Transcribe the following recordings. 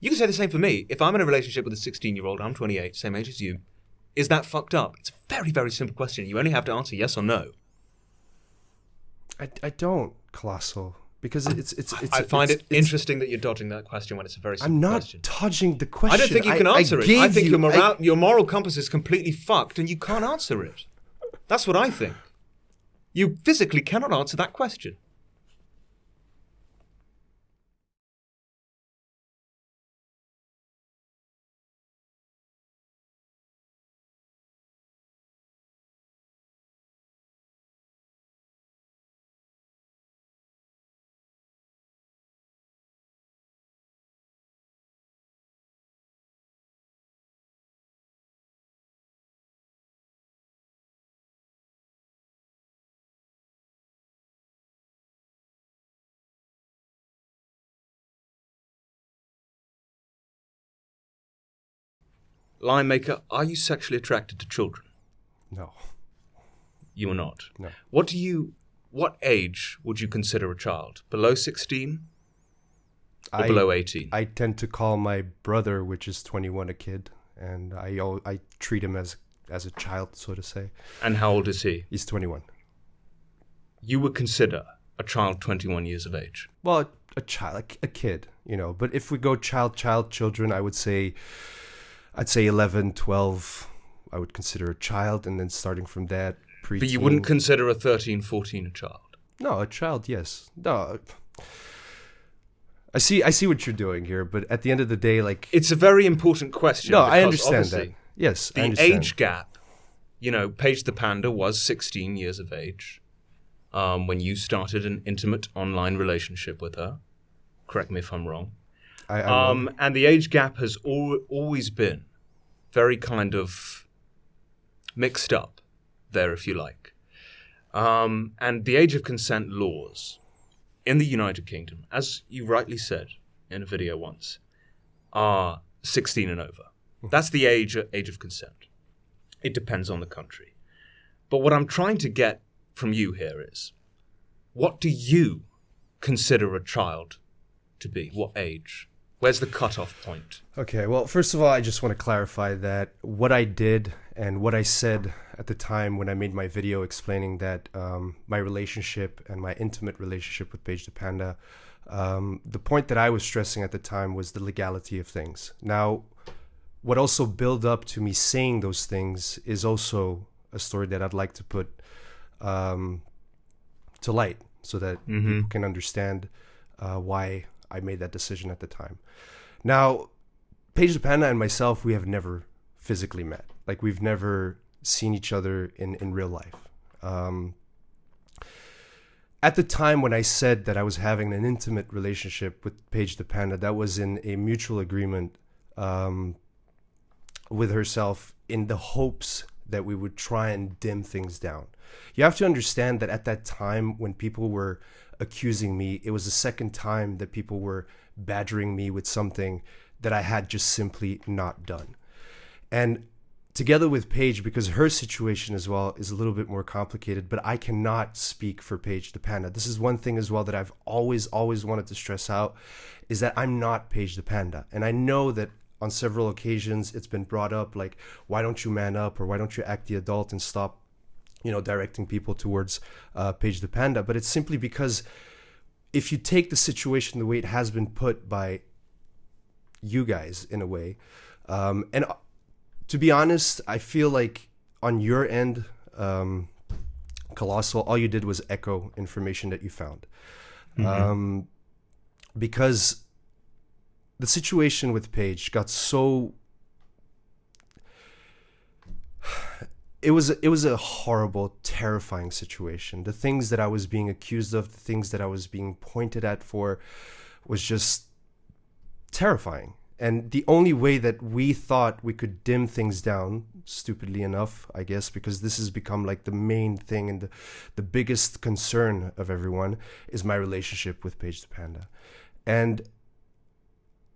You can say the same for me. If I'm in a relationship with a 16-year-old, I'm 28, same age as you, is that fucked up? It's a very, very simple question. You only have to answer yes or no. I don't, Colossal. Because I find it interesting that you're dodging that question when it's a very simple question. I'm not dodging the question. I don't think you can answer it. I think your moral compass is completely fucked and you can't answer it. That's what I think. You physically cannot answer that question. Lionmaker, are you sexually attracted to children? No. You are not? No. What age would you consider a child? Below 16 or below 18? I tend to call my brother, which is 21, a kid, and I treat him as a child, so to say. And how old is he? He's 21. You would consider a child 21 years of age? Well, a child, a kid, you know. But if we go children, I would say... I'd say 11, 12, I would consider a child, and then starting from that, preteen. But you wouldn't consider a 13, 14 a child? No, a child, yes. No, I see what you're doing here, but at the end of the day, like... It's a very important question. No, I understand that. Yes, I understand. The age gap, you know, Paige the Panda was 16 years of age when you started an intimate online relationship with her. Correct me if I'm wrong. And the age gap has always been very kind of mixed up there, if you like. And the age of consent laws in the United Kingdom, as you rightly said in a video once, are 16 and over. That's the age of consent. It depends on the country. But what I'm trying to get from you here is, what do you consider a child to be? What age? Where's the cutoff point? Okay, well, first of all, I just want to clarify that what I did and what I said at the time when I made my video explaining that my relationship and my intimate relationship with Paige the Panda, the point that I was stressing at the time was the legality of things. Now, what also built up to me saying those things is also a story that I'd like to put to light so that people can understand why I made that decision at the time. Now, Paige the Panda and myself, we have never physically met. Like, we've never seen each other in real life. At the time when I said that I was having an intimate relationship with Paige the Panda, that was in a mutual agreement with herself in the hopes that we would try and dim things down. You have to understand that at that time when people were accusing me, it was the second time that people were badgering me with something that I had just simply not done. And together with Paige, because her situation as well is a little bit more complicated, but I cannot speak for Paige the Panda. This is one thing as well that I've always wanted to stress out, is that I'm not Paige the Panda. And I know that on several occasions it's been brought up, like, why don't you man up, or why don't you act the adult and stop, you know, directing people towards Paige the Panda. But it's simply because if you take the situation the way it has been put by you guys in a way, and to be honest, I feel like on your end, Colossal, all you did was echo information that you found. Because the situation with Paige got so... It was a horrible, terrifying situation. The things that I was being accused of, the things that I was being pointed at for, was just terrifying. And the only way that we thought we could dim things down, stupidly enough, I guess, because this has become like the main thing and the biggest concern of everyone, is my relationship with Paige the Panda. And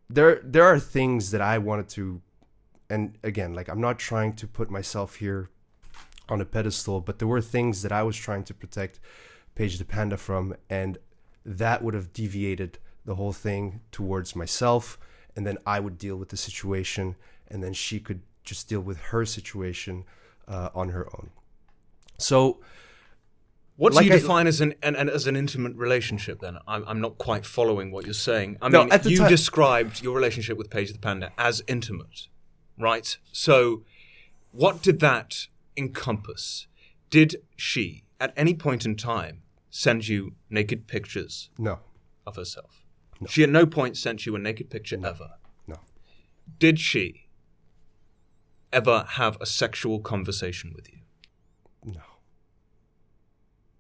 there are things that I wanted to, and again, like, I'm not trying to put myself here on a pedestal, but there were things that I was trying to protect Paige the Panda from, and that would have deviated the whole thing towards myself and then I would deal with the situation, and then she could just deal with her situation on her own. So, what do you define as an intimate relationship? Then I'm not quite following what you're saying. I mean, you described your relationship with Paige the Panda as intimate, right? So, what did that encompass? Did she, at any point in time, send you naked pictures? No. Of herself? No. She at no point sent you a naked picture ever? No. Did she ever have a sexual conversation with you? No.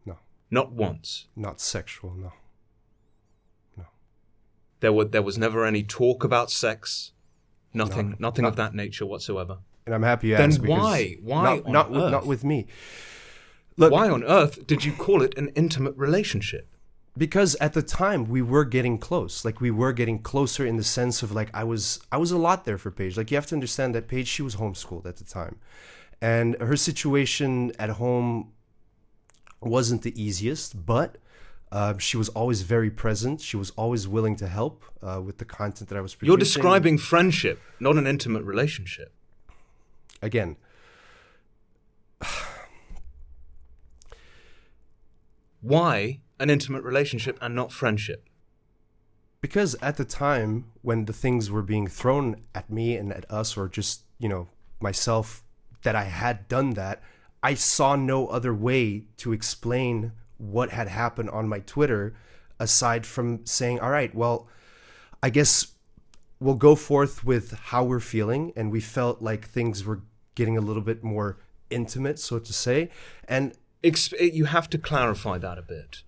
No. Not once? Not sexual, no. No. There was never any talk about sex? Nothing of that nature whatsoever? And I'm happy you asked. Then why? Not with me. Look, why on earth did you call it an intimate relationship? Because at the time we were getting close. Like, we were getting closer in the sense of, like, I was a lot there for Paige. Like, you have to understand that Paige, she was homeschooled at the time. And her situation at home wasn't the easiest, but she was always very present. She was always willing to help with the content that I was producing. You're describing friendship, not an intimate relationship. Again, why an intimate relationship and not friendship? Because at the time when the things were being thrown at me and at us, or just, myself, that I had done that, I saw no other way to explain what had happened on my Twitter aside from saying, all right, well, I guess we'll go forth with how we're feeling. And we felt like things were getting a little bit more intimate, so to say. And you have to clarify that a bit.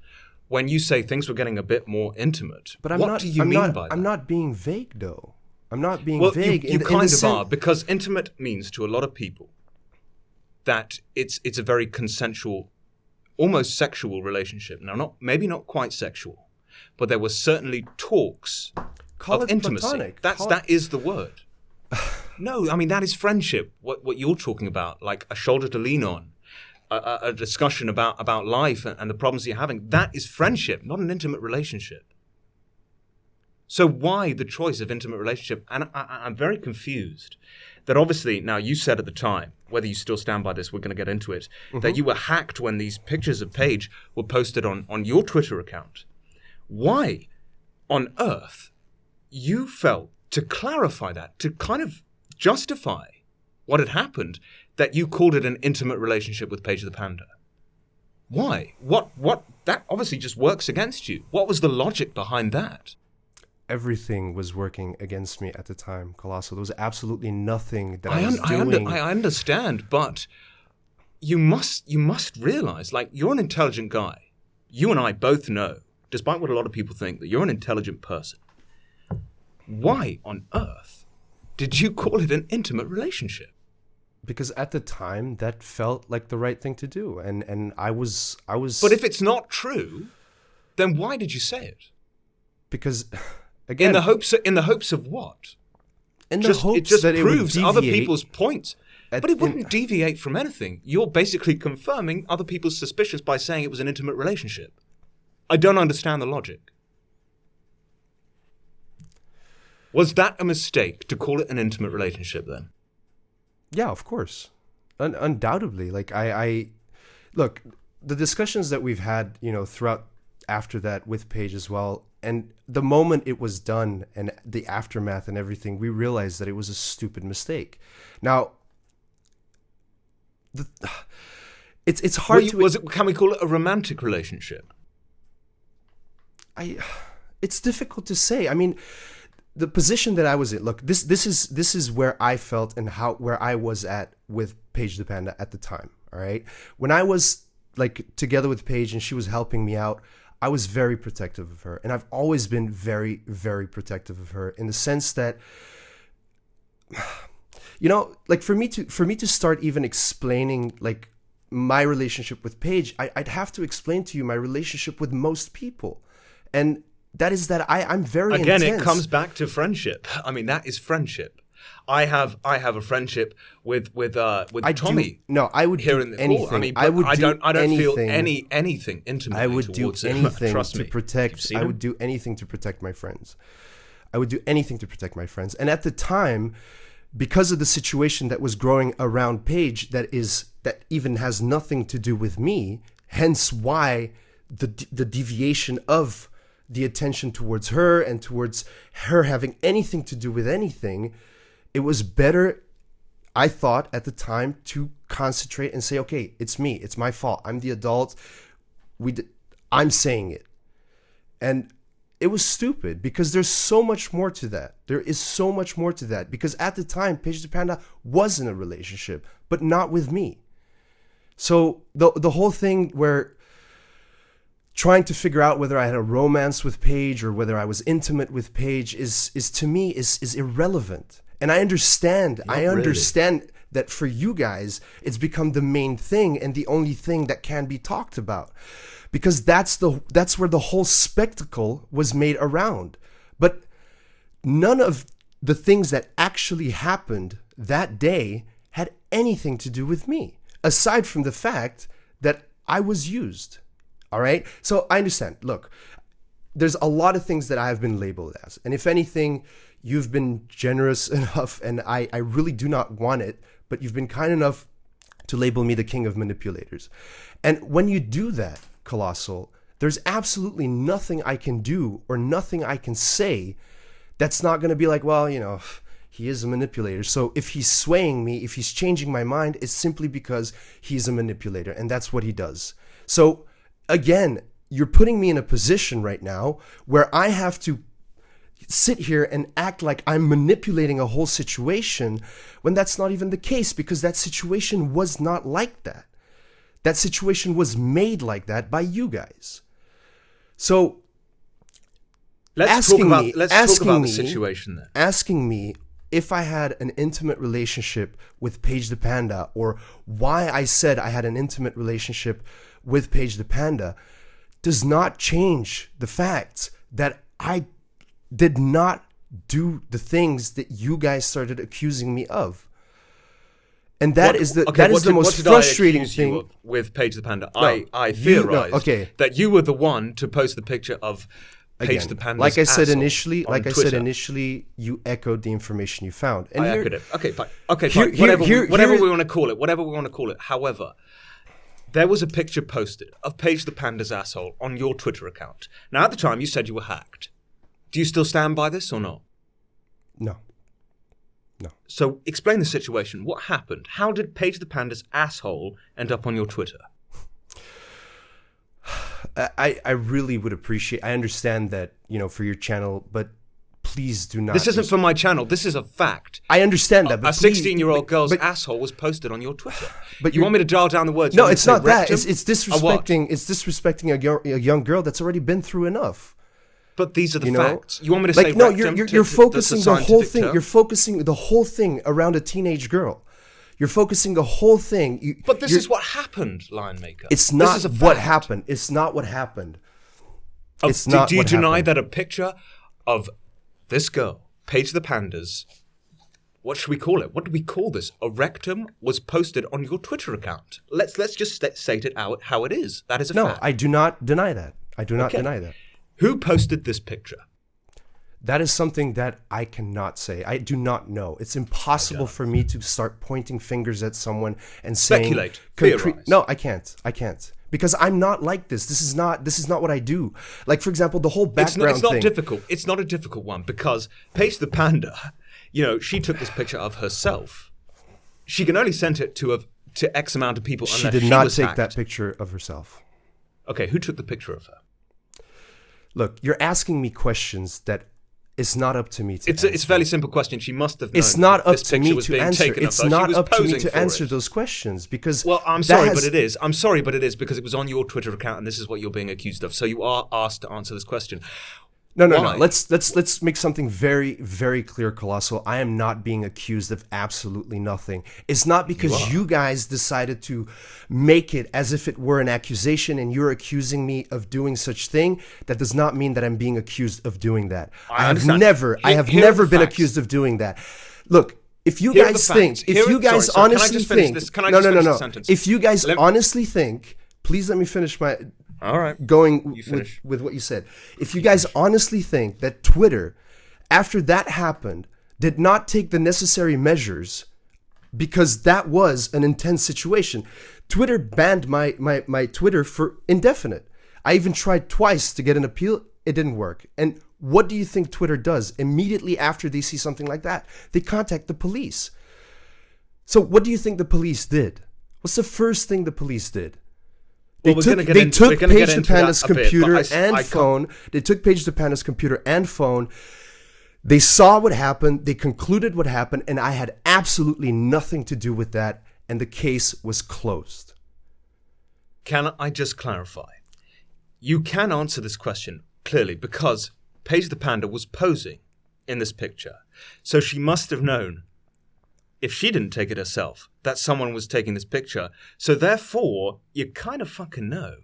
When you say things were getting a bit more intimate, but what do you mean by that? I'm not being vague, though. I'm not being vague. You kind of are, because intimate means to a lot of people that it's a very consensual, almost sexual relationship. Now, maybe not quite sexual, but there were certainly talks of intimacy. Platonic. That is the word. No, I mean, that is friendship. What you're talking about, like a shoulder to lean on, a discussion about life and the problems you're having, that is friendship, not an intimate relationship. So why the choice of intimate relationship? And I'm very confused that obviously, now you said at the time, whether you still stand by this, we're going to get into it, that you were hacked when these pictures of Paige were posted on your Twitter account. Why on earth you felt to clarify that, to kind of justify what had happened, that you called it an intimate relationship with Paige the Panda? Why? What? That obviously just works against you. What was the logic behind that? Everything was working against me at the time, Colossal. There was absolutely nothing that I was doing. I understand, but you must realize, like, you're an intelligent guy. You and I both know, despite what a lot of people think, that you're an intelligent person. Why on earth did you call it an intimate relationship? Because at the time that felt like the right thing to do, and I was. But if it's not true, then why did you say it? Because, again, in the hopes of what? In the hopes it just that proves it would other deviate people's points. But it wouldn't deviate from anything. You're basically confirming other people's suspicions by saying it was an intimate relationship. I don't understand the logic. Was that a mistake to call it an intimate relationship then? Yeah, of course. Undoubtedly. Like, I look, the discussions that we've had, throughout after that with Paige as well, and the moment it was done and the aftermath and everything, we realized that it was a stupid mistake. Now, it's hard to... Can we call it a romantic relationship? It's difficult to say. I mean, the position that I was in, look, this is where I felt and where I was at with Paige the Panda at the time. All right, when I was like together with Paige and she was helping me out, I was very protective of her, and I've always been very, very protective of her in the sense that, like for me to start even explaining like my relationship with Paige, I'd have to explain to you my relationship with most people, and that is that I'm very Again, intense. It comes back to friendship. I mean, that is friendship. I have a friendship with Tommy. I would here do in the anything. Call. I mean, I don't feel anything intimately. I would do anything Trust to me. protect. I him? would do anything to protect my friends. I would do anything to protect my friends. And at the time, because of the situation that was growing around Paige, that even has nothing to do with me, hence why the deviation of the attention towards her and towards her having anything to do with anything, it was better, I thought at the time, to concentrate and say, okay, it's me, it's my fault, I'm the adult, I'm saying it. And it was stupid because there's so much more to that. There is so much more to that because at the time, Paige the Panda was in a relationship, but not with me. So the whole thing where trying to figure out whether I had a romance with Paige or whether I was intimate with Paige is to me is irrelevant. And I understand. That for you guys, it's become the main thing and the only thing that can be talked about. Because that's where the whole spectacle was made around. But none of the things that actually happened that day had anything to do with me, aside from the fact that I was used. All right? So I understand. Look, there's a lot of things that I have been labeled as. And if anything, you've been generous enough, and I really do not want it, but you've been kind enough to label me the king of manipulators. And when you do that, Colossal, there's absolutely nothing I can do or nothing I can say that's not going to be like, well, he is a manipulator. So if he's swaying me, if he's changing my mind, it's simply because he's a manipulator, and that's what he does. So again, you're putting me in a position right now where I have to sit here and act like I'm manipulating a whole situation when that's not even the case, because that situation was not like that. That situation was made like that by you guys. So let's talk about the situation then. Asking me if I had an intimate relationship with Paige the Panda, or why I said I had an intimate relationship with Paige the Panda, does not change the fact that I did not do the things that you guys started accusing me of. And that is the most frustrating thing with Paige the Panda. No, I theorized that you were the one to post the picture of Paige the Panda's like I said Twitter. initially, you echoed the information you found. And I echoed it. Okay, fine. Whatever we want to call it. However, there was a picture posted of Paige the Panda's asshole on your Twitter account. Now, at the time, you said you were hacked. Do you still stand by this or not? No. So explain the situation. What happened? How did Paige the Panda's asshole end up on your Twitter? I really would appreciate, I understand that, for your channel, but please do not. This isn't for my channel. This is a fact. I understand that. But a 16-year-old girl's asshole was posted on your Twitter. But you want me to dial down the words? No, it's not that. It's disrespecting. It's disrespecting a young girl that's already been through enough. But these are the facts. You want me to say no? You're focusing the whole thing. You're focusing the whole thing around a teenage girl. You're focusing the whole thing. But this is what happened, Lionmaker. It's not what happened. It's not what happened. It's not. Do you deny that a picture of this girl, Paige the Panda's, what should we call it? What do we call this? A rectum was posted on your Twitter account. Let's just state it out how it is. That is a fact. No, I do not deny that. I do not deny that. Who posted this picture? That is something that I cannot say. I do not know. It's impossible for me to start pointing fingers at someone and saying... Speculate. Theorize. No, I can't. Because I'm not like this. This is not what I do. Like, for example, the whole background thing. Difficult. It's not a difficult one because Paige the Panda, she took this picture of herself. She can only send it to X amount of people unless she did not was take hacked. that picture of herself. Okay, who took the picture of her? Look, you're asking me questions that it's not up to me to answer. It's a fairly simple question. She must have known. It's not up to me to answer. It's not up to me to answer those questions because... Well, I'm sorry, but it is. I'm sorry, but it is because it was on your Twitter account and this is what you're being accused of. So you are asked to answer this question. No. Let's make something very, very clear, Colossal. I am not being accused of absolutely nothing. It's not because you guys decided to make it as if it were an accusation and you're accusing me of doing such thing. That does not mean that I'm being accused of doing that. I have never been accused of doing that. Look, if you guys think, if you guys honestly think, if you guys honestly think, please let me finish my... All right. Going with what you said. If you guys honestly think that Twitter after that happened, did not take the necessary measures because that was an intense situation. Twitter banned my Twitter for indefinite. I even tried twice to get an appeal. It didn't work. And what do you think Twitter does immediately after they see something like that? They contact the police. So what do you think the police did? What's the first thing the police did? They took Page the Panda's computer and phone. They took Page the Panda's computer and phone. They saw what happened. They concluded what happened. And I had absolutely nothing to do with that. And the case was closed. Can I just clarify? You can answer this question clearly because Page the Panda was posing in this picture. So she must have known, if she didn't take it herself, that someone was taking this picture. So therefore, you kind of fucking know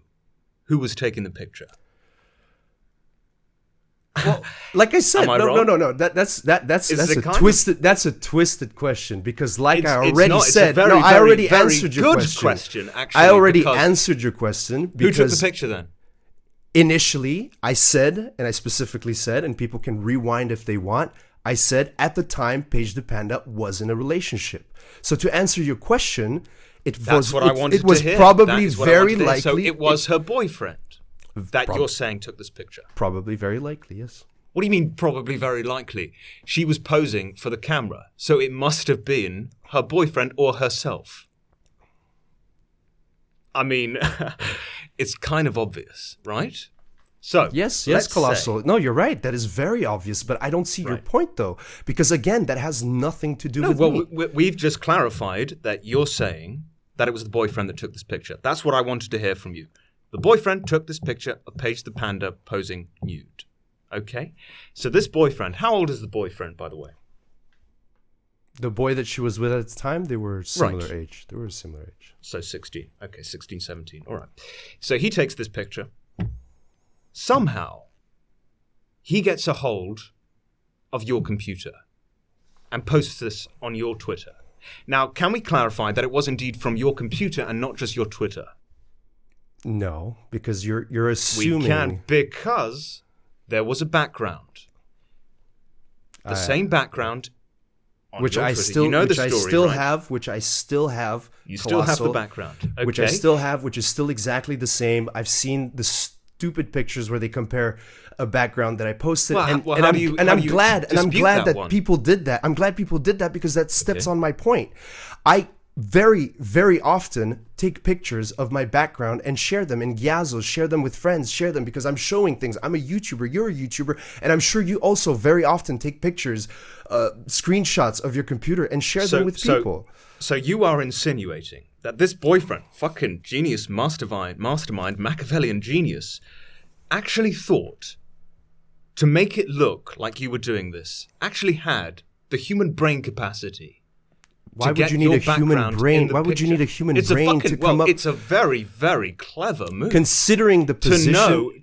who was taking the picture. Well, like I said, no. That's a twisted question because, like I already said, I already answered your question. Actually, I already answered your question. Who took the picture then? Initially, I said, and I specifically said, and people can rewind if they want, I said at the time Page the Panda was in a relationship. So to answer your question, it was probably very likely. So it was her boyfriend that you're saying took this picture. Probably very likely, yes. What do you mean probably very likely? She was posing for the camera, so it must have been her boyfriend or herself. I mean, it's kind of obvious, right? So yes, Colossal. No, you're right. That is very obvious, but I don't see your point, though, because, again, that has nothing to do with me. We've just clarified that you're saying that it was the boyfriend that took this picture. That's what I wanted to hear from you. The boyfriend took this picture of Page the Panda posing nude. Okay? So this boyfriend, how old is the boyfriend, by the way? The boy that she was with at the time, they were similar age. They were a similar age. So 16. Okay, 16, 17. All right. So he takes this picture. Somehow, he gets a hold of your computer and posts this on your Twitter. Now, can we clarify that it was indeed from your computer and not just your Twitter? No, because you're assuming... We can, because there was a background. The same background on which your I Twitter. still, you know which the story, I still right? have, which I still have. You still have the background, okay. Which I still have, which is still exactly the same. I've seen the stupid pictures where they compare a background that I posted, and I'm glad that people did that. I'm glad people did that because that steps on my point. I very, very often take pictures of my background and share them in Gyazos, share them with friends, share them because I'm showing things. I'm a YouTuber, you're a YouTuber, and I'm sure you also very often take pictures, screenshots of your computer and share them with people. So you are insinuating that this boyfriend, fucking genius, mastermind, Machiavellian genius, actually thought to make it look like you were doing this, actually had the human brain capacity. Why would you need a human brain? Why would you need a human brain to come up? It's a very, very clever move. Considering the position,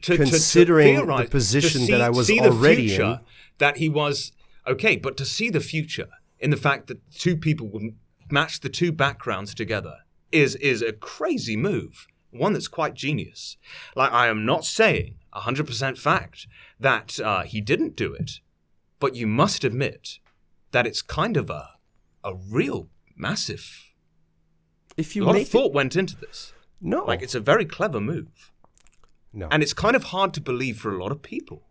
the position that I was already in. That he was okay, but to see the future in the fact that two people would match the two backgrounds together is a crazy move. One that's quite genius. Like, I am not saying 100% fact that he didn't do it, but you must admit that it's kind of a real massive. A lot of thought went into this. No, like it's a very clever move. No, and it's kind of hard to believe for a lot of people.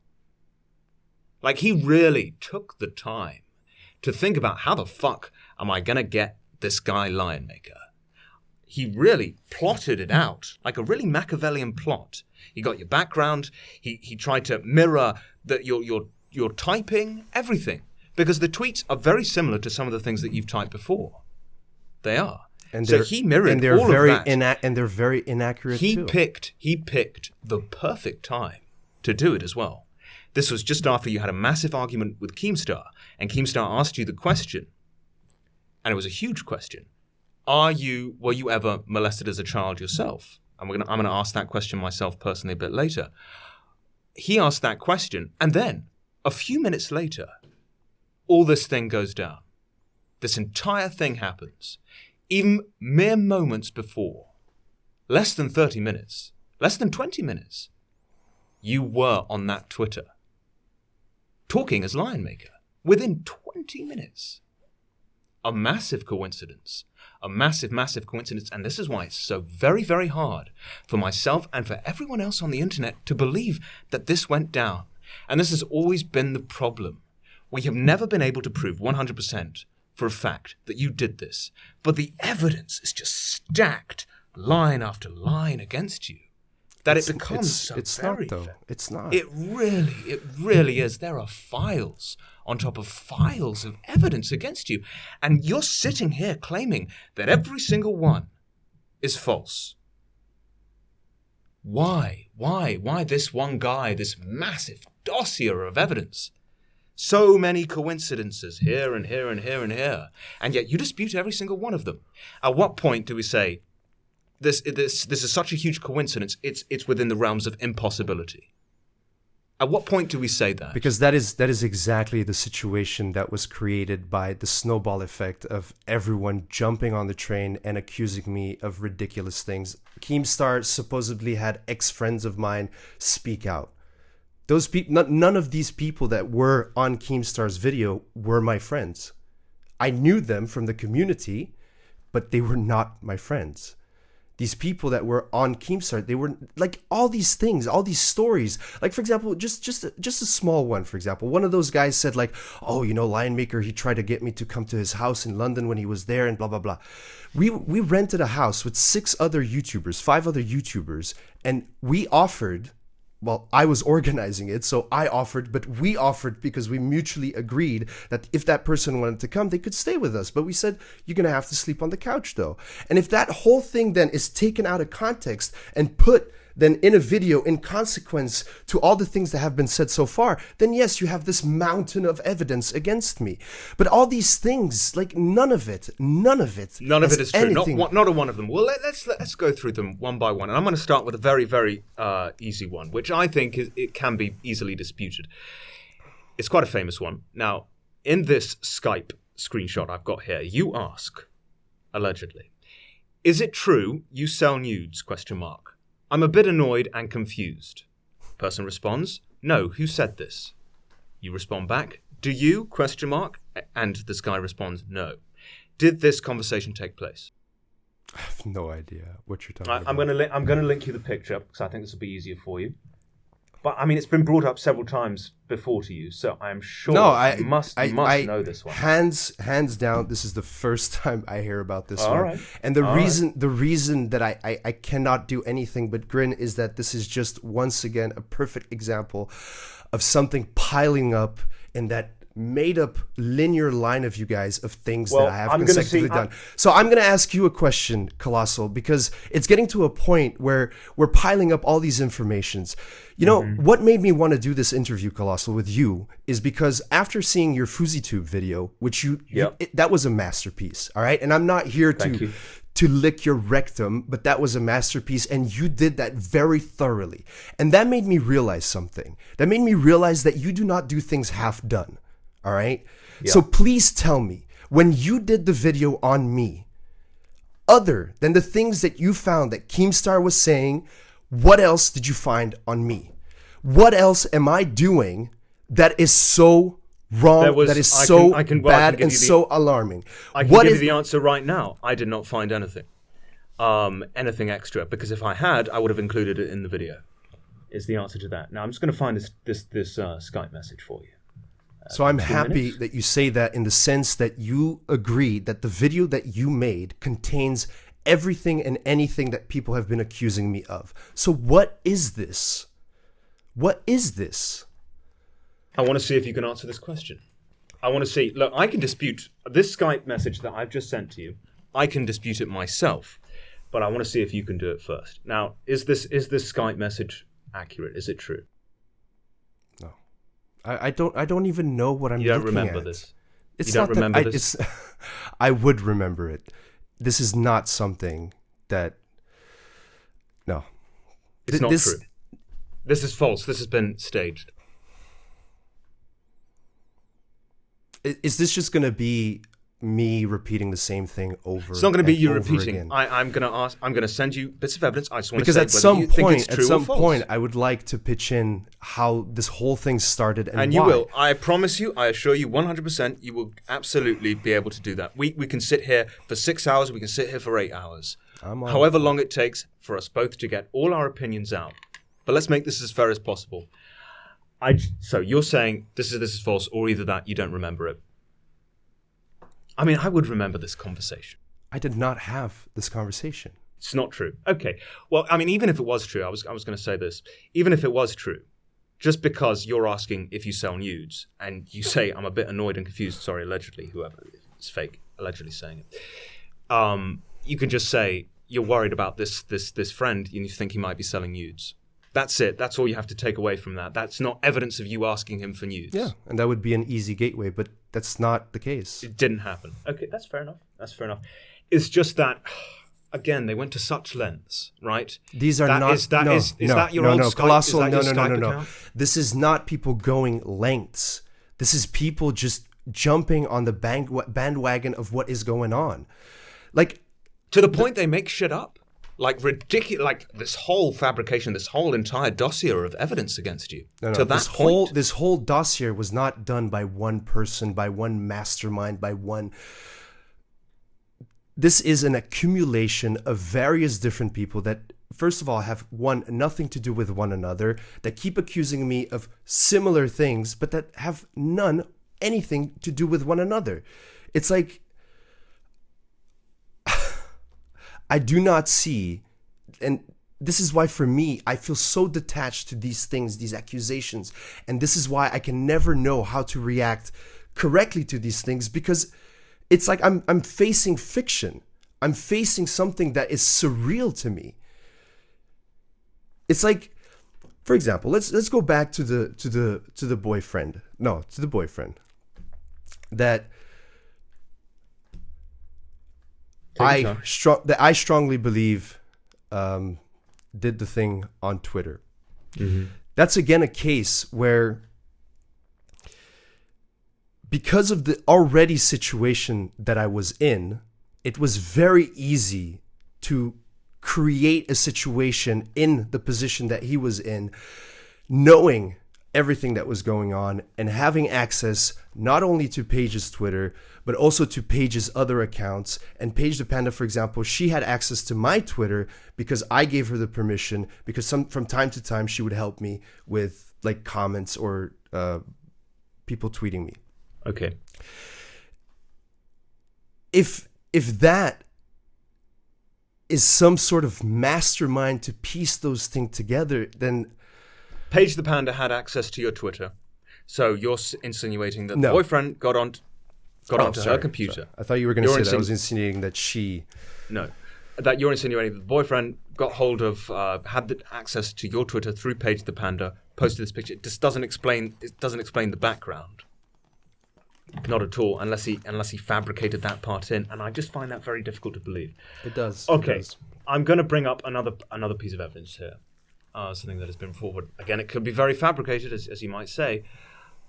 Like he really took the time to think about how the fuck am I gonna get this guy Lionmaker. He really plotted it out like a really Machiavellian plot. He got your background. He tried to mirror your typing, everything. Because the tweets are very similar to some of the things that you've typed before. They are. And so he mirrored all of that. And they're very inaccurate too. He picked the perfect time to do it as well. This was just after you had a massive argument with Keemstar. And Keemstar asked you the question. And it was a huge question. Were you ever molested as a child yourself? I'm gonna ask that question myself personally a bit later. He asked that question. And then, a few minutes later, all this thing goes down. This entire thing happens. Even mere moments before, less than 30 minutes, less than 20 minutes, you were on that Twitter. talking as Lionmaker within 20 minutes. A massive coincidence. A massive, massive coincidence. And this is why it's so very, very hard for myself and for everyone else on the internet to believe that this went down. And this has always been the problem. We have never been able to prove 100% for a fact that you did this. But the evidence is just stacked line after line against you. That it becomes it's not, though. It's not. It really is. There are files on top of files of evidence against you. And you're sitting here claiming that every single one is false. Why? Why this one guy, this massive dossier of evidence? So many coincidences here and here and here and here. And yet you dispute every single one of them. At what point do we say, this is such a huge coincidence, it's within the realms of impossibility? At what point do we say that? Because that is exactly the situation that was created by the snowball effect of everyone jumping on the train and accusing me of ridiculous things. Keemstar supposedly had ex-friends of mine speak out. Those people, none of these people that were on Keemstar's video were my friends. I knew them from the community, but they were not my friends. These people that were on Keemstar, they were like all these things, all these stories. Like, for example, just a small one, for example. One of those guys said like, oh, you know, Lionmaker, he tried to get me to come to his house in London when he was there and blah, blah, blah. We rented a house with 5 other YouTubers, and we offered, well, I was organizing it, so I offered, but we offered because we mutually agreed that if that person wanted to come, they could stay with us. But we said, you're going to have to sleep on the couch, though. And if that whole thing then is taken out of context and put then in a video in consequence to all the things that have been said so far, then yes, you have this mountain of evidence against me. But all these things, like none of it is true. Not a one of them. Well, let's go through them one by one. And I'm going to start with a very, very easy one, which I think it can be easily disputed. It's quite a famous one. Now, in this Skype screenshot I've got here, you ask, allegedly, is it true you sell nudes? ? I'm a bit annoyed and confused. Person responds, no, who said this? You respond back, do you? ? And this guy responds, no. Did this conversation take place? I have no idea what you're talking about. I'm going to link you the picture because I think this will be easier for you. But I mean, it's been brought up several times before to you, so I'm sure you must know this one. Hands down, this is the first time I hear about this one. Right. And the reason that I cannot do anything but grin is that this is just once again a perfect example of something piling up in that made up linear line of you guys of things that I have consecutively done. So I'm going to ask you a question, Colossal, because it's getting to a point where we're piling up all these informations. You know, what made me want to do this interview, Colossal, with you is because after seeing your FuzzyTube video, which that was a masterpiece, all right? And I'm not here to lick your rectum, but that was a masterpiece, and you did that very thoroughly. And that made me realize something. That made me realize that you do not do things half done. All right. Yeah. So please tell me, when you did the video on me, other than the things that you found that Keemstar was saying, what else did you find on me? What else am I doing that is so wrong, that is so bad and so alarming? I can give you the answer right now. I did not find anything extra, because if I had, I would have included it in the video. Is the answer to that. Now I'm just going to find this Skype message for you. So I'm happy that you say that, in the sense that you agree that the video that you made contains everything and anything that people have been accusing me of. So what is this? What is this? I want to see if you can answer this question. I want to see. Look, I can dispute this Skype message that I've just sent to you. I can dispute it myself, but I want to see if you can do it first. Now, is this Skype message accurate? Is it true? I don't even know what I'm looking at. You don't remember this? You don't remember this? I would remember it. This is not something that... No. It's not true. This is false. This has been staged. Is this just going to be me repeating the same thing over. It's not going to be you over repeating. again. I'm going to ask. I'm going to send you bits of evidence. I just want Because to say at some you think point, it's true or false. point, I would like to pitch in how this whole thing started and you why. will. I promise you. I assure you, 100%. You will absolutely be able to do that. We can sit here for 6 hours. We can sit here for 8 hours. However long it takes for us both to get all our opinions out. But let's make this as fair as possible. So you're saying this is false, or either that you don't remember it. I mean, I would remember this conversation. I did not have this conversation. It's not true. Okay. Well, I mean, even if it was true, I was going to say this. Even if it was true, just because you're asking if you sell nudes, and you say, I'm a bit annoyed and confused, sorry, allegedly, whoever, it's fake, allegedly saying it. You can just say, you're worried about this friend, and you think he might be selling nudes. That's it. That's all you have to take away from that. That's not evidence of you asking him for nudes. Yeah, and that would be an easy gateway, but that's not the case. It didn't happen. Okay, that's fair enough. It's just that, again, they went to such lengths, right? These are not... Is that your old Skype? Colossal, is that your Skype account? This is not people going lengths. This is people just jumping on the bandwagon of what is going on. Like... To the point they make shit up. Like ridiculous, like this whole fabrication, this whole entire dossier of evidence against you. To that point, this whole dossier was not done by one person, by one mastermind, by one. This is an accumulation of various different people that, first of all, have nothing to do with one another, that keep accusing me of similar things, but that have anything to do with one another. It's like, I do not see, and this is why for me, I feel so detached to these things, these accusations. And this is why I can never know how to react correctly to these things, because it's like I'm facing fiction. I'm facing something that is surreal to me. It's like, for example, let's go back to the boyfriend. No, to the boyfriend that I strongly believe did the thing on Twitter. Mm-hmm. That's again a case where, because of the already situation that I was in, it was very easy to create a situation in the position that he was in, knowing everything that was going on and having access not only to Paige's Twitter, but also to Paige's other accounts. And Paige the Panda, for example, she had access to my Twitter because I gave her the permission, because from time to time she would help me with like comments or people tweeting me. Okay. If that is some sort of mastermind to piece those things together, then Paige the Panda had access to your Twitter. So you're insinuating that the boyfriend got onto her computer. Sorry. I thought you were going to say that I was insinuating that she... No. That you're insinuating that the boyfriend got hold of, had the access to your Twitter through Paige the Panda, posted this picture. It just doesn't explain the background. Not at all, unless he fabricated that part in. And I just find that very difficult to believe. It does. Okay. It does. I'm going to bring up another piece of evidence here. Something that has been forward. Again, it could be very fabricated, as you might say.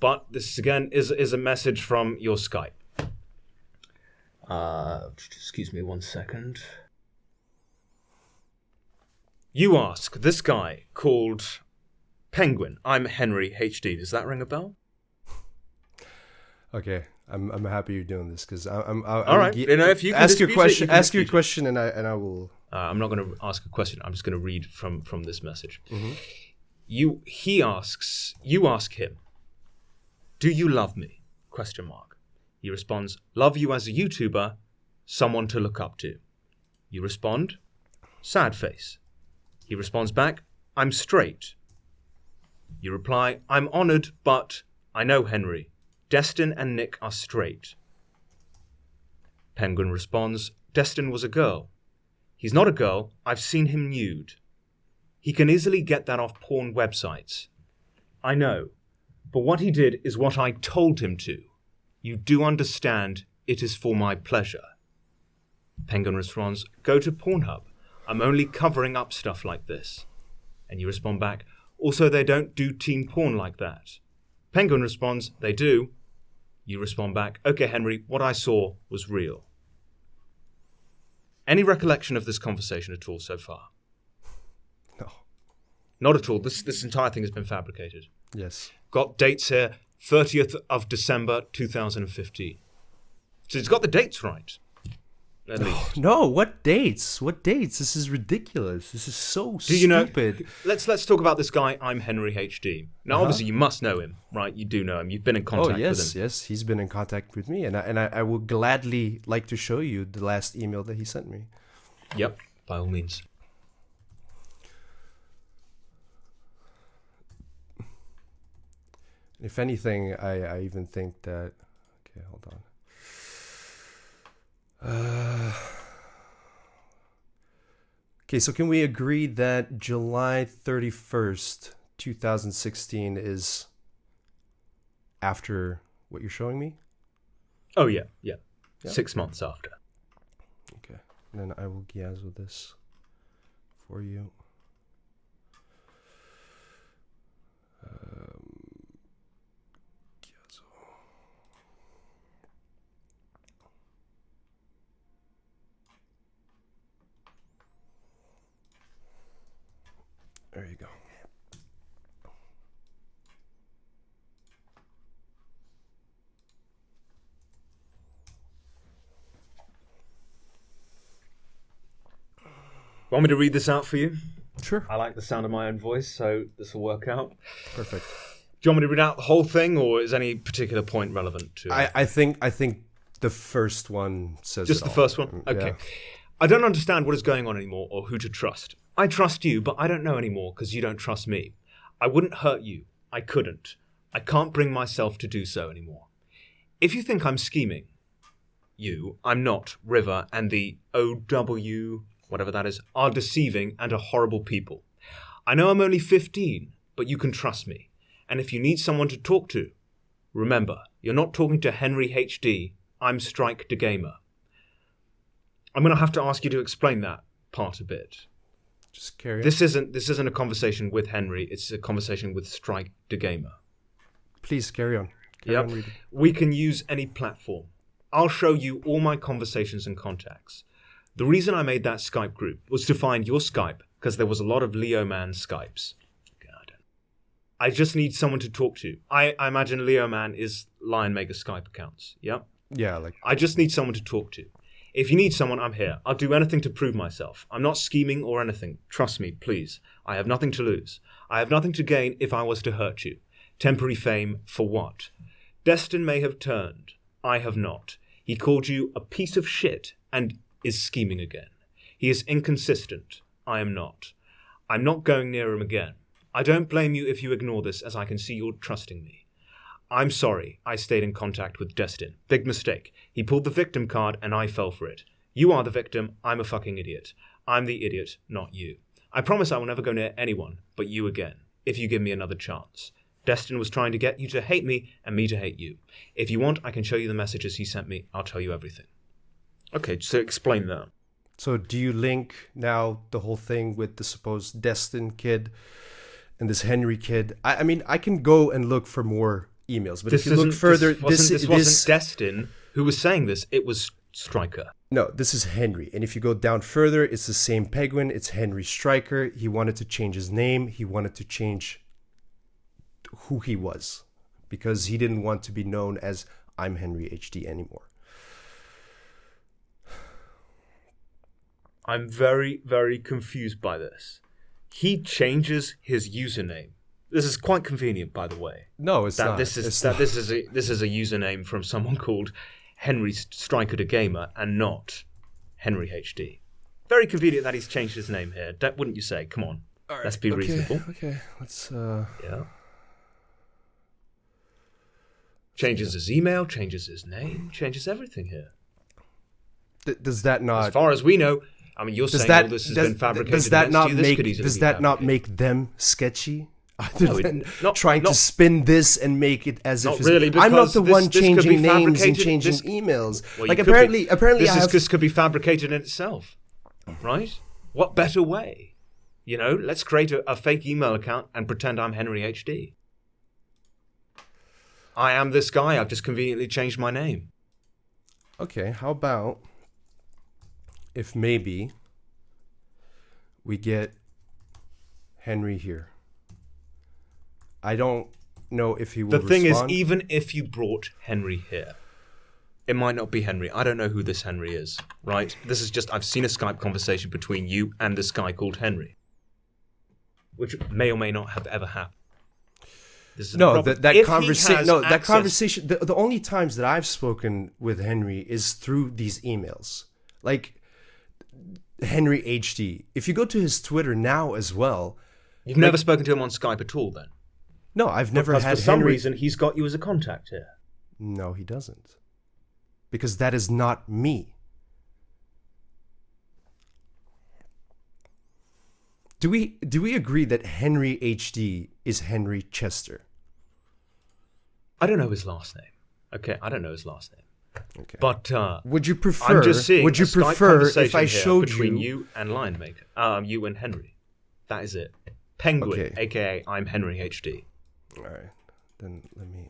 But this, again, is a message from your Skype. Excuse me 1 second. You ask this guy called Penguin, I'm Henry HD. Does that ring a bell? Okay, I'm happy you're doing this, because I'm all right. If you can ask your question, your question, and I will. I'm not going to ask a question. I'm just going to read from this message. Mm-hmm. You ask him, do you love me? ? He responds, love you as a YouTuber, someone to look up to. You respond, sad face. He responds back, I'm straight. You reply, I'm honored, but I know Henry. Destin and Nick are straight. Penguin responds, Destin was a girl. He's not a girl. I've seen him nude. He can easily get that off porn websites. I know. But what he did is what I told him to. You do understand it is for my pleasure. Penguin responds, go to Pornhub. I'm only covering up stuff like this. And you respond back, also they don't do teen porn like that. Penguin responds, they do. You respond back, okay, Henry, what I saw was real. Any recollection of this conversation at all so far? No. Not at all. This entire thing has been fabricated. Yes. Got dates here, 30th of December, 2015. So it's got the dates right. At least. No, what dates? What dates? This is ridiculous. This is so Do you stupid. Know, let's talk about this guy, I'm Henry HD. Now, obviously, you must know him, right? You do know him. You've been in contact with him. Yes, he's been in contact with me, and I will gladly like to show you the last email that he sent me. Yep, by all means. If anything, I even think that... Okay, hold on. Okay, so can we agree that July 31st, 2016 is after what you're showing me? Oh, yeah. 6 months after. Okay, and then I will Giazzo this for you. There you go. Want me to read this out for you? Sure. I like the sound of my own voice, so this will work out. Perfect. Do you want me to read out the whole thing, or is any particular point relevant to it? I think the first one says just it the all. first one? Okay. Yeah. I don't understand what is going on anymore or who to trust. I trust you, but I don't know anymore because you don't trust me. I wouldn't hurt you. I couldn't. I can't bring myself to do so anymore. If you think I'm scheming, I'm not. River and the OW, whatever that is, are deceiving and are horrible people. I know I'm only 15, but you can trust me. And if you need someone to talk to, remember, you're not talking to Henry HD. I'm Strike the Gamer. I'm going to have to ask you to explain that part a bit. Just carry on. This isn't a conversation with Henry. It's a conversation with Strike the Gamer. Please carry on. Yep. We can use any platform. I'll show you all my conversations and contacts. The reason I made that Skype group was to find your Skype because there was a lot of Leo Man Skypes. I just need someone to talk to. I imagine Leo Man is Lionmaker Skype accounts. Yeah? Yeah, like... I just need someone to talk to. If you need someone, I'm here. I'll do anything to prove myself. I'm not scheming or anything. Trust me, please. I have nothing to lose. I have nothing to gain if I was to hurt you. Temporary fame for what? Destin may have turned. I have not. He called you a piece of shit and is scheming again. He is inconsistent. I am not. I'm not going near him again. I don't blame you if you ignore this, as I can see you're trusting me. I'm sorry I stayed in contact with Destin. Big mistake. He pulled the victim card and I fell for it. You are the victim. I'm a fucking idiot. I'm the idiot, not you. I promise I will never go near anyone but you again, if you give me another chance. Destin was trying to get you to hate me and me to hate you. If you want, I can show you the messages he sent me. I'll tell you everything. Okay, so explain that. So do you link now the whole thing with the supposed Destin kid and this Henry kid? I mean, I can go and look for more emails, but if you look further, this wasn't Destin who was saying this. It was Stryker. No, this is Henry. And if you go down further, it's the same penguin. It's Henry Stryker. He wanted to change his name. He wanted to change who he was because he didn't want to be known as I'm Henry HD anymore. I'm very, very confused by this. He changes his username. This is quite convenient, by the way. No, it's not. This is a username from someone called Henry Stryker the Gamer and not Henry HD. Very convenient that he's changed his name here. Wouldn't you say? Come on, right, let's be reasonable. Okay, let's. Yeah. Changes his email, changes his name, changes everything here. Does that not? As far as we know, I mean, you're saying all this has been fabricated. Does that not make them sketchy? Other than trying to spin this and make it as if really, I'm not the one changing names and changing emails. Well, like apparently, this could be fabricated in itself, right? What better way? You know, let's create a fake email account and pretend I'm Henry HD. I am this guy. I've just conveniently changed my name. Okay, how about if maybe we get Henry here? I don't know if he will respond. The thing is, even if you brought Henry here, it might not be Henry. I don't know who this Henry is, right? This is just, I've seen a Skype conversation between you and this guy called Henry, which may or may not have ever happened. That conversation. The only times that I've spoken with Henry is through these emails. Like Henry HD. If you go to his Twitter now as well, you've never spoken to him on Skype at all, then? No, I've never had. For some reason, he's got you as a contact here. No, he doesn't, because that is not me. Do we agree that Henry HD is Henry Chester? I don't know his last name. Okay, I don't know his last name. Okay. But would you prefer? I'm just seeing would you a Skype prefer if conversation I here showed between you and Lionmaker, you and Henry? That is it. Penguin, Okay. aka I'm Henry HD. All right, then let me.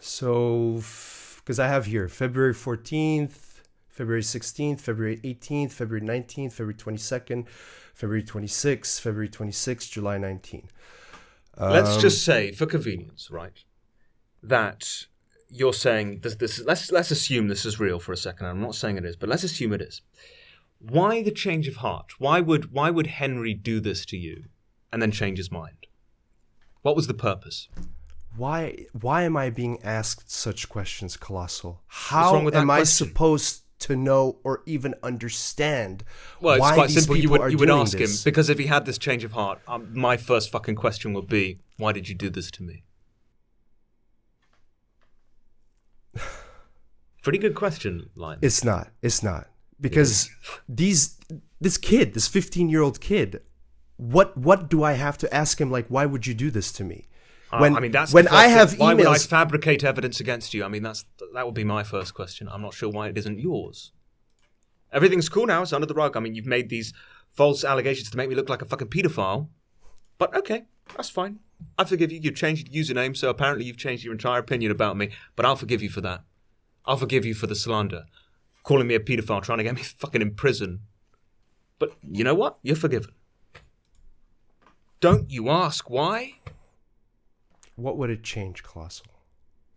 So, because I have here February 14th, February 16th, February 18th, February 19th, February 22nd, February 26th, February 26th, July 19th. Let's just say, for convenience, right, that you're saying this. Let's assume this is real for a second. I'm not saying it is, but let's assume it is. Why the change of heart? Why would Henry do this to you, and then change his mind? What was the purpose? Why am I being asked such questions, Colossal? What's How wrong with that am I question? supposed to know or even understand Well, it's why quite these simple. You people are would doing ask him, this? because if he had this change of heart, my first fucking question would be, why did you do this to me? Pretty good question, Lion. It's not. Because this 15-year-old kid, what do I have to ask him? Like, why would you do this to me? That's when the first I have thing. Why would I emails. fabricate evidence against you? I mean, that would be my first question. I'm not sure why it isn't yours. Everything's cool now. It's under the rug. I mean, you've made these false allegations to make me look like a fucking pedophile. But okay, that's fine. I forgive you. You've changed your username, so apparently you've changed your entire opinion about me. But I'll forgive you for that. I'll forgive you for the slander, calling me a pedophile, trying to get me fucking in prison. But you know what? You're forgiven. Don't you ask why? What would it change, Colossal?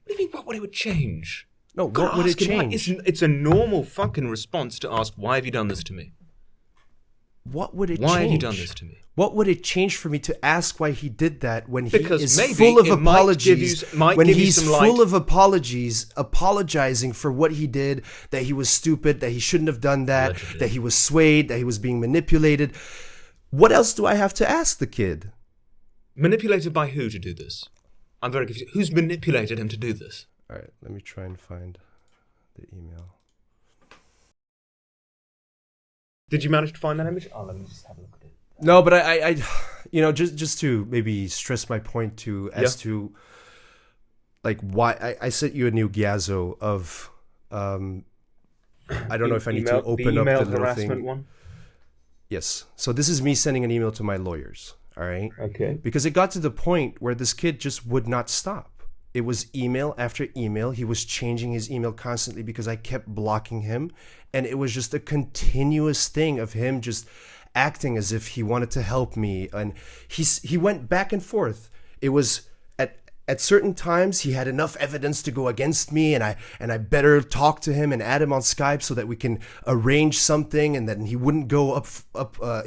What do you mean, what would it change? No, God, what would it ask him why. change? It's a normal fucking response to ask, why have you done this to me? What would it change? Why have you done this to me? What would it change for me to ask why he did that when Because he is maybe full of it might apologies? give you- might when give you he's some full light. of apologies, apologizing for what he did, that he was stupid, that he shouldn't have done that, Allegedly. that he was swayed, that he was being manipulated. What else do I have to ask the kid? Manipulated by who to do this? I'm very confused. Who's manipulated him to do this? All right, let me try and find the email. Did you manage to find that image? Oh, let me just have a look at it. No, but I just to maybe stress my point to as to like why I sent you a new Gyazo of I don't know if I need to open up the little thing. One? Yes. So this is me sending an email to my lawyers. All right. Okay. Because it got to the point where this kid just would not stop. It was email after email. He was changing his email constantly because I kept blocking him. And it was just a continuous thing of him just acting as if he wanted to help me. And he went back and forth. It was at certain times he had enough evidence to go against me, and I better talk to him and add him on Skype so that we can arrange something, and then he wouldn't go up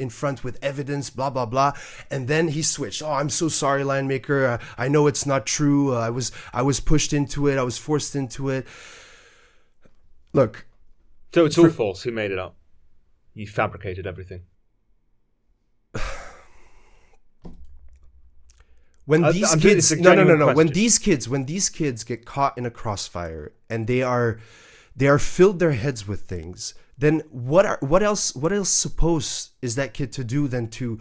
in front with evidence, blah blah blah. And then he switched. Oh, I'm so sorry, Lionmaker. I know it's not true. I was pushed into it. I was forced into it. Look. So it's all false. Who made it up? You fabricated everything. When these I'm kids, doing- it's a no, genuine when question. these kids get caught in a crossfire and they are filled their heads with things, then what else supposed is that kid to do than to,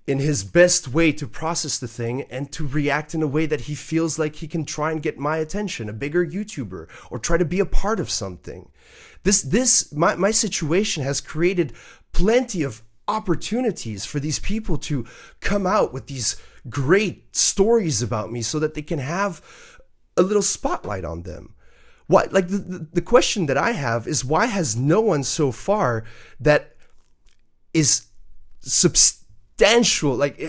in his best way, to process the thing and to react in a way that he feels like he can try and get my attention, a bigger YouTuber, or try to be a part of something. My situation has created plenty of opportunities for these people to come out with these great stories about me so that they can have a little spotlight on them. Why, like the question that I have is, why has no one so far that is substantial, like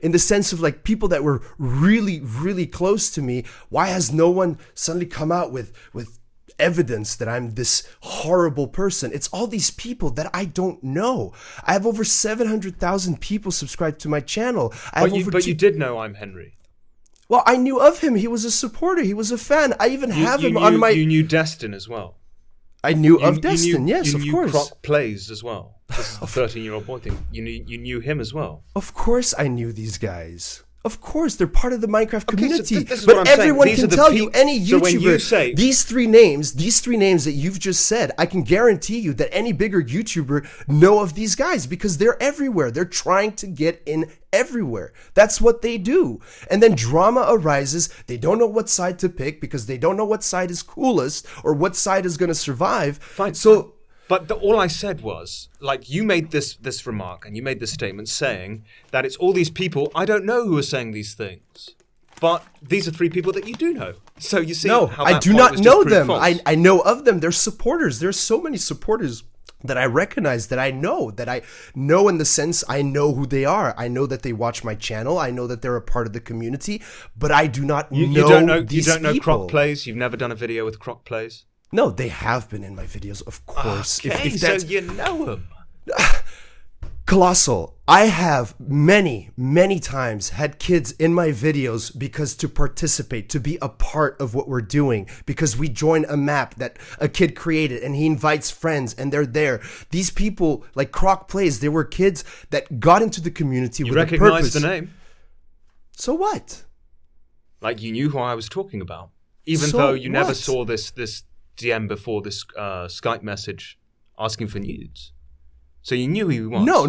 in the sense of like people that were really, really close to me, why has no one suddenly come out with evidence that I'm this horrible person? It's all these people that I don't know. I have over 700,000 people subscribed to my channel. But you did know I'm Henry. Well, I knew of him. He was a supporter. He was a fan. I even have him on my... You knew Destin as well. I knew of Destin, yes, of course. You knew Croc Plays as well. This is the 13-year-old boy thing. You knew him as well. Of course I knew these guys. Of course, they're part of the Minecraft community. So but everyone can tell you, any YouTuber, so when you say, these three names that you've just said, I can guarantee you that any bigger YouTuber know of these guys because they're everywhere. They're trying to get in everywhere. That's what they do. And then drama arises. They don't know what side to pick because they don't know what side is coolest or what side is going to survive. Fine. So... But all I said was, like, you made this remark and you made this statement saying that it's all these people I don't know who are saying these things. But these are three people that you do know. So you see, no, how I that do point not was know just them. false. I know of them. They're supporters. There's so many supporters that I recognize, that I know in the sense I know who they are. I know that they watch my channel. I know that they're a part of the community. But I do not know these You don't know people. Croc Plays? You've never done a video with Croc Plays? No, they have been in my videos, of course. Okay, if so you know them. Colossal. I have many, many times had kids in my videos because to participate, to be a part of what we're doing, because we join a map that a kid created and he invites friends and they're there. These people, like Croc Plays, they were kids that got into the community with a purpose. You recognize the name? So what? Like you knew who I was talking about, even though you never saw this DM before, this Skype message asking for nudes. So you knew who he was. No.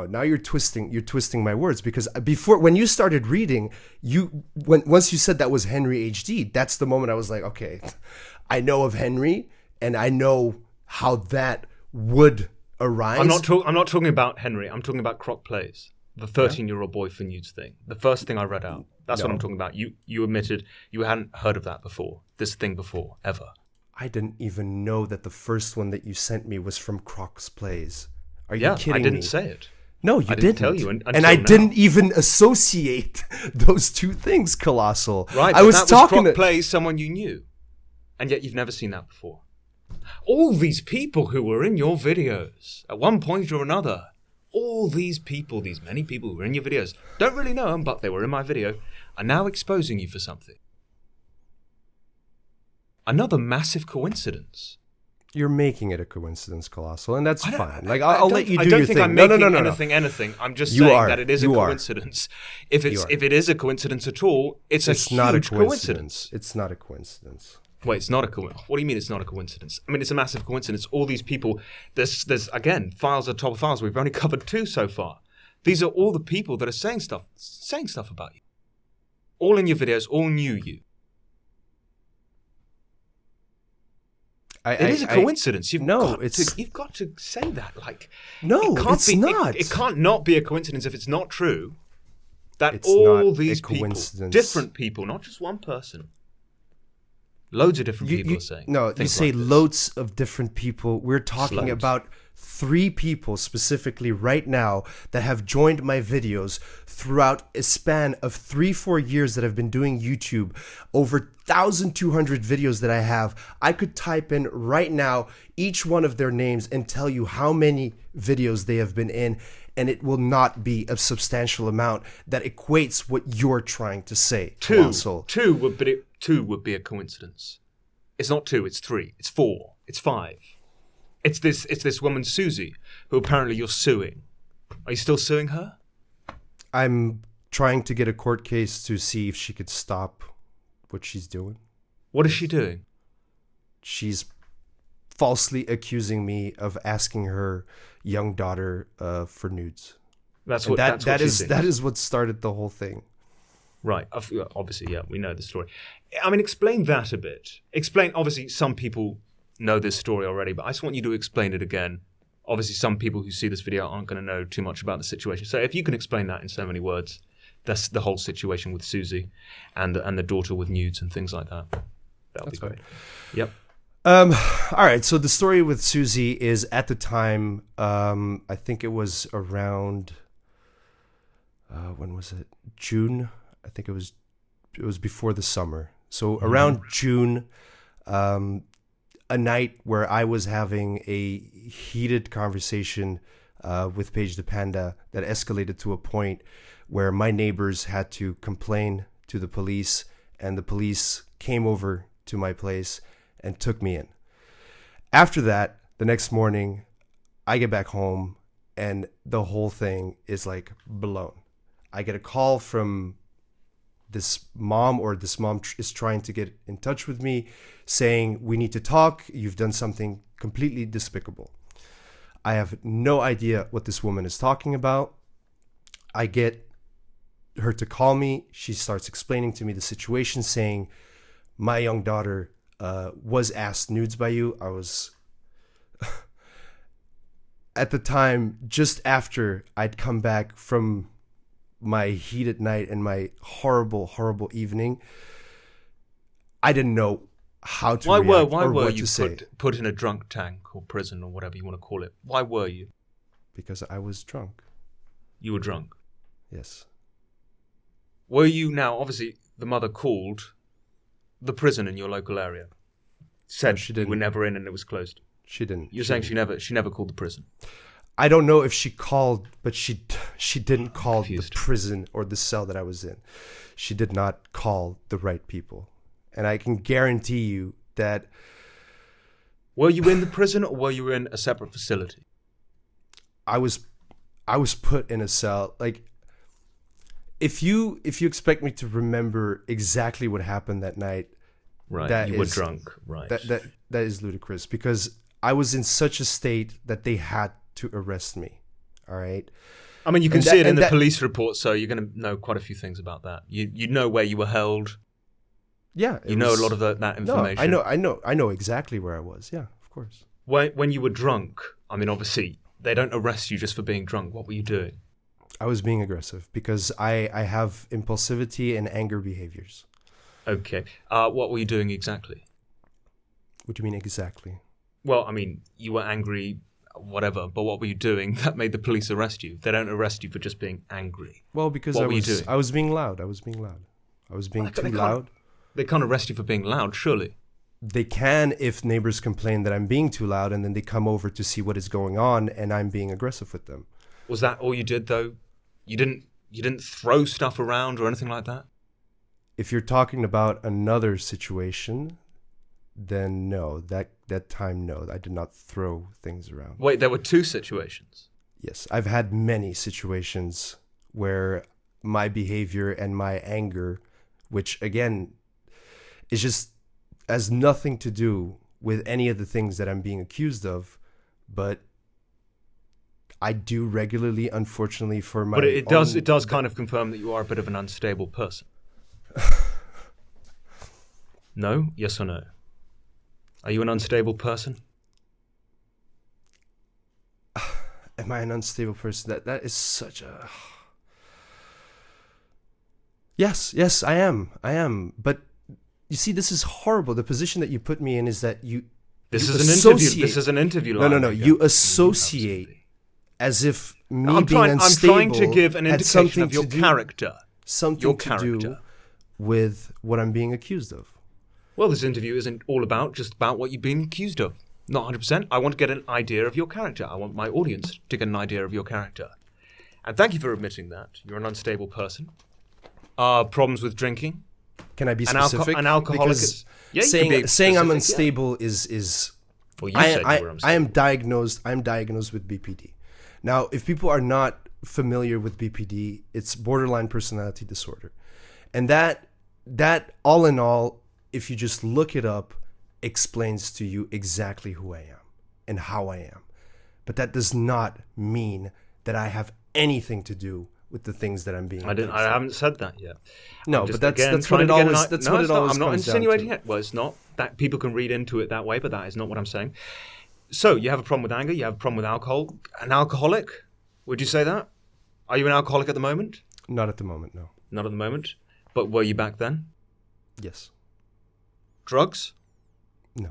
Now you're twisting my words, because before, when you started reading, once you said that was Henry HD, that's the moment I was like, okay, I know of Henry and I know how that would arise. I'm not talking about Henry. I'm talking about Croc Plays, the 13-year-old boy for nudes thing. The first thing I read out. That's what I'm talking about. You admitted you hadn't heard of that before, this thing before, ever. I didn't even know that the first one that you sent me was from Croc's Plays. Are you kidding me? I didn't say it. No, you didn't. Tell you and I didn't even associate those two things, Colossal. Right, I was talking Croc Plays, someone you knew, and yet you've never seen that before. All these people who were in your videos at one point or another, all these people, these many people who were in your videos, don't really know them, but they were in my video, are now exposing you for something. Another massive coincidence. You're making it a coincidence, Colossal, and that's fine. Like I'll let you do your thing. I don't think I'm making anything. I'm just saying that it is a coincidence. If it is a coincidence at all, it's a huge coincidence. It's not a coincidence. Wait, it's not a coincidence. What do you mean it's not a coincidence? I mean, it's a massive coincidence. All these people, there's again, files on top of files. We've only covered 2 so far. These are all the people that are saying stuff about you. All in your videos, all knew you. It is a coincidence. You've got to say that. Like, no, it's not. It can't not be a coincidence if it's not true. That all these people, different people, not just one person, loads of different people are saying. No, you say loads of different people. We're talking about 3 people specifically right now that have joined my videos throughout a span of 3-4 years that I've been doing YouTube. Over 1,200 videos that I have. I could type in right now each one of their names and tell you how many videos they have been in, and it will not be a substantial amount that equates what you're trying to say. Two would be a coincidence. It's not 2, it's 3, it's 4, it's 5. It's this woman Susie, who apparently you're suing. Are you still suing her? I'm trying to get a court case to see if she could stop what she's doing. What is she doing? She's falsely accusing me of asking her young daughter for nudes. That is what started the whole thing. Right. Obviously, yeah, we know the story. I mean, explain that a bit. Obviously, some people know this story already, but I just want you to explain it again, obviously some people who see this video aren't going to know too much about the situation. So if you can explain that in so many words, that's the whole situation with Susie and the daughter with nudes and things like that. That'll be great. Yep. All right. So the story with Susie is, at the time, I think it was around, when was it? June. I think it was before the summer. So around June, a night where I was having a heated conversation with Paige the Panda that escalated to a point where my neighbors had to complain to the police, and the police came over to my place and took me in. After that, the next morning, I get back home and the whole thing is like blown. I get a call from this mom is trying to get in touch with me saying, we need to talk. You've done something completely despicable. I have no idea what this woman is talking about. I get her to call me. She starts explaining to me the situation, saying, my young daughter was asked nudes by you. I was, at the time, just after I'd come back from my heated night and my horrible, horrible evening, I didn't know how to react why or were what you to say. put in a drunk tank or prison or whatever you want to call it? Why were you? Because I was drunk. You were drunk? Yes. Were you now, obviously, the mother called the prison in your local area. Said she didn't. You were never in and it was closed. She didn't. You're saying she never called the prison. I don't know if she called, but she didn't call the Confused. prison or the cell that I was in. She did not call the right people. And I can guarantee you that... Were you in the prison or were you in a separate facility? I was put in a cell. Like, if you expect me to remember exactly what happened that night, right? You were drunk, right? That is ludicrous, because I was in such a state that they had to arrest me. All right. I mean, you can see it in the police report, so you're going to know quite a few things about that. You know where you were held. Yeah, you know a lot of that information. No, I know exactly where I was. Yeah, of course. When you were drunk, I mean, obviously they don't arrest you just for being drunk. What were you doing? I was being aggressive because I have impulsivity and anger behaviors. Okay. What were you doing exactly? What do you mean exactly? Well, I mean, you were angry, whatever, but what were you doing that made the police arrest you? They don't arrest you for just being angry. Well, because I was being loud. I was being too loud. They can't arrest you for being loud, surely. They can if neighbors complain that I'm being too loud, and then they come over to see what is going on, and I'm being aggressive with them. Was that all you did, though? You didn't throw stuff around or anything like that? If you're talking about another situation, then no. That time, no. I did not throw things around. Wait, there were two situations? Yes. I've had many situations where my behavior and my anger, which, again, is just has nothing to do with any of the things that I'm being accused of, but I do regularly, unfortunately, for my. But it does kind of confirm that you are a bit of an unstable person. No? Yes or no? Are you an unstable person? Am I an unstable person? That is such a. Yes, I am. But you see, this is horrible. The position that you put me in is that you. This is an interview. No. You associate as if me being unstable. I'm trying to give an indication of your character. Something to do with what I'm being accused of. Well, this interview isn't all about just about what you're being accused of. Not 100%. I want to get an idea of your character. I want my audience to get an idea of your character. And thank you for admitting that. You're an unstable person. Problems with drinking. Can I be specific? An alcoholic. Saying I'm unstable is. Well, you said you were unstable. I'm diagnosed with BPD. Now, if people are not familiar with BPD, it's borderline personality disorder. And that all in all, if you just look it up, explains to you exactly who I am and how I am. But that does not mean that I have anything to do with the things that I'm being accused of. I haven't said that yet. No, but that's what it always comes down to. I'm not insinuating it. Well, it's not that people can read into it that way, but that is not what I'm saying. So you have a problem with anger. You have a problem with alcohol. An alcoholic? Would you say that? Are you an alcoholic at the moment? Not at the moment, no. Not at the moment. But were you back then? Yes. Drugs? No.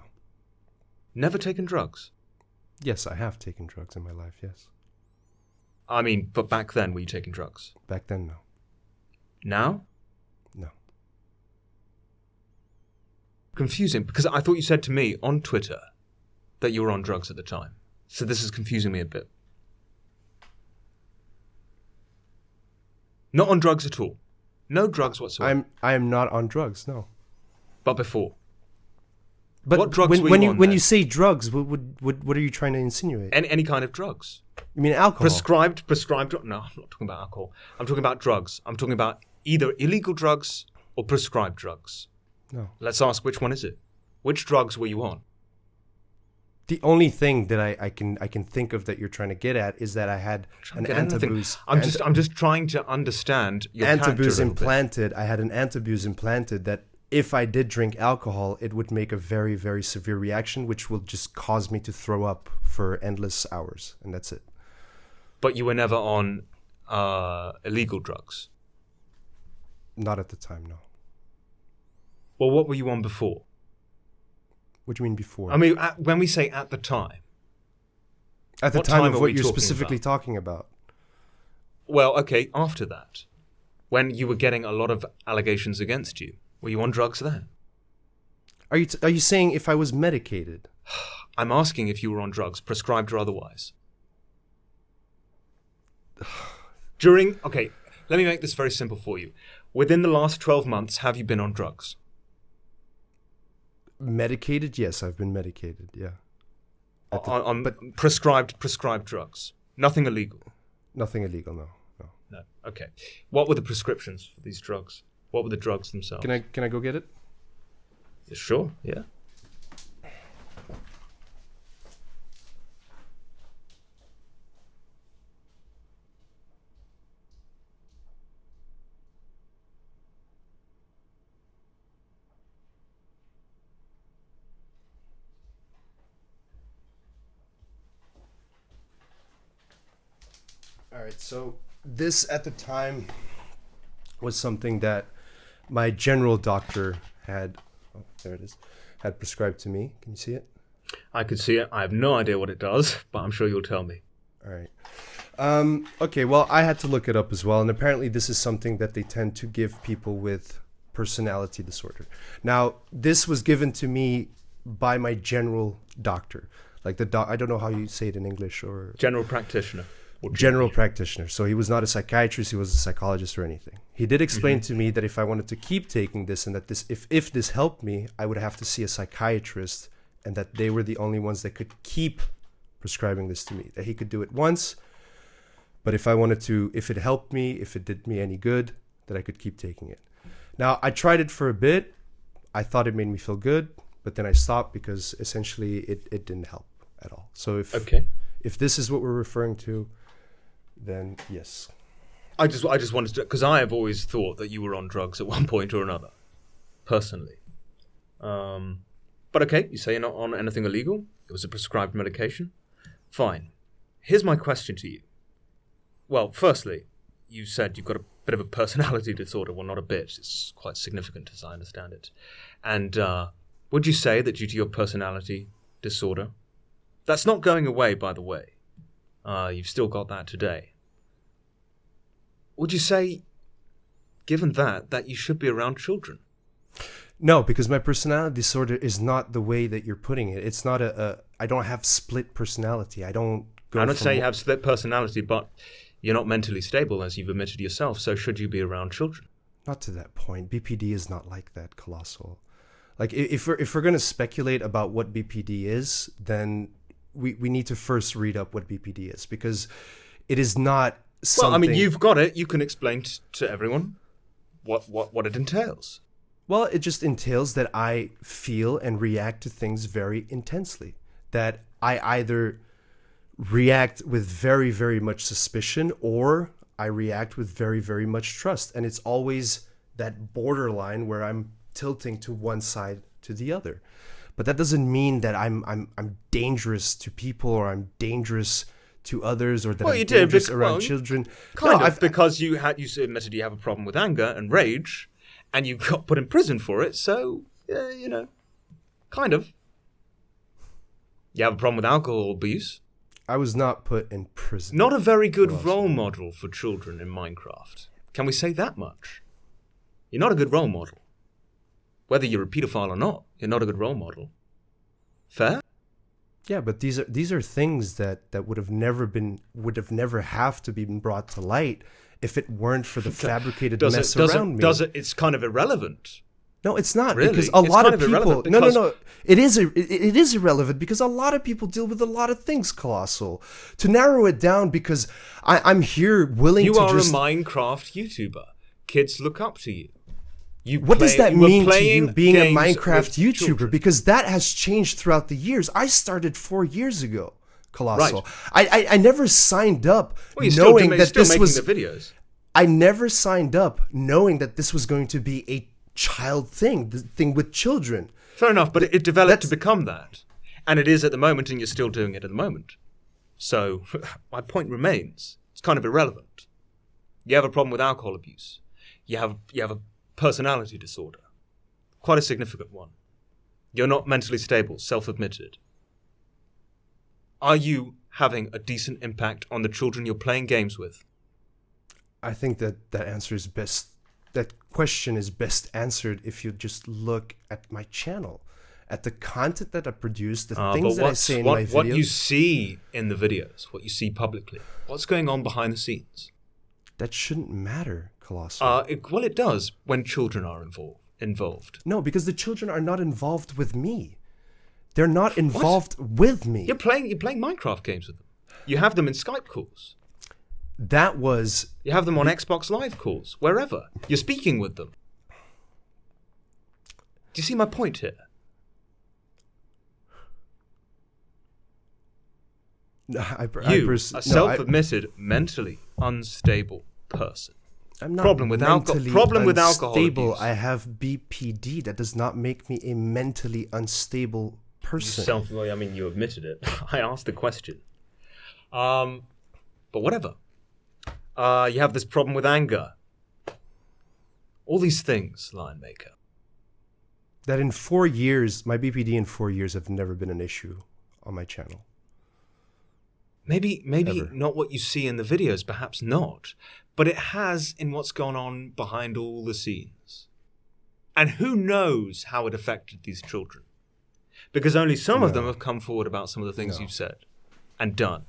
Never taken drugs? Yes, I have taken drugs in my life, yes. I mean, but back then, were you taking drugs? Back then, no. Now? No. Confusing, because I thought you said to me on Twitter that you were on drugs at the time. So this is confusing me a bit. Not on drugs at all. No drugs whatsoever. I am not on drugs, no. But before. But what drugs were when you on when then? you say drugs, what are you trying to insinuate? Any kind of drugs. You mean alcohol? Prescribed. No, I'm not talking about alcohol. I'm talking about drugs. I'm talking about either illegal drugs or prescribed drugs. No. Let's ask, which one is it? Which drugs were you on? The only thing that I can think of that you're trying to get at is that I had an antabuse. I'm just trying to understand your antabuse implanted. implanted. I had an antabuse implanted that if I did drink alcohol, it would make a very, very severe reaction, which will just cause me to throw up for endless hours, and that's it. But you were never on illegal drugs? Not at the time, no. Well, what were you on before? What do you mean before? I mean, when we say at the time. At the what time time of are what we you're talking specifically about? talking about. Well, okay, after that. When you were getting a lot of allegations against you. Were you on drugs then? Are you saying if I was medicated? I'm asking if you were on drugs, prescribed or otherwise. Okay, let me make this very simple for you. Within the last 12 months, have you been on drugs? Medicated? Yes, I've been medicated, yeah. But prescribed drugs? Nothing illegal? Nothing illegal, no. No, okay. What were the prescriptions for these drugs? What were the drugs themselves? Can I go get it? Sure, yeah. All right, so this at the time was something that my general doctor had, oh, there it is, had prescribed to me. Can you see it? I could see it. I have no idea what it does, but I'm sure you'll tell me. All right. Okay, well, I had to look it up as well, and apparently this is something that they tend to give people with personality disorder. Now, this was given to me by my general doctor. Like I don't know how you say it in English or... General practitioner. General practitioner. So he was not a psychiatrist, he was a psychologist or anything. He did explain to me that if I wanted to keep taking this and that this, if this helped me, I would have to see a psychiatrist and that they were the only ones that could keep prescribing this to me. That he could do it once, but if I wanted to, if it helped me, if it did me any good, that I could keep taking it. Now, I tried it for a bit. I thought it made me feel good, but then I stopped because essentially it didn't help at all. So if this is what we're referring to, then yes. I just wanted to, because I have always thought that you were on drugs at one point or another, personally. But okay, you say you're not on anything illegal. It was a prescribed medication. Fine. Here's my question to you. Well, firstly, you said you've got a bit of a personality disorder. Well, not a bit. It's quite significant as I understand it. And would you say that due to your personality disorder, that's not going away, by the way. You've still got that today. Would you say, given that you should be around children? No, because my personality disorder is not the way that you're putting it. It's not I don't have split personality. I don't go. I'm not saying you have split personality, but you're not mentally stable, as you've admitted yourself. So should you be around children? Not to that point. Bpd is not like that, Colossal. Like if we're going to speculate about what Bpd is, then we need to first read up what Bpd is, because it is not something... Well, I mean, you've got it. You can explain to everyone what it entails. Well, it just entails that I feel and react to things very intensely. That I either react with very, very much suspicion or I react with very, very much trust. And it's always that borderline where I'm tilting to one side to the other. but that doesn't mean that I'm dangerous to people, or I'm dangerous to others, or that I'm dangerous around children. Because you admitted you have a problem with anger and rage, and you got put in prison for it. So kind of. You have a problem with alcohol abuse. I was not put in prison. Not a very good role model for children in Minecraft. Can we say that much? You're not a good role model. Whether you're a pedophile or not, you're not a good role model. Fair? Yeah, but these are things that would have never have to be brought to light if it weren't for the fabricated mess around me. It's kind of irrelevant. No, it's not, really? Because a lot of people. No. It is irrelevant because a lot of people deal with a lot of things, Colossal. To narrow it down, because I'm here willing to just. You are a Minecraft YouTuber. Kids look up to you. What does that mean to you, being a Minecraft YouTuber? Children. Because that has changed throughout the years. I started 4 years ago, Colossal. Right. I never signed up knowing that this was. The videos. I never signed up knowing that this was going to be a child thing, the thing with children. Fair enough, but it developed to become that. And it is at the moment, and you're still doing it at the moment. So my point remains. It's kind of irrelevant. You have a problem with alcohol abuse. You have a personality disorder. Quite a significant one. You're not mentally stable, self-admitted. Are you having a decent impact on the children you're playing games with? I think that answer is best. That question is best answered if you just look at my channel, at the content that I produce, the things that I say in my videos. What you see in the videos, what you see publicly, what's going on behind the scenes? That shouldn't matter, Colossal. Well, it does when children are involved. No, because the children are not involved with me. They're not involved with me. You're playing Minecraft games with them. You have them in Skype calls. You have them on Xbox Live calls, wherever. You're speaking with them. Do you see my point here? A self-admitted, mentally unstable person. I'm not problem with alcohol abuse. I have BPD. That does not make me a mentally unstable person. You admitted it. I asked the question. But whatever. You have this problem with anger. All these things, Lionmaker. That in 4 years, my BPD in 4 years have never been an issue on my channel. Maybe Ever. Not what you see in the videos, perhaps not. But it has in what's gone on behind all the scenes. And who knows how it affected these children? Because only some of them have come forward about some of the things you've said and done.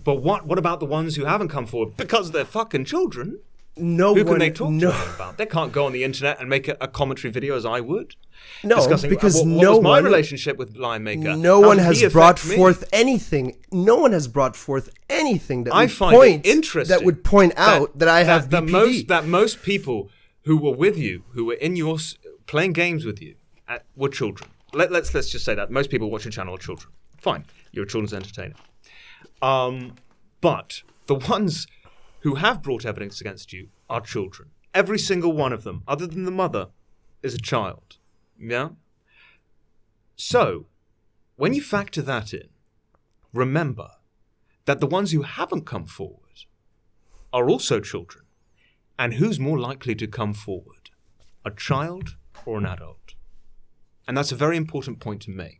But what about the ones who haven't come forward? Because they're fucking children. Who can they talk to them about? They can't go on the internet and make a commentary video as I would. No, discussing because what was my relationship with Lionmaker. No one has brought forth anything. No one has brought forth anything that would point out that I have BPD. That most people who were with you, who were in your playing games with you, were children. Let's just say that most people watch your channel are children. Fine, you're a children's entertainer. But the ones who have brought evidence against you are children. Every single one of them, other than the mother, is a child. Yeah? So, when you factor that in, remember that the ones who haven't come forward are also children. And who's more likely to come forward? A child or an adult? And that's a very important point to make.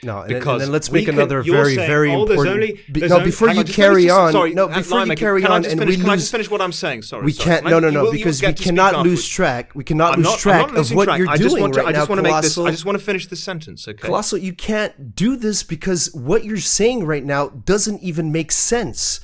No, and then let's make another very important. Before you carry on, can I just finish what I'm saying? Sorry. We can't. No, because we cannot lose track. We cannot lose track of what you're doing right now, Colossal. I just want to finish the sentence, okay? Colossal, you can't do this because what you're saying right now doesn't even make sense.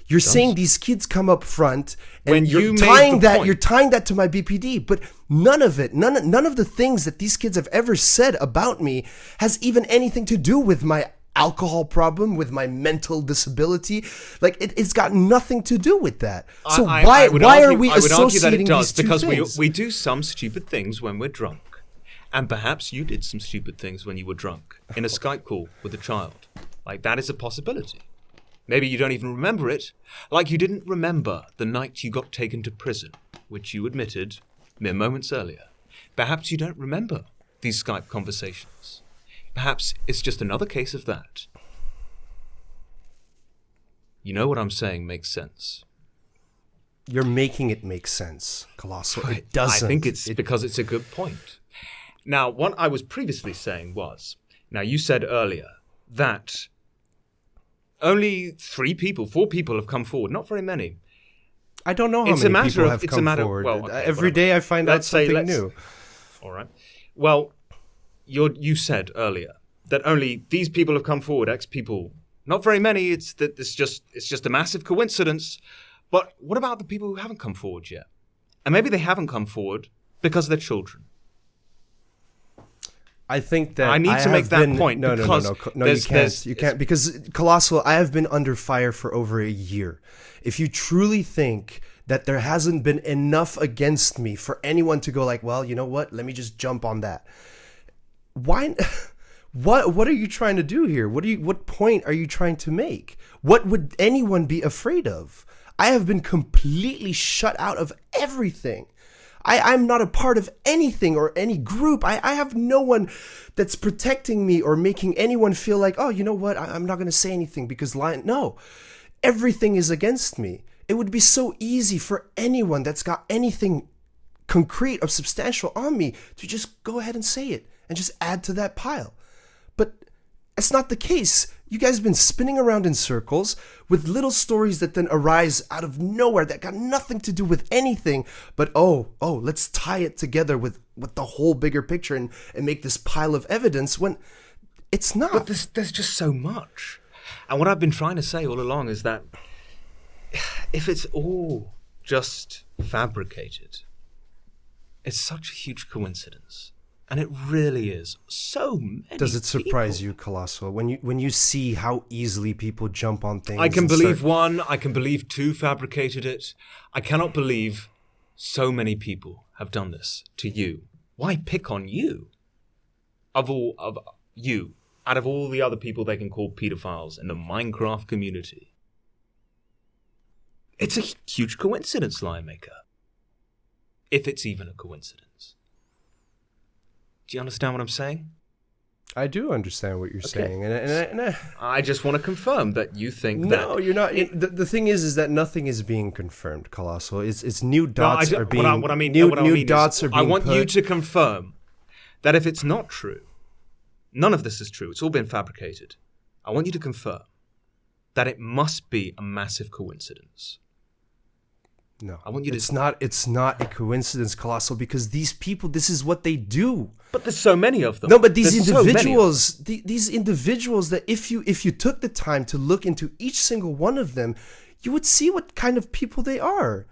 You're saying these kids come up front, and you're tying that to my BPD, but none of it, none of the things that these kids have ever said about me has even anything to do with my alcohol problem, with my mental disability. Like it's got nothing to do with that. So why are we associating these two things? Because we do some stupid things when we're drunk, and perhaps you did some stupid things when you were drunk in a Skype call with a child. Like that is a possibility. Maybe you don't even remember it, like you didn't remember the night you got taken to prison, which you admitted mere moments earlier. Perhaps you don't remember these Skype conversations. perhaps it's just another case of that. You know what I'm saying makes sense. You're making it make sense, Colossal. Right. It doesn't. I think it's because it's a good point. Now, what I was previously saying was, now you said earlier that only 4 people have come forward. Not very many. I don't know how many people have come forward. Well, okay, every day I find out something new. All right. Well, you said earlier that only these people have come forward, X people. Not very many. It's just a massive coincidence. But what about the people who haven't come forward yet? And maybe they haven't come forward because they're children. I think that I need to make that point. No, you can't. You can't, because Colossal, I have been under fire for over a year. If you truly think that there hasn't been enough against me for anyone to go like, well, you know what? Let me just jump on that. Why? What are you trying to do here? What point are you trying to make? What would anyone be afraid of? I have been completely shut out of everything. I'm not a part of anything or any group. I have no one that's protecting me or making anyone feel like, oh, you know what? I'm not going to say anything because no, everything is against me. It would be so easy for anyone that's got anything concrete or substantial on me to just go ahead and say it and just add to that pile. But it's not the case. You guys have been spinning around in circles with little stories that then arise out of nowhere that got nothing to do with anything. But let's tie it together with the whole bigger picture and make this pile of evidence when it's not. But there's just so much. And what I've been trying to say all along is that if it's all just fabricated, it's such a huge coincidence. And it really is. So many. Does it surprise you, Colossal, when you see how easily people jump on things? I can believe one. I can believe 2 fabricated it. I cannot believe so many people have done this to you. Why pick on you? Out of all the other people they can call pedophiles in the Minecraft community. It's a huge coincidence, Lionmaker. If it's even a coincidence. Do you understand what I'm saying? I do understand what you're saying, and I just want to confirm that you think that. No, you're not. The thing is that nothing is being confirmed, Colossal. It's new dots are being. What I mean, new dots are being. I want you to confirm that if it's not true, none of this is true. It's all been fabricated. I want you to confirm that it must be a massive coincidence. No, I want you to. It's not a coincidence, Colossal, because these people, this is what they do. But there's so many of them. No, but these individuals, these individuals that if you took the time to look into each single one of them, you would see what kind of people they are.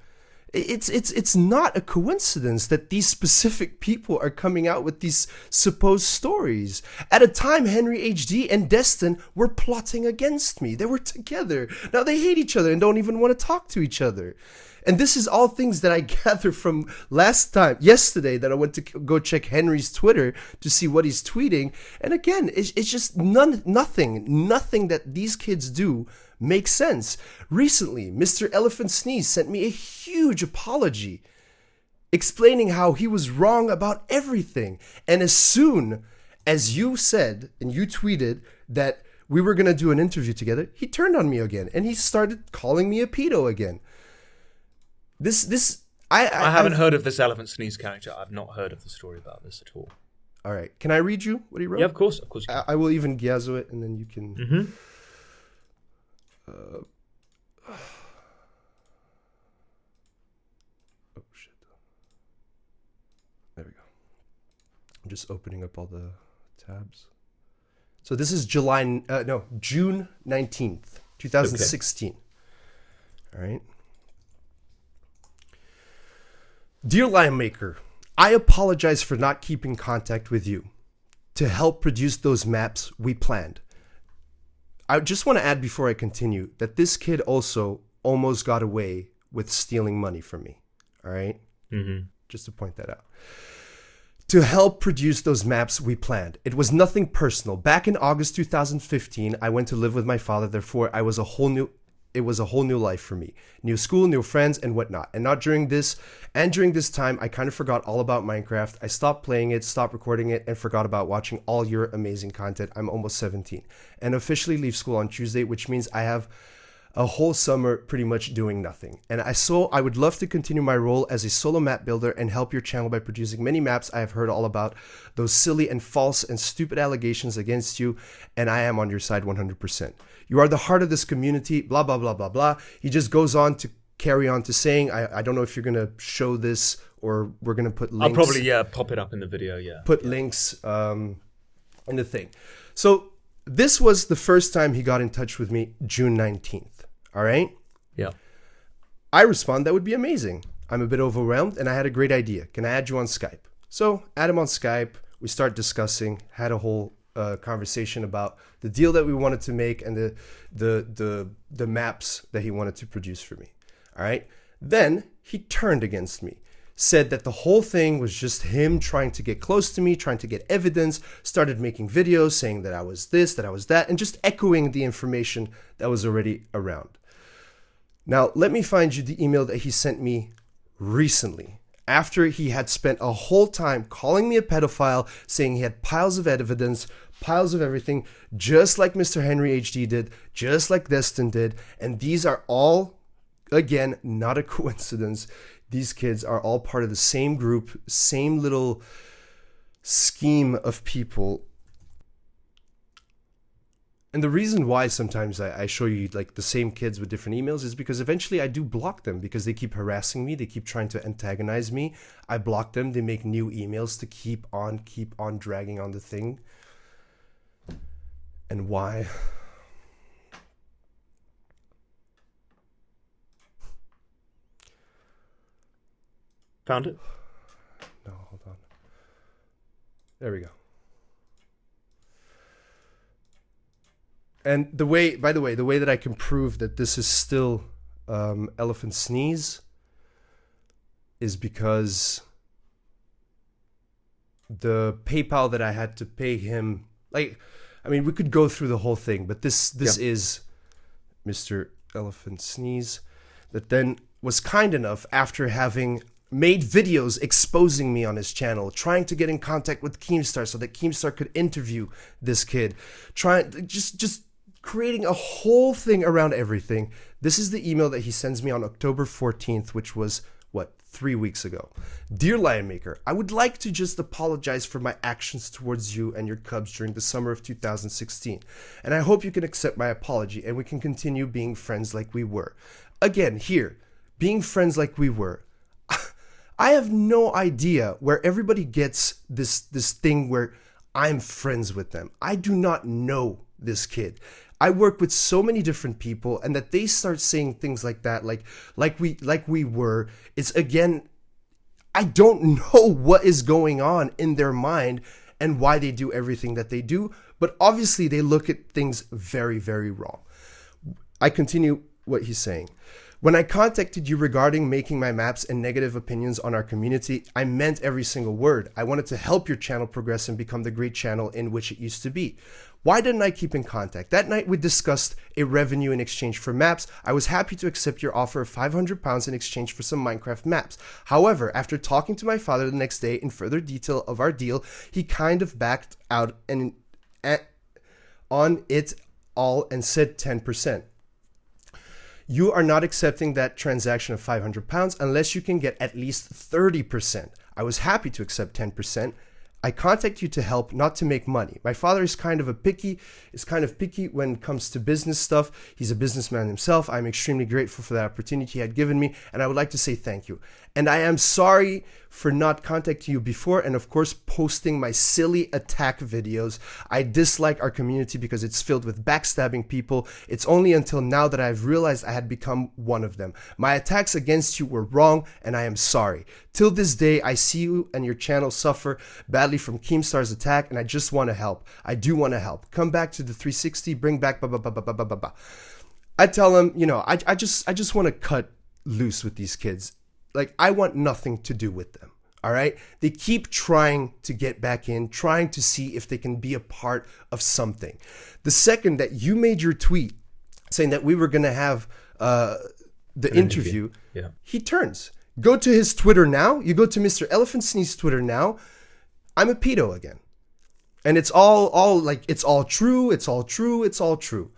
It's not a coincidence that these specific people are coming out with these supposed stories. At a time, Henry HD and Destin were plotting against me. They were together. Now they hate each other and don't even want to talk to each other. And this is all things that I gathered from yesterday, that I went to go check Henry's Twitter to see what he's tweeting. And again, it's just nothing that these kids do makes sense. Recently, Mr. Elephant Sneeze sent me a huge apology explaining how he was wrong about everything. And as soon as you said and you tweeted that we were going to do an interview together, he turned on me again and he started calling me a pedo again. I haven't heard of this Elephant Sneeze character. I've not heard of the story about this at all. All right. Can I read you what he wrote? Yeah, of course. I will even gazzo it and then you can... Mm-hmm. Oh, shit. There we go. I'm just opening up all the tabs. So this is June 19th, 2016. Okay. All right. Dear Lionmaker, I apologize for not keeping contact with you to help produce those maps we planned. I just want to add before I continue that this kid also almost got away with stealing money from me. All right? Mm-hmm. Just to point that out. To help produce those maps we planned. It was nothing personal. Back in August 2015, I went to live with my father. Therefore, I was a whole new... it was a whole new life for me. New school, new friends, and whatnot. And not during this. And during this time, I kind of forgot all about Minecraft. I stopped playing it, stopped recording it, and forgot about watching all your amazing content. I'm almost 17 and officially leave school on Tuesday, which means I have a whole summer pretty much doing nothing. And I would love to continue my role as a solo map builder and help your channel by producing many maps. I have heard all about those silly and false and stupid allegations against you, and I am on your side 100%. You are the heart of this community, blah, blah, blah, blah, blah. He just goes on to carry on to saying, I don't know if you're going to show this or we're going to put links. I'll probably, pop it up in the video, Put links in the thing. So this was the first time he got in touch with me, June 19th. All right? Yeah. I respond, that would be amazing. I'm a bit overwhelmed and I had a great idea. Can I add you on Skype? So add him on Skype. We start discussing, had a whole conversation about the deal that we wanted to make and the maps that he wanted to produce for me. All right? Then he turned against me. Said that the whole thing was just him trying to get close to me, trying to get evidence, started making videos saying that I was this, that I was that, and just echoing the information that was already around. Now, let me find you the email that he sent me recently, after he had spent a whole time calling me a pedophile, saying he had piles of evidence, piles of everything, just like Mr. Henry HD did, just like Destin did. And these are all, again, not a coincidence. These kids are all part of the same group, same little scheme of people. And the reason why sometimes I show you like the same kids with different emails is because eventually I do block them because they keep harassing me. They keep trying to antagonize me. I block them. They make new emails to keep on dragging on the thing. And why? Found it? No, hold on. There we go. And by the way, the way that I can prove that this is still Elephant Sneeze is because the PayPal that I had to pay him, like, I mean, we could go through the whole thing, but this is Mr. Elephant Sneeze that then was kind enough, after having made videos exposing me on his channel, trying to get in contact with Keemstar so that Keemstar could interview this kid, trying just creating a whole thing around everything. This is the email that he sends me on October 14th, which was, 3 weeks ago. Dear Lionmaker, I would like to just apologize for my actions towards you and your cubs during the summer of 2016. And I hope you can accept my apology and we can continue being friends like we were. Again, here, being friends like we were. I have no idea where everybody gets this thing where I'm friends with them. I do not know this kid. I work with so many different people, and that they start saying things like that, like we were. It's, again, I don't know what is going on in their mind and why they do everything that they do, but obviously they look at things very, very wrong. I continue what he's saying. When I contacted you regarding making my maps and negative opinions on our community, I meant every single word. I wanted to help your channel progress and become the great channel in which it used to be. Why didn't I keep in contact? That night we discussed a revenue in exchange for maps. I was happy to accept your offer of £500 in exchange for some Minecraft maps. However, after talking to my father the next day in further detail of our deal, he kind of backed out on it all and said 10%. You are not accepting that transaction of £500 unless you can get at least 30%. I was happy to accept 10%. I contact you to help, not to make money. My father is kind of picky when it comes to business stuff. He's a businessman himself. I'm extremely grateful for that opportunity he had given me, and I would like to say thank you. And I am sorry for not contacting you before, and of course posting my silly attack videos. I dislike our community because it's filled with backstabbing people. It's only until now that I've realized I had become one of them. My attacks against you were wrong, and I am sorry. Till this day, I see you and your channel suffer badly from Keemstar's attack, and I just want to help. I do want to help. Come back to the 360, bring back blah, blah, blah, blah, blah, blah, blah. I tell him, you know, I just want to cut loose with these kids. Like, I want nothing to do with them. All right. They keep trying to get back in, trying to see if they can be a part of something. The second that you made your tweet saying that we were going to have the interview, Yeah. he turns. Go to his Twitter now. You go to Mr. Elephant Sneeze Twitter now. I'm a pedo again. And it's all like, it's all true. It's all true. It's all true.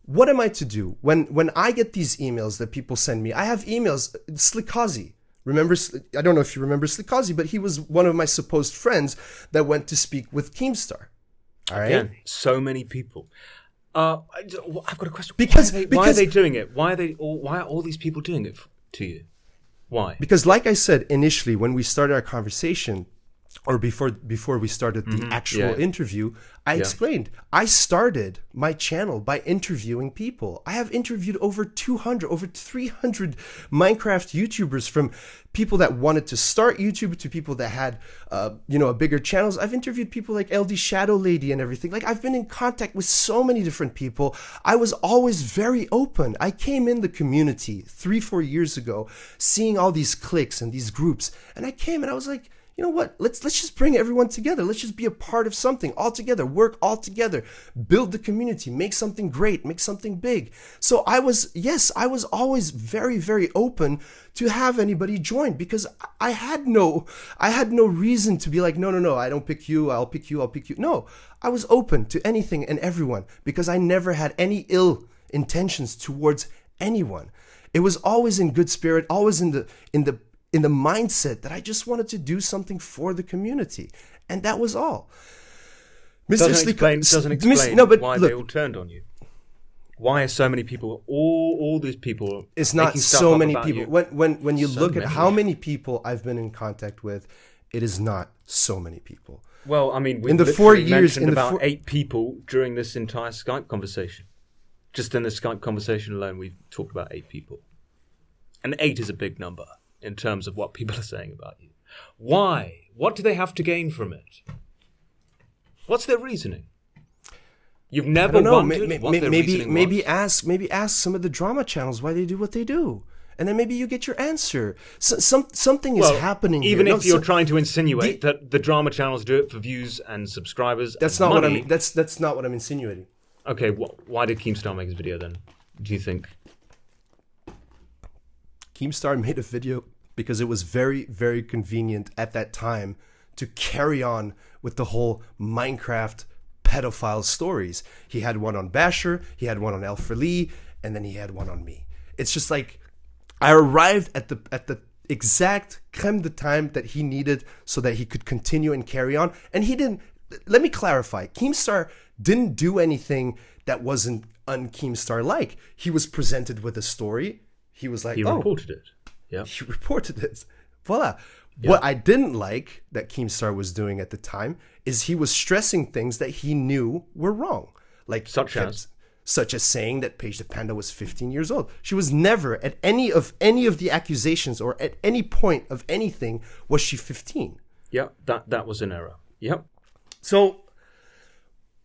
What am I to do? When I get these emails that people send me, I have emails, Slickazi. Remember, I don't know if you remember Slickazi, but he was one of my supposed friends that went to speak with Keemstar. All right. Again, so many people. I've got a question. Why are they doing it? Why are all these people doing it to you? Why? Because, like I said initially, when we started our conversation, or before we started the actual interview, I explained I started my channel by interviewing people. I have interviewed over 300 Minecraft YouTubers, from people that wanted to start YouTube to people that had, bigger channels. I've interviewed people like LD Shadow Lady and everything. Like, I've been in contact with so many different people. I was always very open. I came in the community 3-4 years ago, seeing all these cliques and these groups, and I came and I was like, you know what? Let's just bring everyone together. Let's just be a part of something all together, work all together, build the community, make something great, make something big. So I was always very, very open to have anybody join, because I had no reason to be like, no, I don't pick you, I'll pick you. No, I was open to anything and everyone, because I never had any ill intentions towards anyone. It was always in good spirit, always in the mindset that I just wanted to do something for the community, and that was all. Doesn't explain why they all turned on you. Why are so many people? All these people. It's not so many people. When you look at how many people I've been in contact with, it is not so many people. Well, I mean, we in the 4 years, mentioned about 8 people during this entire Skype conversation. Just in the Skype conversation alone, we've talked about 8 people, and 8 is a big number in terms of what people are saying about you. Why? What do they have to gain from it? What's their reasoning? You've never wondered what their reasoning was? Maybe ask some of the drama channels why they do what they do, and then maybe you get your answer. Something is happening. Even if you're trying to insinuate that the drama channels do it for views and subscribers, that's not what I mean. That's not what I'm insinuating. Okay, why did Keemstar make his video then? Do you think? Keemstar made a video because it was very, very convenient at that time to carry on with the whole Minecraft pedophile stories. He had one on Basher, he had one on Elfree, and then he had one on me. It's just like, I arrived at the exact creme de time that he needed so that he could continue and carry on. And he didn't, let me clarify, Keemstar didn't do anything that wasn't un-Keemstar-like. He was presented with a story. He was like, he reported it. Yeah. He reported it. Voila. Yeah. What I didn't like that Keemstar was doing at the time is he was stressing things that he knew were wrong. Like such as saying that Paige the Panda was 15 years old. She was never, at any of the accusations or at any point of anything, was she 15. Yeah, that was an error. Yep. So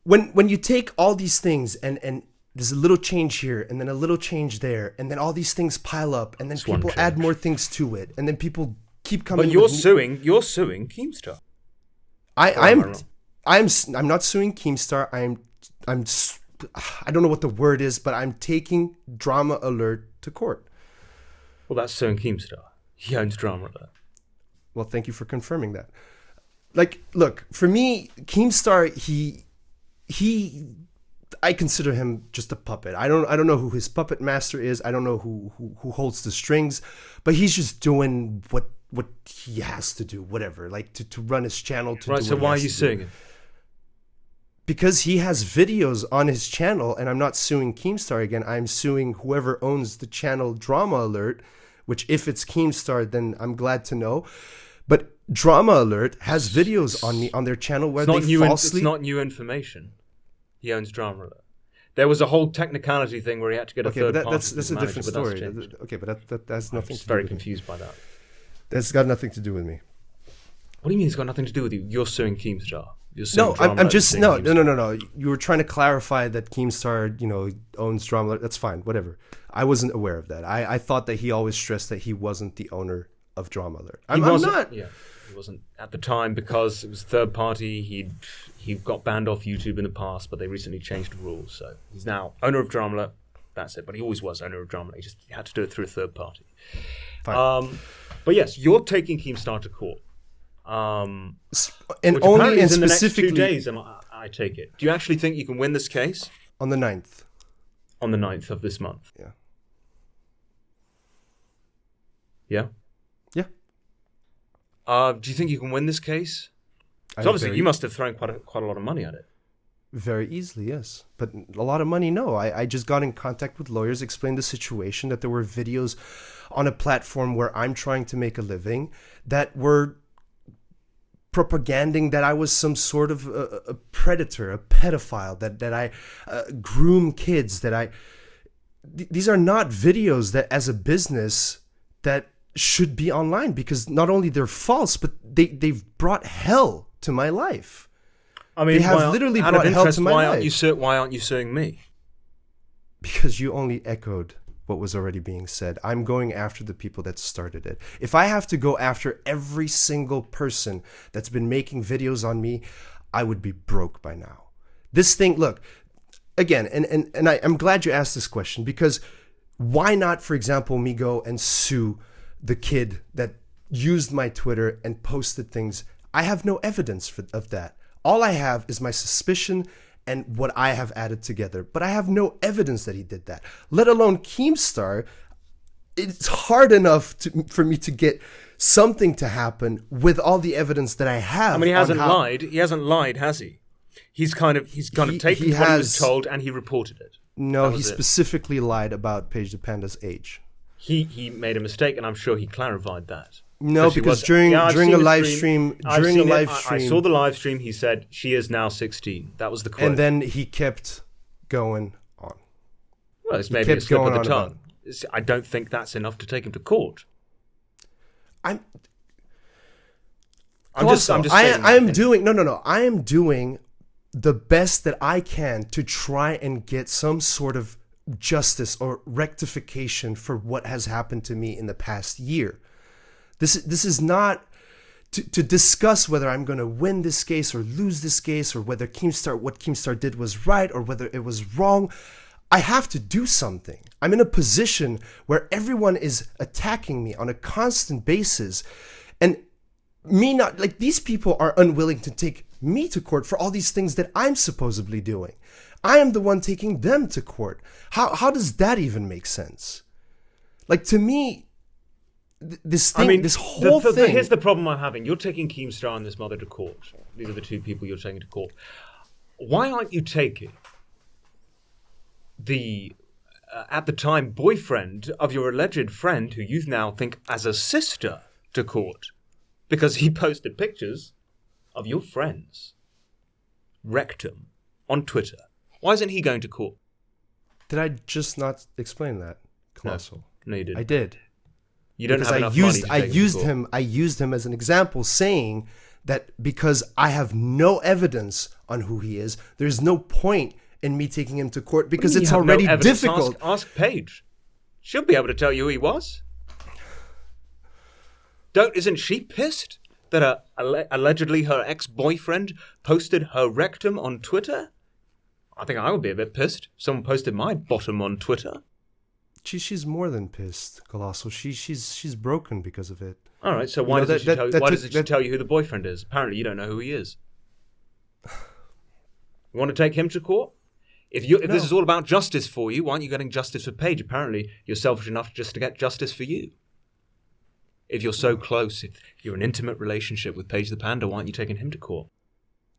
when you take all these things and there's a little change here and then a little change there, and then all these things pile up, and then people add more things to it, and then people keep coming. But you're suing Keemstar. I'm not suing Keemstar. I don't know what the word is, but I'm taking Drama Alert to court. Well, that's suing Keemstar. He owns Drama Alert. Well, thank you for confirming that. Like, look, for me, Keemstar, I consider him just a puppet. I don't know who his puppet master is. I don't know who holds the strings, but he's just doing what he has to do, whatever, like to run his channel. Right. So why are you suing him? Because he has videos on his channel, and I'm not suing Keemstar again. I'm suing whoever owns the channel Drama Alert, which if it's Keemstar, then I'm glad to know. But Drama Alert has videos on their channel where It's not new information. He owns Drama Alert. There was a whole technicality thing where he had to get a third party. That's a different story. Okay, but that's nothing. I'm very confused by that. That's got nothing to do with me. What do you mean it's got nothing to do with you? You're suing Keemstar. No, I'm just no. You were trying to clarify that Keemstar, owns Drama Alert. That's fine, whatever. I wasn't aware of that. I thought that he always stressed that he wasn't the owner of Drama Alert. I'm not. Yeah, he wasn't at the time because it was third party. He got banned off YouTube in the past, but they recently changed the rules, so he's now owner of Drama Alert. That's it. But he always was owner of Drama. He just had to do it through a third party. Fine. But yes, you're taking Keemstar to court. And which only and is in the specifically next 2 days, I take it. Do you actually think you can win this case? on the 9th. On the 9th of this month. Yeah. Yeah? Yeah. Do you think you can win this case? Obviously, you must have thrown quite a lot of money at it. Very easily, yes. But a lot of money, no. I just got in contact with lawyers, explained the situation, that there were videos on a platform where I'm trying to make a living that were propaganding that I was some sort of a predator, a pedophile, that I groom kids, these are not videos that as a business that should be online, because not only they're false, but they've brought hell to my life. I mean, they have literally brought hell to my life. Why aren't you suing me? Because you only echoed what was already being said. I'm going after the people that started it. If I have to go after every single person that's been making videos on me, I would be broke by now. This thing, look, again, and I'm glad you asked this question, because why not, for example, me go and sue the kid that used my Twitter and posted things? I have no evidence of that. All I have is my suspicion and what I have added together. But I have no evidence that he did that, let alone Keemstar. It's hard enough for me to get something to happen with all the evidence that I have. I mean, he hasn't lied. He hasn't lied, has he? He's kind of taken what he was told and he reported it. No, he specifically lied about Paige the Panda's age. He made a mistake, and I'm sure he clarified that. No, because during a live stream, I saw the live stream. He said she is now 16. That was the quote. And then he kept going on. Well, it's maybe a slip of the tongue. I don't think that's enough to take him to court. I am doing the best that I can to try and get some sort of justice or rectification for what has happened to me in the past year. This is not to discuss whether I'm going to win this case or lose this case, or whether what Keemstar did was right or whether it was wrong. I have to do something. I'm in a position where everyone is attacking me on a constant basis, and these people are unwilling to take me to court for all these things that I'm supposedly doing. I am the one taking them to court. How does that even make sense? Like, to me, this thing, this whole thing. Here's the problem I'm having. You're taking Keemstar and this mother to court. These are the two people you're taking to court. Why aren't you taking the, at the time, boyfriend of your alleged friend, who you now think as a sister, to court? Because he posted pictures of your friend's rectum on Twitter. Why isn't he going to court? Did I just not explain that, Colossal? No, you didn't. I did. You don't have enough money to take him to court. I used him as an example, saying that because I have no evidence on who he is, there's no point in me taking him to court, because it's already difficult. Ask Paige. She'll be able to tell you who he was. Isn't she pissed that allegedly her ex-boyfriend posted her rectum on Twitter? I think I would be a bit pissed. Someone posted my bottom on Twitter. She's more than pissed, Colossal. She's broken because of it. All right, so why doesn't she tell you who the boyfriend is? Apparently you don't know who he is. You want to take him to court? If this is all about justice for you, why aren't you getting justice for Paige? Apparently you're selfish enough just to get justice for you. If you're so close, if you're in an intimate relationship with Paige the Panda, why aren't you taking him to court?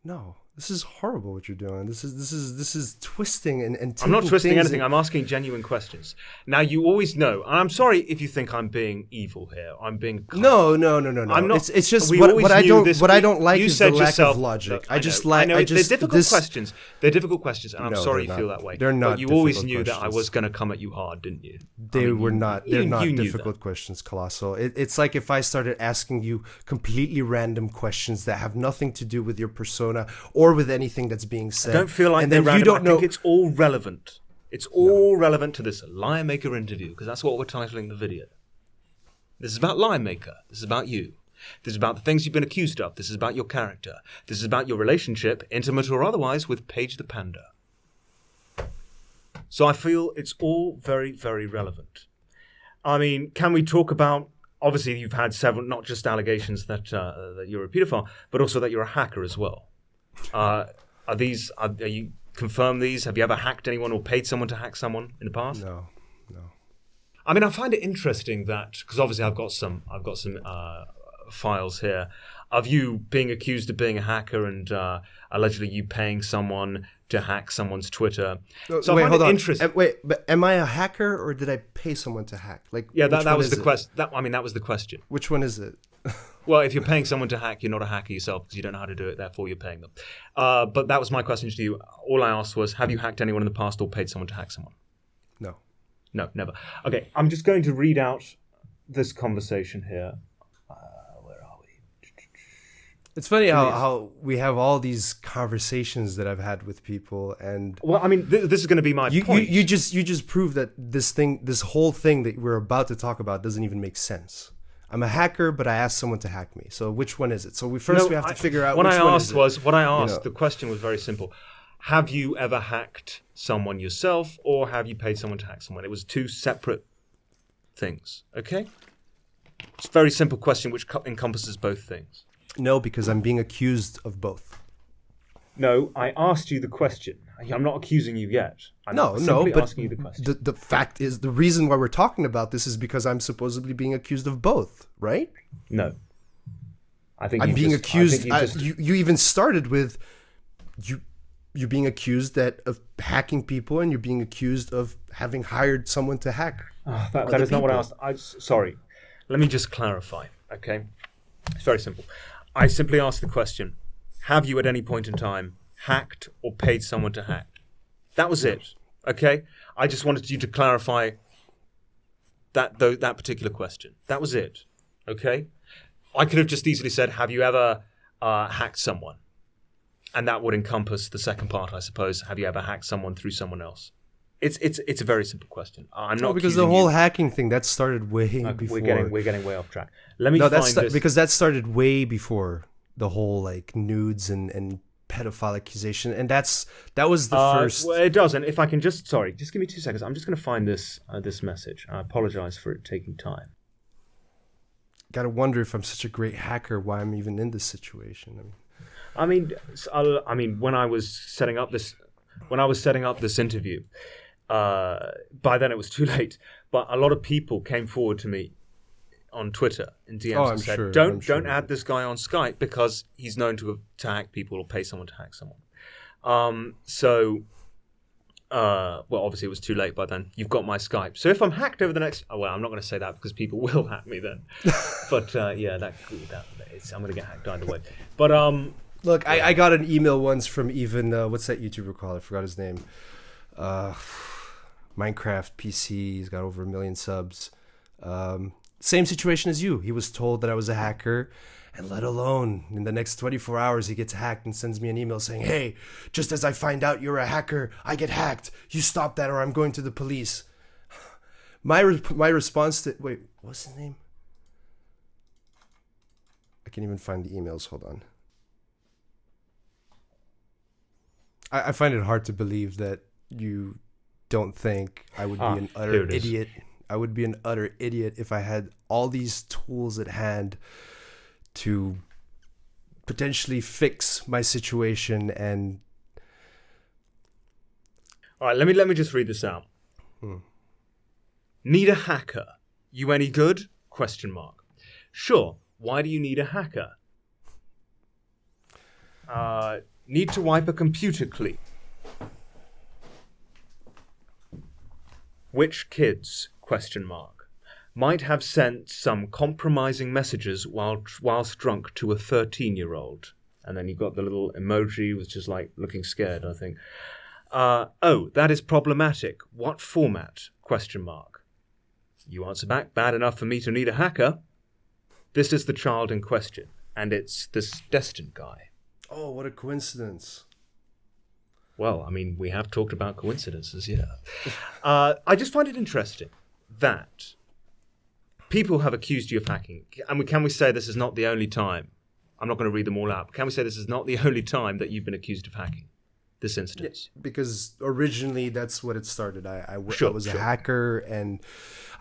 No, this is horrible what you're doing. This is twisting and I'm not twisting anything. I'm asking genuine questions. Now, you always know, and I'm sorry if you think I'm being evil here. I'm being kind. No. I'm not. It's just what I don't like is the lack of logic. They're difficult questions. They're difficult questions, and I'm sorry you feel that way. They're not. But you always knew that I was going to come at you hard, didn't you? They were not. They're not difficult questions, Colossal. It's like if I started asking you completely random questions that have nothing to do with your persona or with anything that's being said. I don't feel like they're random. I think it's all relevant. It's all relevant to this Lionmaker interview, because that's what we're titling the video. This is about Lionmaker. This is about you. This is about the things you've been accused of. This is about your character. This is about your relationship, intimate or otherwise, with Paige the Panda. So I feel it's all very, very relevant. I mean, can we talk about, obviously you've had several, not just allegations that you're a pedophile, but also that you're a hacker as well. Are you confirm these? Have you ever hacked anyone or paid someone to hack someone in the past? No. I mean, I find it interesting that, because obviously I've got some files here of you being accused of being a hacker and allegedly you paying someone to hack someone's Twitter. So wait, I find hold it on. interesting. But am I a hacker or did I pay someone to hack? Like, yeah, that was the question. That was the question. Which one is it? Well, if you're paying someone to hack, you're not a hacker yourself because you don't know how to do it. Therefore, you're paying them. But that was my question to you. All I asked was, have you hacked anyone in the past or paid someone to hack someone? No, never. Okay, I'm just going to read out this conversation here. Where are we? It's funny how we have all these conversations that I've had with people, and well, I mean, this is going to be my point. You just prove that this whole thing that we're about to talk about doesn't even make sense. I'm a hacker, but I asked someone to hack me. So which one is it? So we have to figure out. The question was very simple. Have you ever hacked someone yourself, or have you paid someone to hack someone? It was two separate things, okay? It's a very simple question which encompasses both things. No, because I'm being accused of both. No, I asked you the question. I'm not accusing you yet. I'm asking you the question. The fact is, the reason why we're talking about this is because I'm supposedly being accused of both, right? No. I'm being accused. You even started with you're being accused of hacking people, and you're being accused of having hired someone to hack. That is not what I asked. Sorry. Let me just clarify, okay? It's very simple. I simply asked the question, have you at any point in time hacked or paid someone to hack? That was it, okay? I just wanted you to clarify that particular question. That was it, okay? I could have just easily said, have you ever hacked someone? And that would encompass the second part, I suppose. Have you ever hacked someone through someone else? It's a very simple question. I'm not because the whole hacking thing that started way before. We're getting way off track. Because that started way before the whole like nudes and pedophile accusation, and that was the first. Well, it does. And if I can just give me 2 seconds. I'm just going to find this message. I apologize for it taking time. Gotta wonder if I'm such a great hacker, why I'm even in this situation. I mean, when I was setting up this interview, by then it was too late. But a lot of people came forward to me on Twitter in DMs and said, "Don't add this guy on Skype because he's known to hack people or pay someone to hack someone." Well, obviously it was too late by then. You've got my Skype. So if I'm hacked over the next, I'm not going to say that because people will hack me then. But I'm going to get hacked either way. But look, I got an email once from even what's that YouTuber called? I forgot his name. Minecraft PC. He's got over 1 million subs. Same situation as you. He was told that I was a hacker, and let alone in the next 24 hours he gets hacked and sends me an email saying, "Hey, just as I find out you're a hacker, I get hacked. You stop that or I'm going to the police." My response to what's his name? I can't even find the emails. Hold on. I find it hard to believe that you don't think I would be an utter idiot. I would be an utter idiot if I had all these tools at hand to potentially fix my situation. And all right, let me just read this out. Need a hacker? You any good? ? Sure. Why do you need a hacker? Need to wipe a computer clean. Which kids? ? Might have sent some compromising messages whilst drunk to a 13-year-old. And then you've got the little emoji, which is like looking scared, I think. That is problematic. What format? ? You answer back, bad enough for me to need a hacker. This is the child in question, and it's this destined guy. Oh, what a coincidence. Well, I mean, we have talked about coincidences, yeah. I just find it interesting that people have accused you of hacking. And can we say this is not the only time? I'm not going to read them all out. But can we say this is not the only time that you've been accused of hacking? this instance? Because originally that's what it started. I was a sure. hacker, and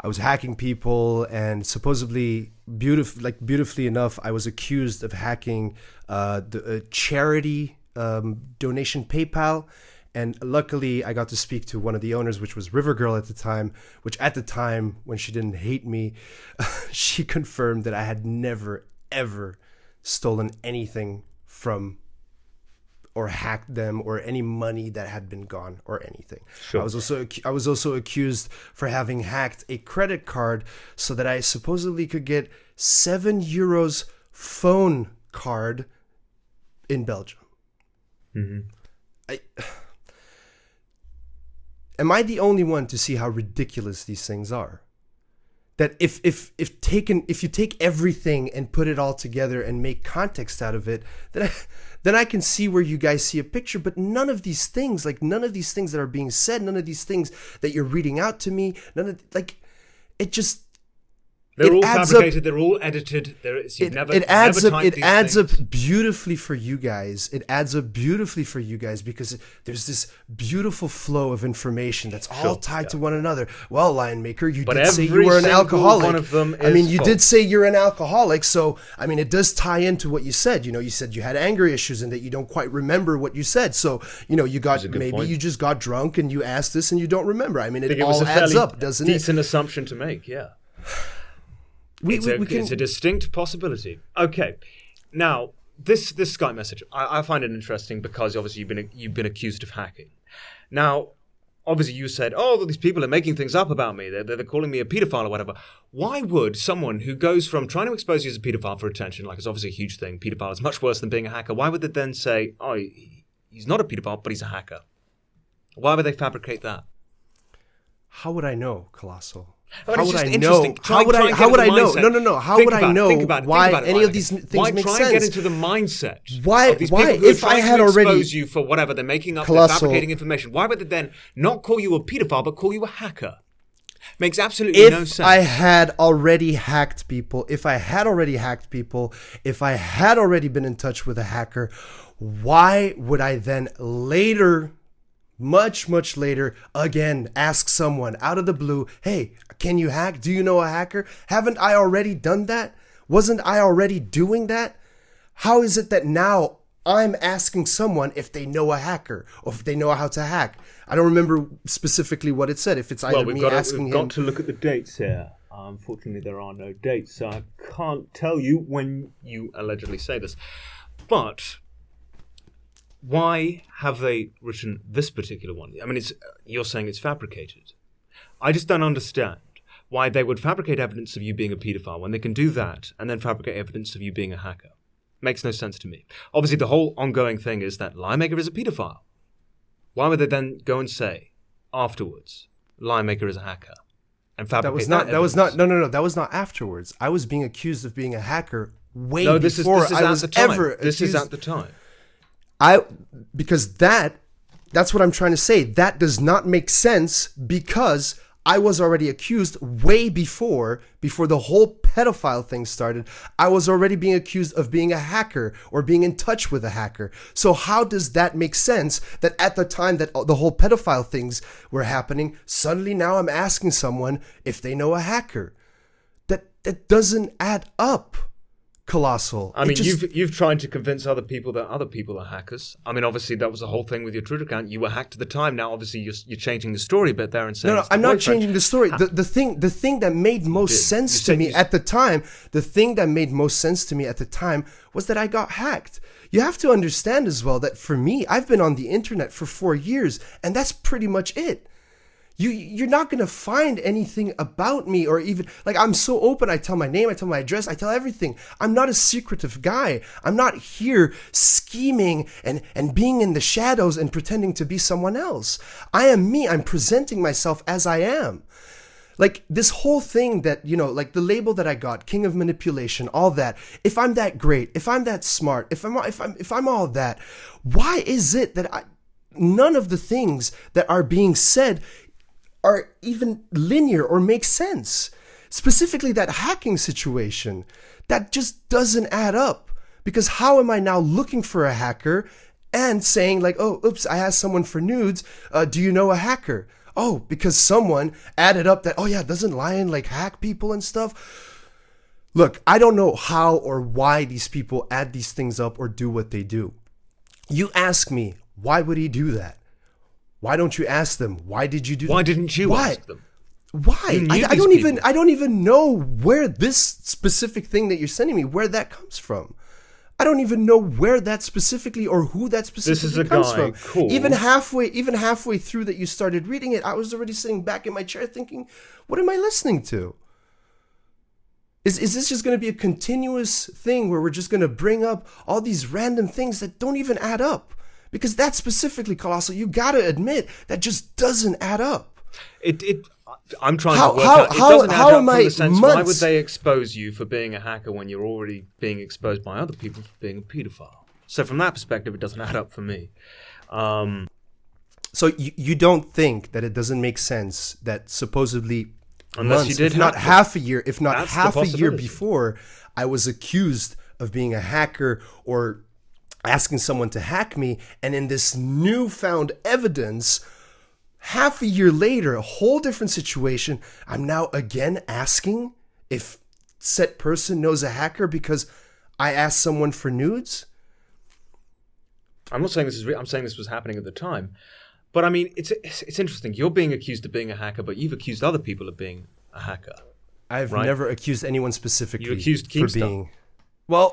I was hacking people, and supposedly beautifully enough, I was accused of hacking the charity donation PayPal. And luckily, I got to speak to one of the owners, which was Rivergirl at the time, which at the time, when she didn't hate me, she confirmed that I had never, ever stolen anything from or hacked them or any money that had been gone or anything. Sure. I was also accused for having hacked a credit card so that I supposedly could get €7 phone card in Belgium. Mm-hmm. Am I the only one to see how ridiculous these things are? That if you take everything and put it all together and make context out of it, then I can see where you guys see a picture. But none of these things that are being said, none of these things that you're reading out to me, they're all fabricated. They're all edited. It adds up beautifully for you guys. It adds up beautifully for you guys because there's this beautiful flow of information that's all tied to one another. Well, Lionmaker, you did say you were an alcoholic. One of them you did say you're an alcoholic. So, it does tie into what you said. You said you had anger issues and that you don't quite remember what you said. So, you just got drunk and you asked this and you don't remember. It all adds up, doesn't it? Decent assumption to make, yeah. It's a distinct possibility. Okay, now this Skype message, I find it interesting because obviously you've been accused of hacking. Now, obviously you said, "Oh, these people are making things up about me. They're calling me a pedophile or whatever." Why would someone who goes from trying to expose you as a pedophile for attention, like it's obviously a huge thing, pedophile is much worse than being a hacker. Why would they then say, "Oh, he's not a pedophile, but he's a hacker"? Why would they fabricate that? How would I know, Colossal? How would I know? How would I know? No. How would I know why any of these things make sense? Why try and get into the mindset? Why? Of these people who if I had already expose you for whatever they're making up, they're fabricating information. Why would they then not call you a pedophile but call you a hacker? Makes absolutely no sense. If I had already hacked people, if I had already been in touch with a hacker, why would I then later, much later, again ask someone out of the blue, "Hey, can you hack? Do you know a hacker?" Haven't I already done that? Wasn't I already doing that? How is it that now I'm asking someone if they know a hacker or if they know how to hack? I don't remember specifically what it said. If it's either me asking him... We've got to look at the dates here. Unfortunately, there are no dates, so I can't tell you when you allegedly say this. But why have they written this particular one? You're saying it's fabricated. I just don't understand why they would fabricate evidence of you being a pedophile when they can do that and then fabricate evidence of you being a hacker. Makes no sense to me. Obviously, the whole ongoing thing is that Lionmaker is a pedophile. Why would they then go and say afterwards, Lionmaker is a hacker, and fabricate that? That was not afterwards. I was being accused of being a hacker before this is I was ever accused. This is at the time. Because that's what I'm trying to say. That does not make sense because I was already accused way before the whole pedophile thing started. I was already being accused of being a hacker or being in touch with a hacker. So how does that make sense that at the time that the whole pedophile things were happening, suddenly now I'm asking someone if they know a hacker? That doesn't add up. Colossal. You've tried to convince other people that other people are hackers. Obviously that was the whole thing with your Twitter account. You were hacked at the time. Now, obviously, you're changing the story a bit there and saying no, I'm not changing the story. The thing that made most sense to me at the time, was that I got hacked. You have to understand as well that for me, I've been on the internet for 4 years, and that's pretty much it. You're not going to find anything about me or even, I'm so open. I tell my name, I tell my address, I tell everything. I'm not a secretive guy. I'm not here scheming and being in the shadows and pretending to be someone else. I am me. I'm presenting myself as I am. This whole thing that, the label that I got, King of Manipulation, all that. If I'm that great, if I'm that smart, if I'm all that, why is it that none of the things that are being said are even linear or make sense? Specifically that hacking situation, that just doesn't add up. Because how am I now looking for a hacker and saying like, oh, oops, I asked someone for nudes. Do you know a hacker? Oh, because someone added up that, oh yeah, doesn't Lion like hack people and stuff? Look, I don't know how or why these people add these things up or do what they do. You ask me, why would he do that? Why don't you ask them? Why did you do that? Why didn't you ask them? Why? I don't even know where this specific thing that you're sending me, where that comes from. I don't even know where that specifically or who that specifically comes from. Cool. Even halfway through that you started reading it, I was already sitting back in my chair thinking, what am I listening to? Is this just going to be a continuous thing where we're just going to bring up all these random things that don't even add up? Because that specifically, Colossal, you got to admit, that just doesn't add up. I'm trying to work out. It doesn't add up from the sense, why would they expose you for being a hacker when you're already being exposed by other people for being a pedophile? So from that perspective, it doesn't add up for me. So you don't think that it doesn't make sense that supposedly unless months, you did if not half a year, if not That's half the a year possibility. before, I was accused of being a hacker or asking someone to hack me, and in this newfound evidence, half a year later, a whole different situation, I'm now again asking if said person knows a hacker because I asked someone for nudes? I'm not saying this is I'm saying this was happening at the time. But I mean, it's interesting. You're being accused of being a hacker, but you've accused other people of being a hacker. I've right? never accused anyone specifically You accused for Keemstar. being... Well,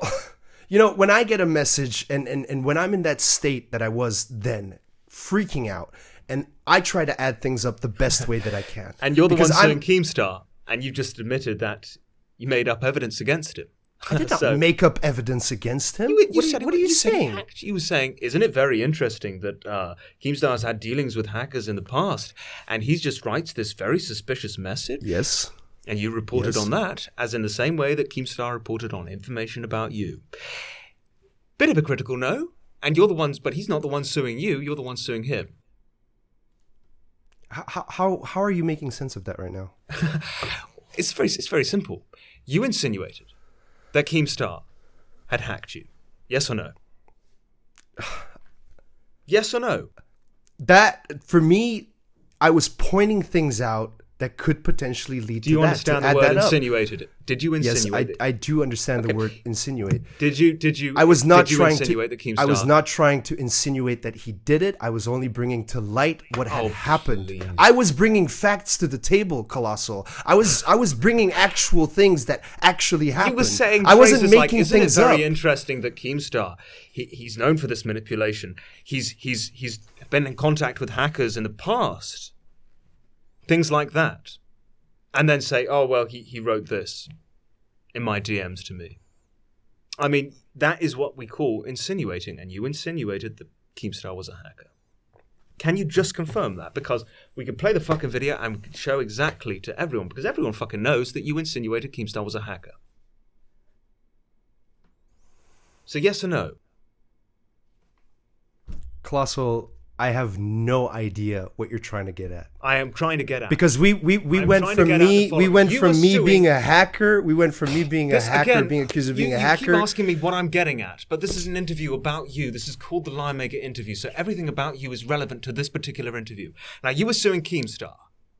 you know, when I get a message and when I'm in that state that I was then, freaking out, and I try to add things up the best way that I can. And you're the one Because suing Keemstar, and you've just admitted that you made up evidence against him. I did not make up evidence against him. What are you saying? You were saying, isn't it very interesting that Keemstar has had dealings with hackers in the past, and he just writes this very suspicious message? Yes. And you reported on that, as in the same way that Keemstar reported on information about you. Bit hypocritical, no? And you're the ones, but he's not the one suing you, you're the one suing him. How are you making sense of that right now? It's very simple. You insinuated that Keemstar had hacked you. Yes or no? Yes or no? That, for me, I was pointing things out that could potentially lead to that. Do you understand the word insinuated? Did you insinuate it? I do understand the word insinuate. Did you? I was not trying insinuate to. That Keemstar... I was not trying to insinuate that he did it. I was only bringing to light what had happened. Please. I was bringing facts to the table, Colossal. I was bringing actual things that actually happened. He was saying I wasn't phrases making like, things isn't it very up. interesting that Keemstar, he's known for this manipulation. He's been in contact with hackers in the past. Things like that. And then say, oh, well, he wrote this in my DMs to me. I mean, that is what we call insinuating, and you insinuated that Keemstar was a hacker. Can you just confirm that? Because we can play the fucking video and we can show exactly to everyone, because everyone fucking knows that you insinuated Keemstar was a hacker. So yes or no? Colossal, I have no idea what you're trying to get at. I am trying to get at. Because we went from me being a hacker. We went from me being a hacker, again, being accused of being a hacker. You keep asking me what I'm getting at, but this is an interview about you. This is called the Lionmaker Interview, so everything about you is relevant to this particular interview. Now, you were suing Keemstar,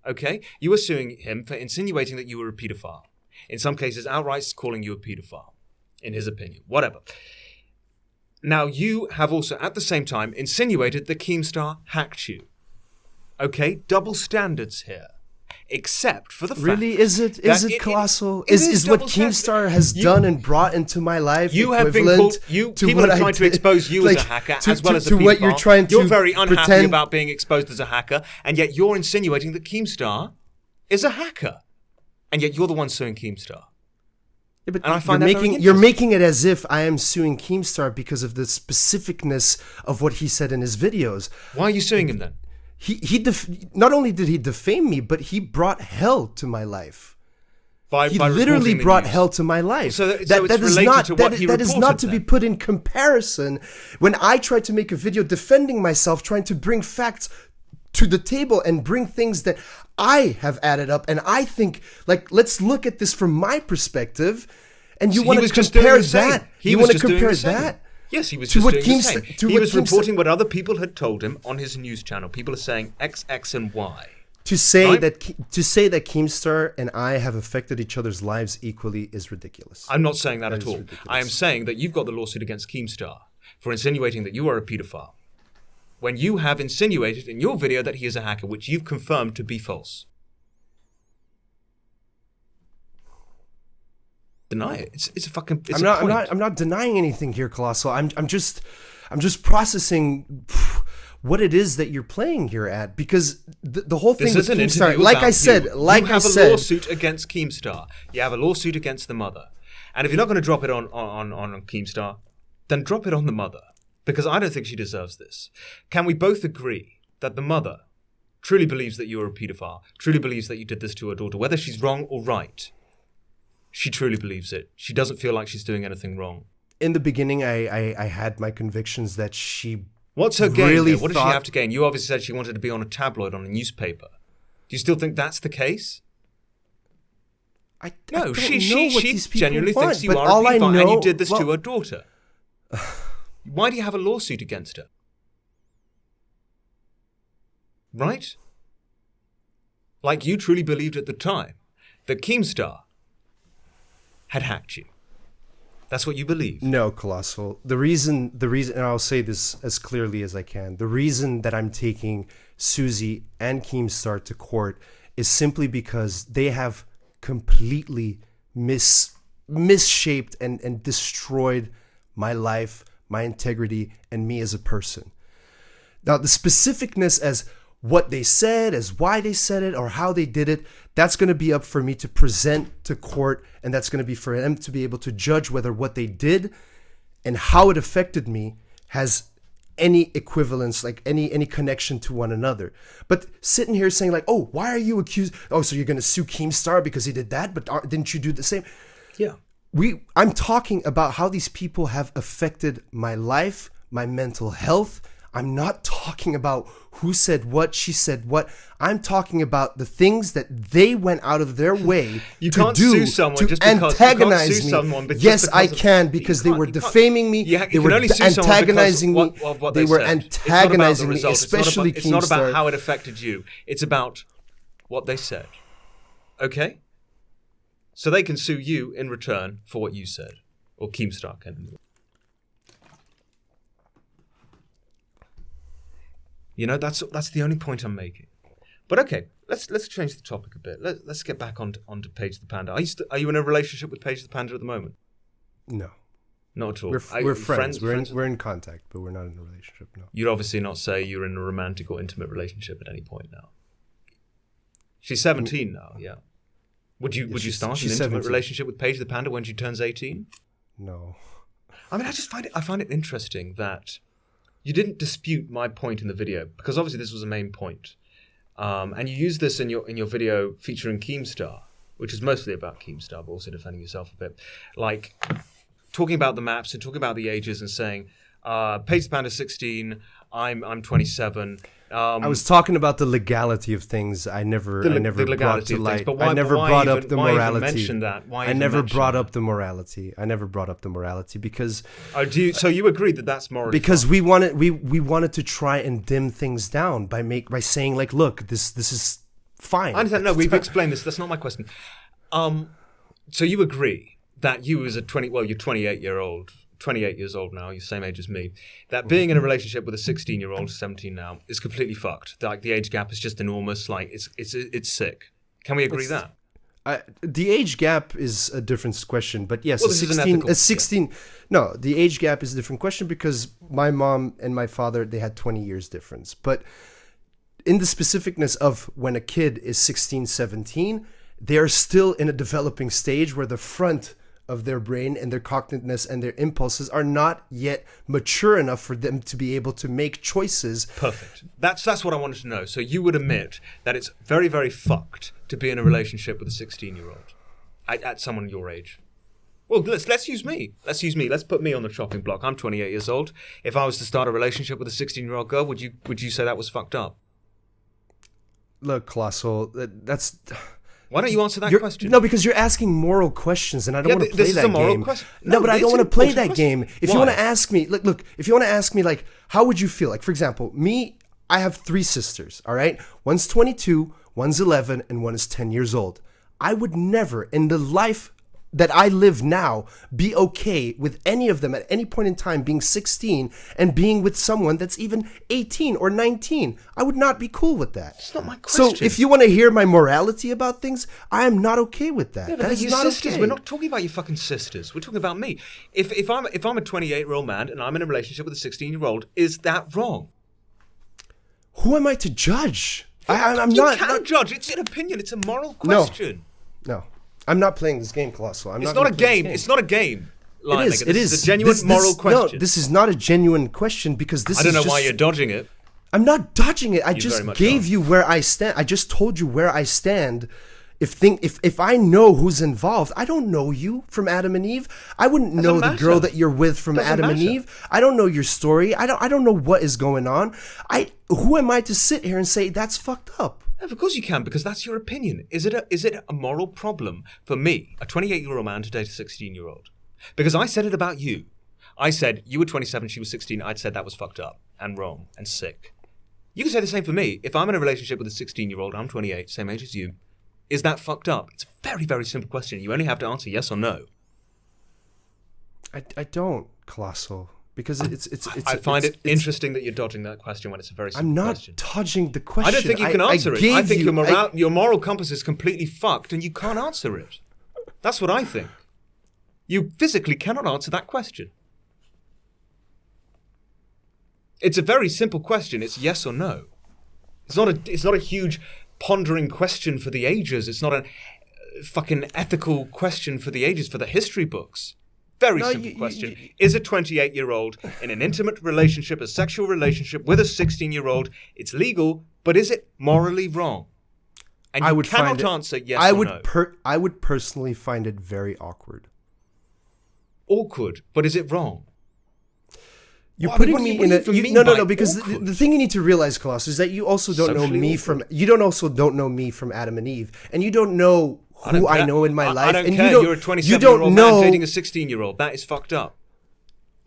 okay? You were suing him for insinuating that you were a pedophile. In some cases, outright calling you a pedophile, in his opinion. Whatever. Now, you have also, at the same time, insinuated that Keemstar hacked you. Okay? Double standards here. Except for the fact... Really? Is it Colossal? Is what Keemstar has done and brought into my life you have been called... People are trying to expose you as a hacker as well as a pedophile. What you're trying to You're very unhappy about being exposed as a hacker, and yet you're insinuating that Keemstar is a hacker. And yet you're the one suing Keemstar. Yeah, but and I find you're making it as if I am suing Keemstar because of the specificness of what he said in his videos. Why are you suing him then? He not only did he defame me, but he brought hell to my life. He literally brought hell to my life. So that is not that is not to be put in comparison. When I tried to make a video defending myself, trying to bring facts to the table and bring things that I have added up, and I think, like, let's look at this from my perspective, and you want to compare that? You want to compare that? Yes, he was To just what doing the Keemstar- same. to He what was Keemstar- reporting what other people had told him on his news channel. People are saying X, X, and Y. To say Right? that Keemstar and I have affected each other's lives equally is ridiculous. I'm not saying that at is all. ridiculous. I am saying that you've got the lawsuit against Keemstar for insinuating that you are a paedophile, when you have insinuated in your video that he is a hacker, which you've confirmed to be false. Deny it. It's a fucking. It's I'm not denying anything here, Colossal. I'm just processing what it is that you're playing here at, because the whole thing This with is an Keemstar, interview like about I said, you. like you I have said, a lawsuit against Keemstar. You have a lawsuit against the mother, and if you're not going to drop it on Keemstar, then drop it on the mother, because I don't think she deserves this. Can we both agree that the mother truly believes that you are a paedophile, truly believes that you did this to her daughter, whether she's wrong or right? She truly believes it. She doesn't feel like she's doing anything wrong. In the beginning, I had my convictions that she. What's her gain? Really What does she have to gain? You obviously said she wanted to be on a tabloid, on a newspaper. Do you still think that's the case? No, she genuinely thinks you are a paedophile, and you did this to her daughter. Why do you have a lawsuit against her? Right? Like you truly believed at the time that Keemstar had hacked you. That's what you believe. No, Colossal. The reason, and I'll say this as clearly as I can, the reason that I'm taking Susie and Keemstar to court is simply because they have completely misshaped and destroyed my life, my integrity, and me as a person. Now, the specificness as what they said, as why they said it, or how they did it, that's going to be up for me to present to court, and that's going to be for them to be able to judge whether what they did and how it affected me has any equivalence, like any connection to one another. But sitting here saying like, oh, why are you accused? Oh, so you're going to sue Keemstar because he did that, but didn't you do the same? Yeah. I'm talking about how these people have affected my life, my mental health. I'm not talking about who said what, she said what. I'm talking about the things that they went out of their way You to can't do sue someone to just because antagonize you can't sue me. someone, but Yes, just I because can, because they were defaming me. You They can were only sue someone antagonizing me. because of what They they were said. antagonizing me, It's not about the result. especially It's not about Keemstar. how it affected you. It's about what they said. Okay? So they can sue you in return for what you said. Or Keemstar can. You know, that's the only point I'm making. But okay, let's change the topic a bit. Let's get back onto Paige the Panda. Are you in a relationship with Paige the Panda at the moment? No. Not at all. We're friends. We're in contact, but we're not in a relationship, no. You'd obviously not say you're in a romantic or intimate relationship at any point now. She's 17 now, yeah. Would you start an intimate 17. relationship with Paige the Panda when she turns 18? No. I mean, I find it interesting that you didn't dispute my point in the video, because obviously this was a main point. And you used this in your video featuring Keemstar, which is mostly about Keemstar, but also defending yourself a bit. Like, talking about the maps and talking about the ages and saying, Paige the Panda 16, I'm 27. I was talking about the legality of things. I never brought to light. But why, I never brought up the morality. Why even mention that? I never brought up the morality. I never brought up the morality because. So you agreed that that's moral? Because we wanted to try and dim things down by saying like, look, this is fine. I understand. No, we've explained this. That's not my question. So you agree that you as you're 28 years old now, you're the same age as me, that being in a relationship with a 16-year-old, 17 now, is completely fucked. Like, the age gap is just enormous. Like, it's sick. Can we agree that? The age gap is a different question, but yes, Well, this is an ethical, No, the age gap is a different question because my mom and my father, they had 20 years difference. But in the specificness of when a kid is 16, 17, they are still in a developing stage where the front of their brain and their cognitiveness and their impulses are not yet mature enough for them to be able to make choices. Perfect. That's what I wanted to know. So you would admit that it's very, very fucked to be in a relationship with a 16-year-old at someone your age. Well, let's use me. Let's put me on the chopping block. I'm 28 years old. If I was to start a relationship with a 16-year-old girl, would you say that was fucked up? Look, Colossal, Why don't you answer that question? No, because you're asking moral questions, and I don't want to play that game. This is a moral question. No, but I don't want to play that game. If you want to ask me, look, if you want to ask me, like, how would you feel? Like, for example, me, I have 3 sisters, all right? One's 22, one's 11, and one is 10 years old. I would never, in the life that I live now, be okay with any of them at any point in time being 16 and being with someone that's even 18 or 19. I would not be cool with that. It's not my question. So if you want to hear my morality about things, I am not okay with that. Yeah, but that is your not sisters. okay. We're not talking about your fucking sisters. We're talking about me. If I'm a 28-year-old man and I'm in a relationship with a 16-year-old, is that wrong? Who am I to judge? I'm you not. can't judge. It's an opinion. It's a moral question. No. I'm not playing this game, Colossal. It's not a game. It's not a game. It is. It is. It's a genuine moral question. No, this is not a genuine question because this is I don't know why you're dodging it. I'm not dodging it. I just gave you where I stand. I just told you where I stand. If I know who's involved, I don't know you from Adam and Eve. I wouldn't know the girl that you're with from Adam and Eve. I don't know your story. I don't know what is going on. Who am I to sit here and say that's fucked up? Of course you can, because that's your opinion. Is it a moral problem for me, a 28-year-old man, to date a 16-year-old? Because I said it about you. I said you were 27, she was 16. I'd said that was fucked up and wrong and sick. You can say the same for me. If I'm in a relationship with a 16-year-old, I'm 28, same age as you. Is that fucked up? It's a very, very simple question. You only have to answer yes or no. I don't, Colossal. Because I find it interesting that you're dodging that question when it's a very simple question. I'm not dodging the question. I don't think you can answer it. I think your moral compass is completely fucked and you can't answer it. That's what I think. You physically cannot answer that question. It's a very simple question. It's yes or no. It's not a huge pondering question for the ages. It's not a fucking ethical question for the ages, for the history books. Very simple question. Is a 28-year-old in an intimate relationship, a sexual relationship with a 16-year-old? It's legal, but is it morally wrong? And you cannot answer yes or no. I would personally find it very awkward. Awkward, but is it wrong? You're putting me in a no, because the thing you need to realize, Colossus, is that you also don't know me from Adam and Eve, and you don't know who I know in my life. I don't care. You're a 27-year-old man dating a 16-year-old. That is fucked up.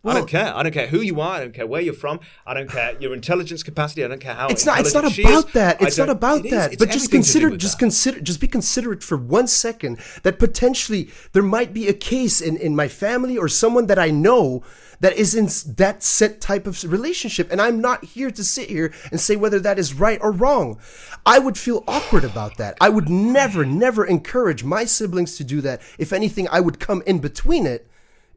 Well, I don't care. I don't care who you are. I don't care where you're from. I don't care your intelligence capacity. I don't care how intelligent she is. It's not about that. It's not about that. But just be considerate for 1 second that potentially there might be a case in my family or someone that I know that is in that set type of relationship. And I'm not here to sit here and say whether that is right or wrong. I would feel awkward about that. I would never encourage my siblings to do that. If anything, I would come in between it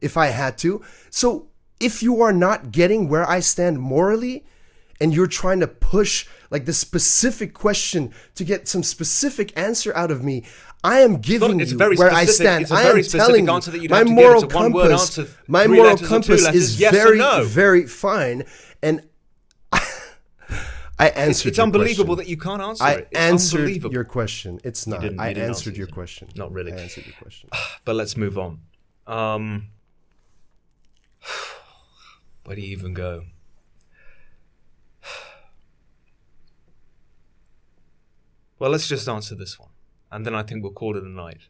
if I had to. So if you are not getting where I stand morally and you're trying to push like the specific question to get some specific answer out of me, I am giving you where I stand. I am telling you, my moral compass is very, very fine. And I answered It's unbelievable that you can't answer it. I answered your question. It's not. I answered your question. Not really. I answered your question. But let's move on. Where do you even go? Well, let's just answer this one. And then I think we'll call it a night.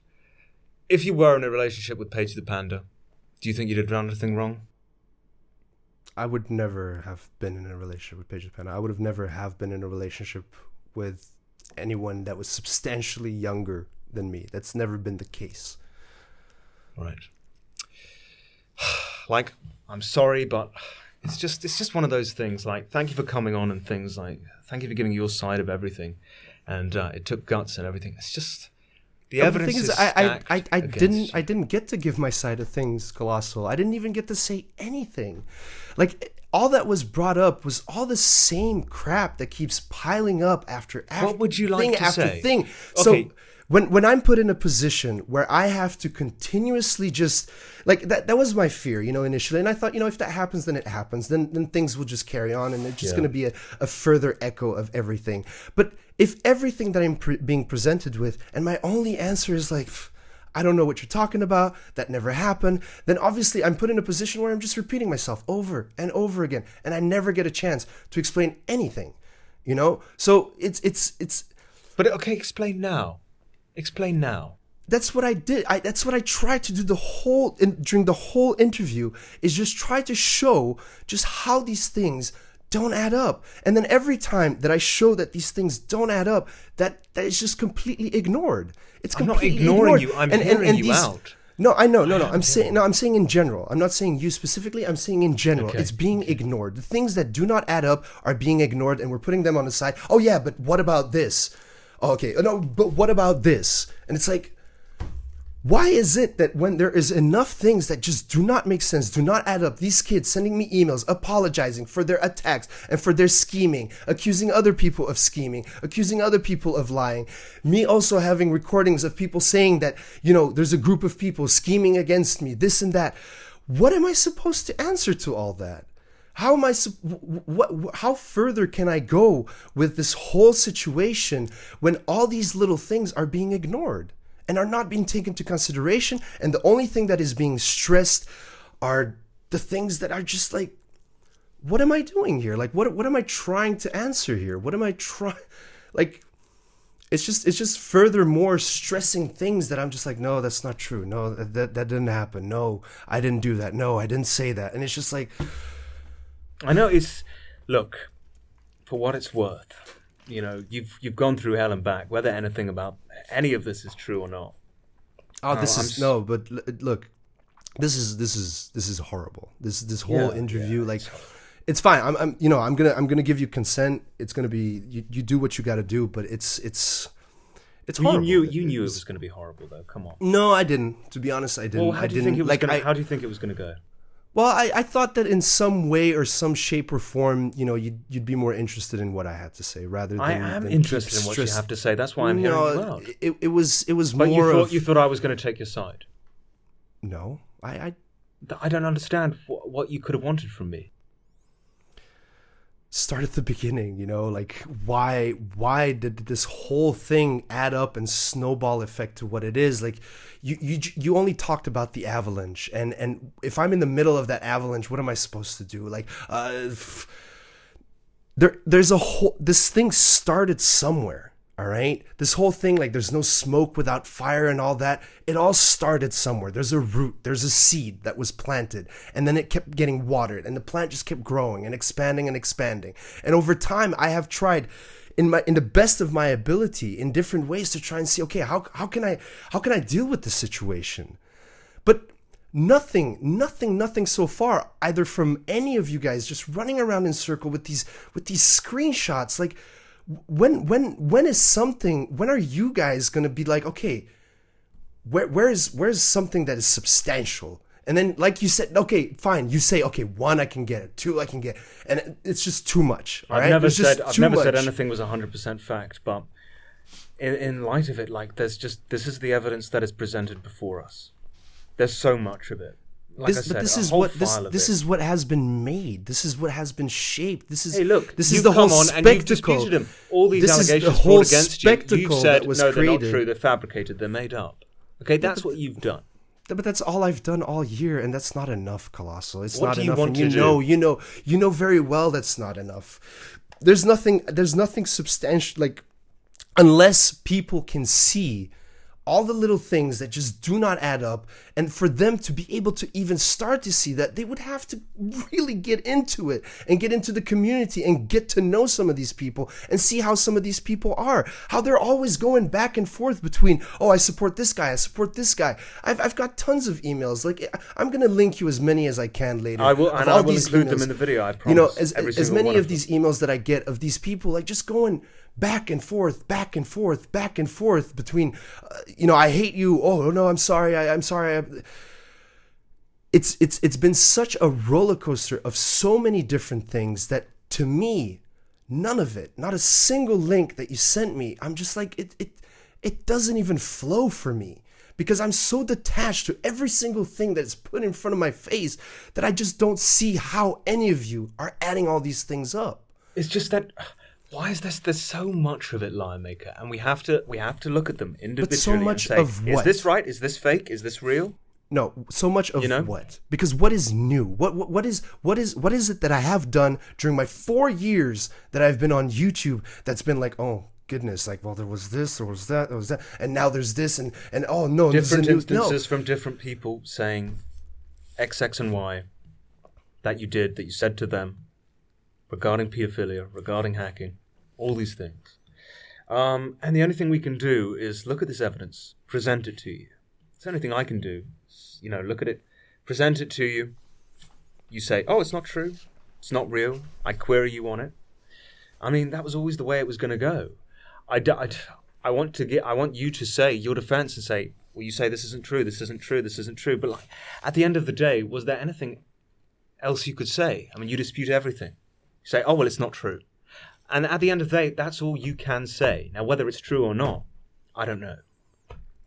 If you were in a relationship with Paige the Panda, do you think you'd have done anything wrong? I would never have been in a relationship with Paige the Panda. I would have never have been in a relationship with anyone that was substantially younger than me. That's never been the case. Right. Like, I'm sorry, but it's just one of those things. Like, thank you for coming on and things. Like, thank you for giving your side of everything. And it took guts and everything. It's just the evidence is stacked I didn't get to give my side of things, Colossal. I didn't even get to say anything. Like, all that was brought up was all the same crap that keeps piling up after what would you like to say? Thing. Okay. So when I'm put in a position where I have to continuously just like that was my fear, initially, and I thought, if that happens, then it happens, then things will just carry on, and it's just going to be a further echo of everything. But if everything that I'm being presented with, and my only answer is like, I don't know what you're talking about, that never happened, then obviously I'm put in a position where I'm just repeating myself over and over again, and I never get a chance to explain anything, So it's. But okay, explain now. Explain now. That's what I did. That's what I tried to do during the whole interview, is just try to show just how these things don't add up. And then every time that I show that these things don't add up, that is just completely ignored. It's completely ignoring ignored. you. I'm hearing you out. No, I know. No. I'm saying in general. I'm not saying you specifically. I'm saying in general. Okay. It's being ignored. The things that do not add up are being ignored, and we're putting them on the side. Oh yeah, but what about this? Oh, okay. No, but what about this? And it's like, why is it that when there is enough things that just do not make sense, do not add up, these kids sending me emails, apologizing for their attacks and for their scheming, accusing other people of scheming, accusing other people of lying, me also having recordings of people saying that, there's a group of people scheming against me, this and that. What am I supposed to answer to all that? How am I? How further can I go with this whole situation when all these little things are being ignored and are not being taken into consideration, and the only thing that is being stressed are the things that are just like, what am I doing here? Like, what am I trying to answer here? What am I trying? Like, it's just furthermore stressing things that I'm just like, no, that's not true. No, that didn't happen. No, I didn't do that. No, I didn't say that. And it's just like, I know look, for what it's worth, you've gone through hell and back, whether anything about any of this is true or not. Oh, but look, this is horrible. This whole interview, it's fine. I'm gonna give you consent. It's gonna be you do what you got to do, but it's horrible. You knew it was gonna be horrible, though. Come on. No, I didn't. To be honest, I didn't. Well, how do you think it was gonna go? Well, I thought that in some way or some shape or form, you'd be more interested in what I had to say rather than. I am interested in what you have to say. That's why I'm hearing you out. It was but more. You thought I was going to take your side. No, I don't understand what you could have wanted from me. Start at the beginning, why did this whole thing add up and snowball effect to what it is? Like, you only talked about the avalanche, and if I'm in the middle of that avalanche, what am I supposed to do? Like, there's this thing started somewhere. All right, this whole thing, like, there's no smoke without fire and all that. It all started somewhere. There's a root, there's a seed that was planted, and then it kept getting watered, and the plant just kept growing and expanding and expanding. And over time, I have tried in the best of my ability in different ways to try and see, okay, how can I deal with this situation? But nothing so far, either from any of you guys, just running around in circle with these screenshots, like. When are you guys gonna be like, okay, where's something that is substantial? And then, like you said, okay, fine, you say, okay, 1 I can get it, 2 I can get it, and it's just too much. I've never said anything was 100% fact, but in light of it, like, this is the evidence that is presented before us. There's so much of it. This is what has been made. This is what has been shaped. This is the whole spectacle. And you've disputed them. All these allegations brought against you. You've said no, they're not true. They're fabricated. They're made up. Okay, that's what you've done. But that's all I've done all year, and that's not enough, Colossal. It's not enough. Want to do? You know very well that's not enough. There's nothing substantial, like, unless people can see all the little things that just do not add up, and for them to be able to even start to see that, they would have to really get into it and get into the community and get to know some of these people and see how some of these people are, how they're always going back and forth between, oh, I support this guy, I support this guy. I've got tons of emails. Like, I'm going to link you as many as I can later. I will include them in the video, I promise. As many of these emails that I get of these people, like, just going back and forth between, I hate you. Oh no, I'm sorry. I'm sorry. It's been such a roller coaster of so many different things that, to me, none of it, not a single link that you sent me, I'm just like, it doesn't even flow for me, because I'm so detached to every single thing that's put in front of my face that I just don't see how any of you are adding all these things up. It's just that. Why is there's so much of it, Lionmaker, and we have to look at them individually. But so much and say, of what? Is this right? Is this fake? Is this real? No, so much of what? Because what is new? What is it that I have done during my 4 years that I've been on YouTube that's been like, oh, goodness, like, well, there was this, there was that, and now there's this, and oh no, different instances from different people saying X, X, and Y that you said to them regarding pedophilia, regarding hacking, all these things. And the only thing we can do is look at this evidence, present it to you. It's the only thing I can do. Look at it, present it to you. You say, oh, it's not true. It's not real. I query you on it. I mean, that was always the way it was going to go. I want you to say your defense and say, well, you say this isn't true, this isn't true, this isn't true. But like, at the end of the day, was there anything else you could say? I mean, you dispute everything. You say, oh, well, it's not true. And at the end of the day, that's all you can say. Now, whether it's true or not, I don't know.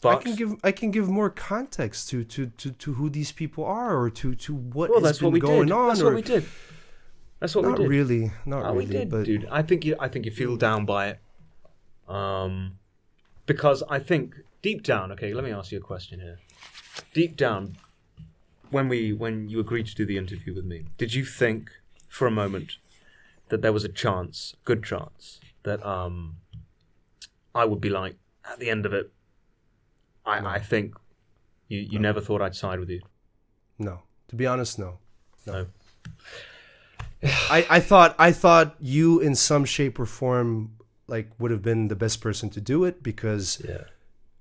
But I can give more context to who these people are, or to what has been going on. That's what we did. That's what we did. Not really. We did, but dude. I think you feel down by it, because I think deep down. Okay, let me ask you a question here. Deep down, when you agreed to do the interview with me, did you think for a moment that there was a good chance, that I would be like, at the end of it, I think you never thought I'd side with you? No. To be honest, no. I thought you, in some shape or form, like, would have been the best person to do it, because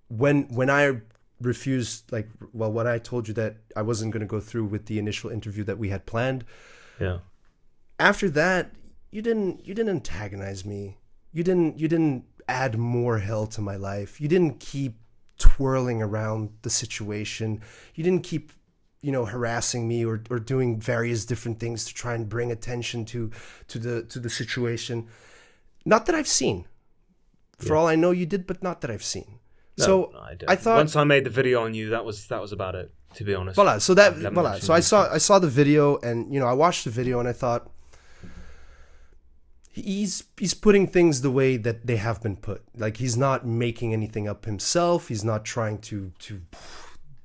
when I refused, like, well, when I told you that I wasn't going to go through with the initial interview that we had planned, after that, you didn't antagonize me. You didn't add more hell to my life. You didn't keep twirling around the situation. You didn't keep harassing me or doing various different things to try and bring attention to the situation. Not that I've seen. For all I know, you did, but not that I've seen. No, so I thought, once I made the video on you, that was about it, to be honest. Voilà. So I saw the video, and I watched the video, and I thought, he's putting things the way that they have been put. Like, he's not making anything up himself. He's not trying to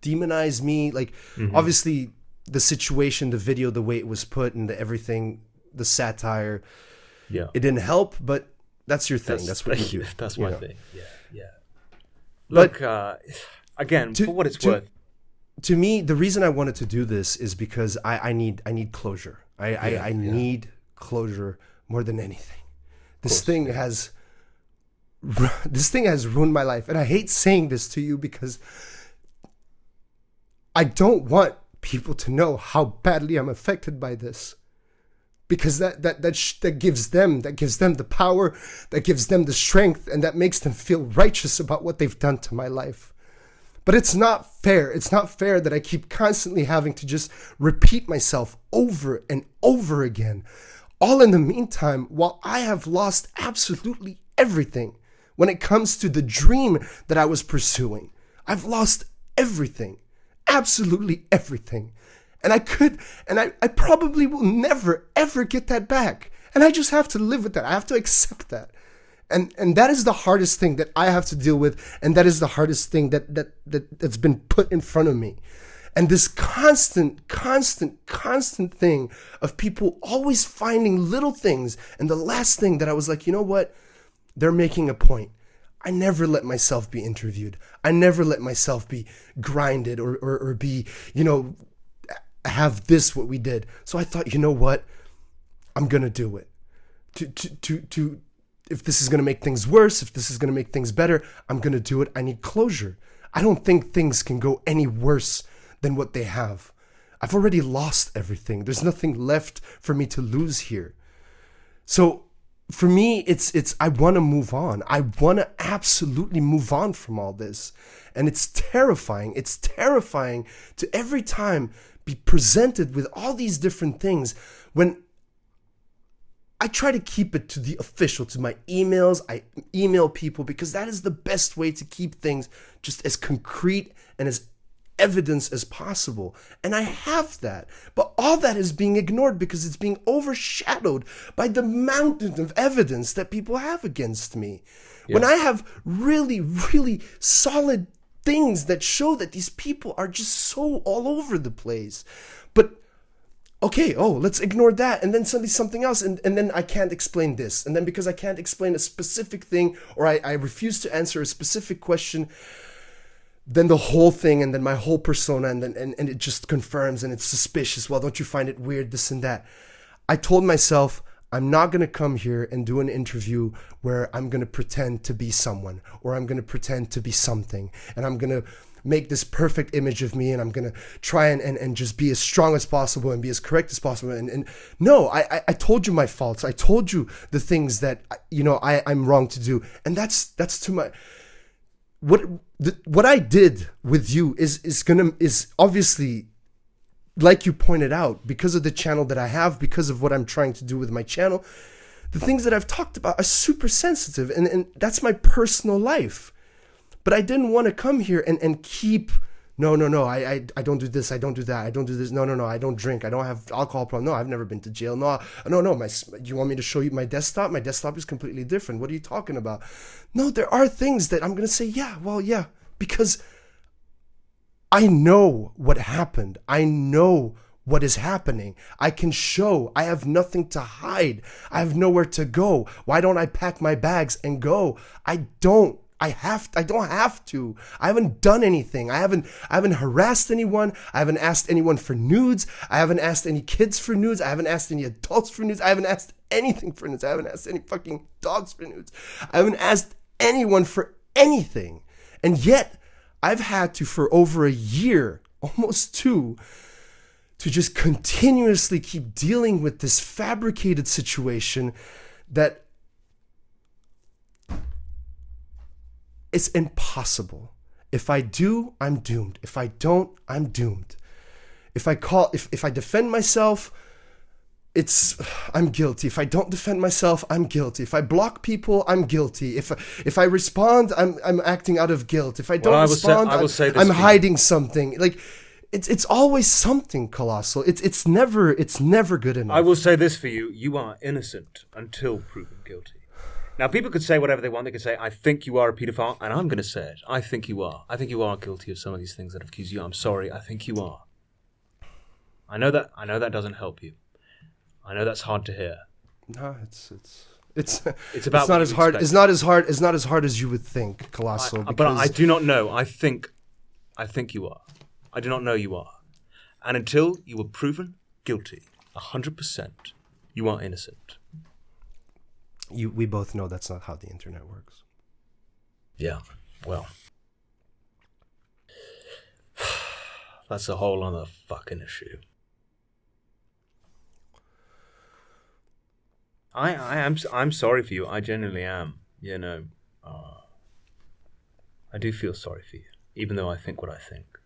demonize me. Like, obviously, the situation, the video, the way it was put, and everything, the satire, it didn't help. But that's your thing. That's what you do. That's my thing. Yeah. Look, again, for what it's worth. To me, the reason I wanted to do this is because I need closure. I need closure more than anything. This thing has ruined my life, and I hate saying this to you because I don't want people to know how badly I'm affected by this, because that gives them the power, that gives them the strength, and that makes them feel righteous about what they've done to my life. But it's not fair. It's not fair that I keep constantly having to just repeat myself over and over again. All in the meantime, while I have lost absolutely everything when it comes to the dream that I was pursuing. I've lost everything, absolutely everything. And I probably will never, ever get that back. And I just have to live with that. I have to accept that. And that is the hardest thing that I have to deal with. And that is the hardest thing that's been put in front of me. And this constant thing of people always finding little things. And the last thing that I was like, you know what? They're making a point. I never let myself be interviewed. I never let myself be grinded or be, have this what we did. So I thought, you know what? I'm going to do it. If this is going to make things worse, if this is going to make things better, I'm going to do it. I need closure. I don't think things can go any worse than what they have. I've already lost everything. There's nothing left for me to lose here. So for me, it's I want to move on. I want to absolutely move on from all this. And it's terrifying. It's terrifying to every time be presented with all these different things when I try to keep it to the official, to my emails. I email people because that is the best way to keep things just as concrete and as evidence as possible. And I have that. But all that is being ignored because it's being overshadowed by the mountain of evidence that people have against me. Yeah. When I have really, really solid things that show that these people are just so all over the place. But okay, oh, let's ignore that. And then suddenly something else. And then I can't explain this. And then because I can't explain a specific thing, or I refuse to answer a specific question, then the whole thing, and then my whole persona, and it just confirms, and it's suspicious. Well, don't you find it weird, this and that? I told myself, I'm not going to come here and do an interview where I'm going to pretend to be someone, or I'm going to pretend to be something, and I'm going to make this perfect image of me, and I'm going to try and just be as strong as possible and be as correct as possible. And no, I told you my faults. I told you the things that, I'm wrong to do. And that's to my, what I did with you is obviously, like you pointed out, because of the channel that I have, because of what I'm trying to do with my channel, the things that I've talked about are super sensitive, and that's my personal life. But I didn't want to come here and keep, no, I don't do this, I don't do that, I don't do this, no, I don't drink, I don't have alcohol problem, no, I've never been to jail, no, you want me to show you my desktop? My desktop is completely different, what are you talking about? No, there are things that I'm going to say, yeah, because I know what happened, I know what is happening, I can show, I have nothing to hide, I have nowhere to go. Why don't I pack my bags and go? I don't have to. I haven't done anything. I haven't harassed anyone. I haven't asked anyone for nudes. I haven't asked any kids for nudes. I haven't asked any adults for nudes. I haven't asked anything for nudes. I haven't asked any fucking dogs for nudes. I haven't asked anyone for anything. And yet, I've had to, for over a year, almost 2, to just continuously keep dealing with this fabricated situation that it's impossible. If I do, I'm doomed. If I don't, I'm doomed. If I defend myself, I'm guilty. If I don't defend myself, I'm guilty. If I block people, I'm guilty. If I respond, I'm acting out of guilt. If I don't respond, I'm hiding something. Like it's always something, Colossal. It's never good enough. I will say this for you: you are innocent until proven guilty. Now, people could say whatever they want. They could say, I think you are a paedophile, and I'm going to say it. I think you are. I think you are guilty of some of these things that have accused you. I'm sorry. I think you are. I know that doesn't help you. I know that's hard to hear. No, it's about not as hard. It's not as hard as you would think, Colossal. But I do not know. I think you are. I do not know you are. And until you are proven guilty, 100%, you are innocent. We both know that's not how the internet works. Yeah, well, that's a whole other fucking issue. I'm sorry for you. I genuinely am. I do feel sorry for you, even though I think what I think.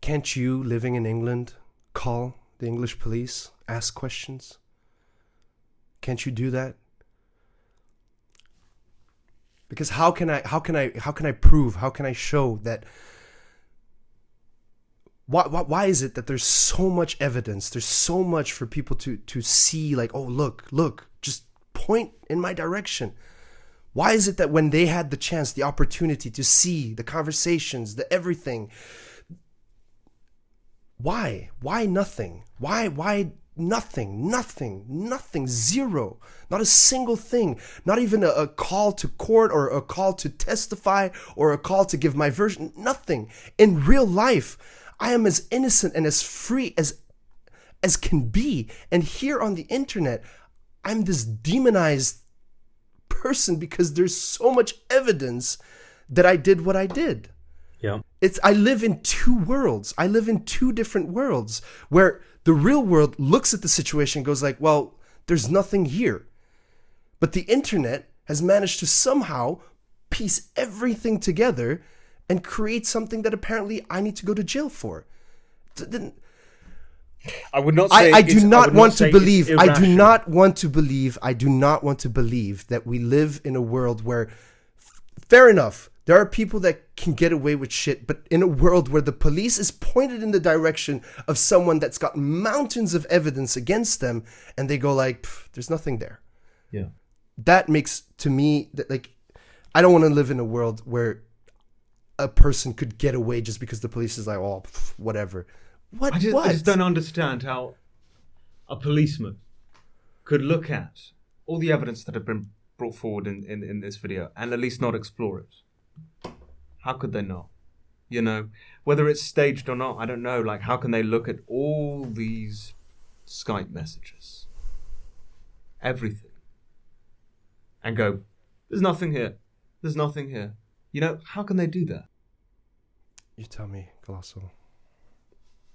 Can't you, living in England, call the English police, ask questions? Can't you do that? Because how can I prove, how can I show that? Why is it that there's so much evidence, there's so much for people to see, like, oh, look, just point in my direction? Why is it that when they had the chance, the opportunity to see the conversations, the everything, why nothing? Why nothing, zero, not a single thing, not even a call to court or a call to testify or a call to give my version, nothing. In real life, I am as innocent and as free as can be. And here on the internet, I'm this demonized person because there's so much evidence that I did what I did. Yeah. I live in 2 worlds. I live in 2 different worlds where the real world looks at the situation and goes like, well, there's nothing here. But the internet has managed to somehow piece everything together and create something that apparently I need to go to jail for. I would not say I do not want to believe that we live in a world where, fair enough, there are people that can get away with shit, but in a world where the police is pointed in the direction of someone that's got mountains of evidence against them, and they go like, there's nothing there. Yeah. That makes, to me, that, like, I don't want to live in a world where a person could get away just because the police is like, oh, whatever. What? I just don't understand how a policeman could look at all the evidence that had been brought forward in this video and at least not explore it. How could they not? You know, whether it's staged or not, I don't know. Like, how can they look at all these Skype messages, everything, and go, there's nothing here. There's nothing here. You know, how can they do that? You tell me, Colossal.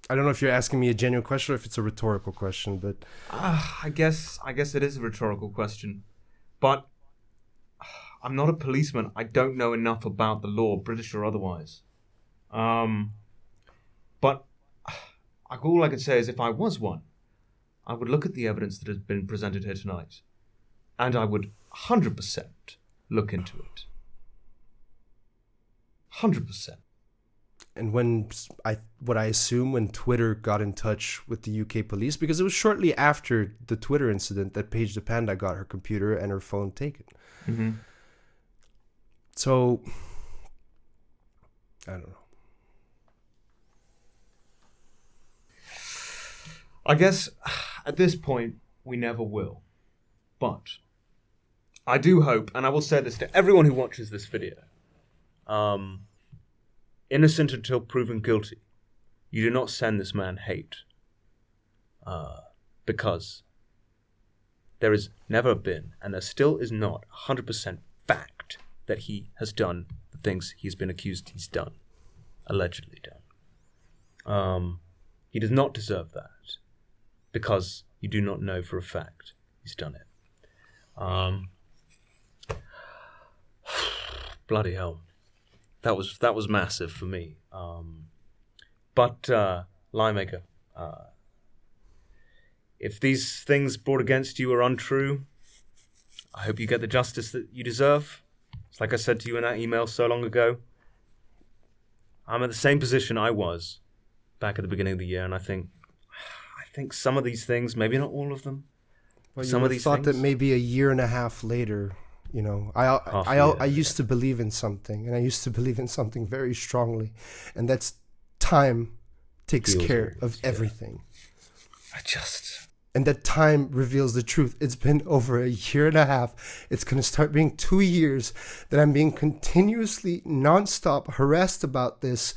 I don't know if you're asking me a genuine question or if it's a rhetorical question, but I guess it is a rhetorical question. But I'm not a policeman. I don't know enough about the law, British or otherwise. But all I could say is if I was one, I would look at the evidence that has been presented here tonight, and I would 100% look into it. 100%. And what I assume when Twitter got in touch with the UK police, because it was shortly after the Twitter incident that Paige the Panda got her computer and her phone taken. Mm-hmm. So, I don't know. I guess at this point, we never will. But I do hope, and I will say this to everyone who watches this video, innocent until proven guilty. You do not send this man hate. Because there has never been, and there still is not, 100% fact that he has done the things he's been accused he's done. Allegedly done. He does not deserve that. Because you do not know for a fact he's done it. Bloody hell. That was massive for me. But Lionmaker, if these things brought against you are untrue, I hope you get the justice that you deserve. It's like I said to you in that email so long ago. I'm at the same position I was back at the beginning of the year, and I think some of these things, maybe not all of them, well, some of these thought things, that maybe a year and a half later, you know, I used to believe in something, and I used to believe in something very strongly, and that's time takes care of everything. And that time reveals the truth. It's been over a year and a half. It's going to start being 2 years that I'm being continuously, nonstop harassed about this.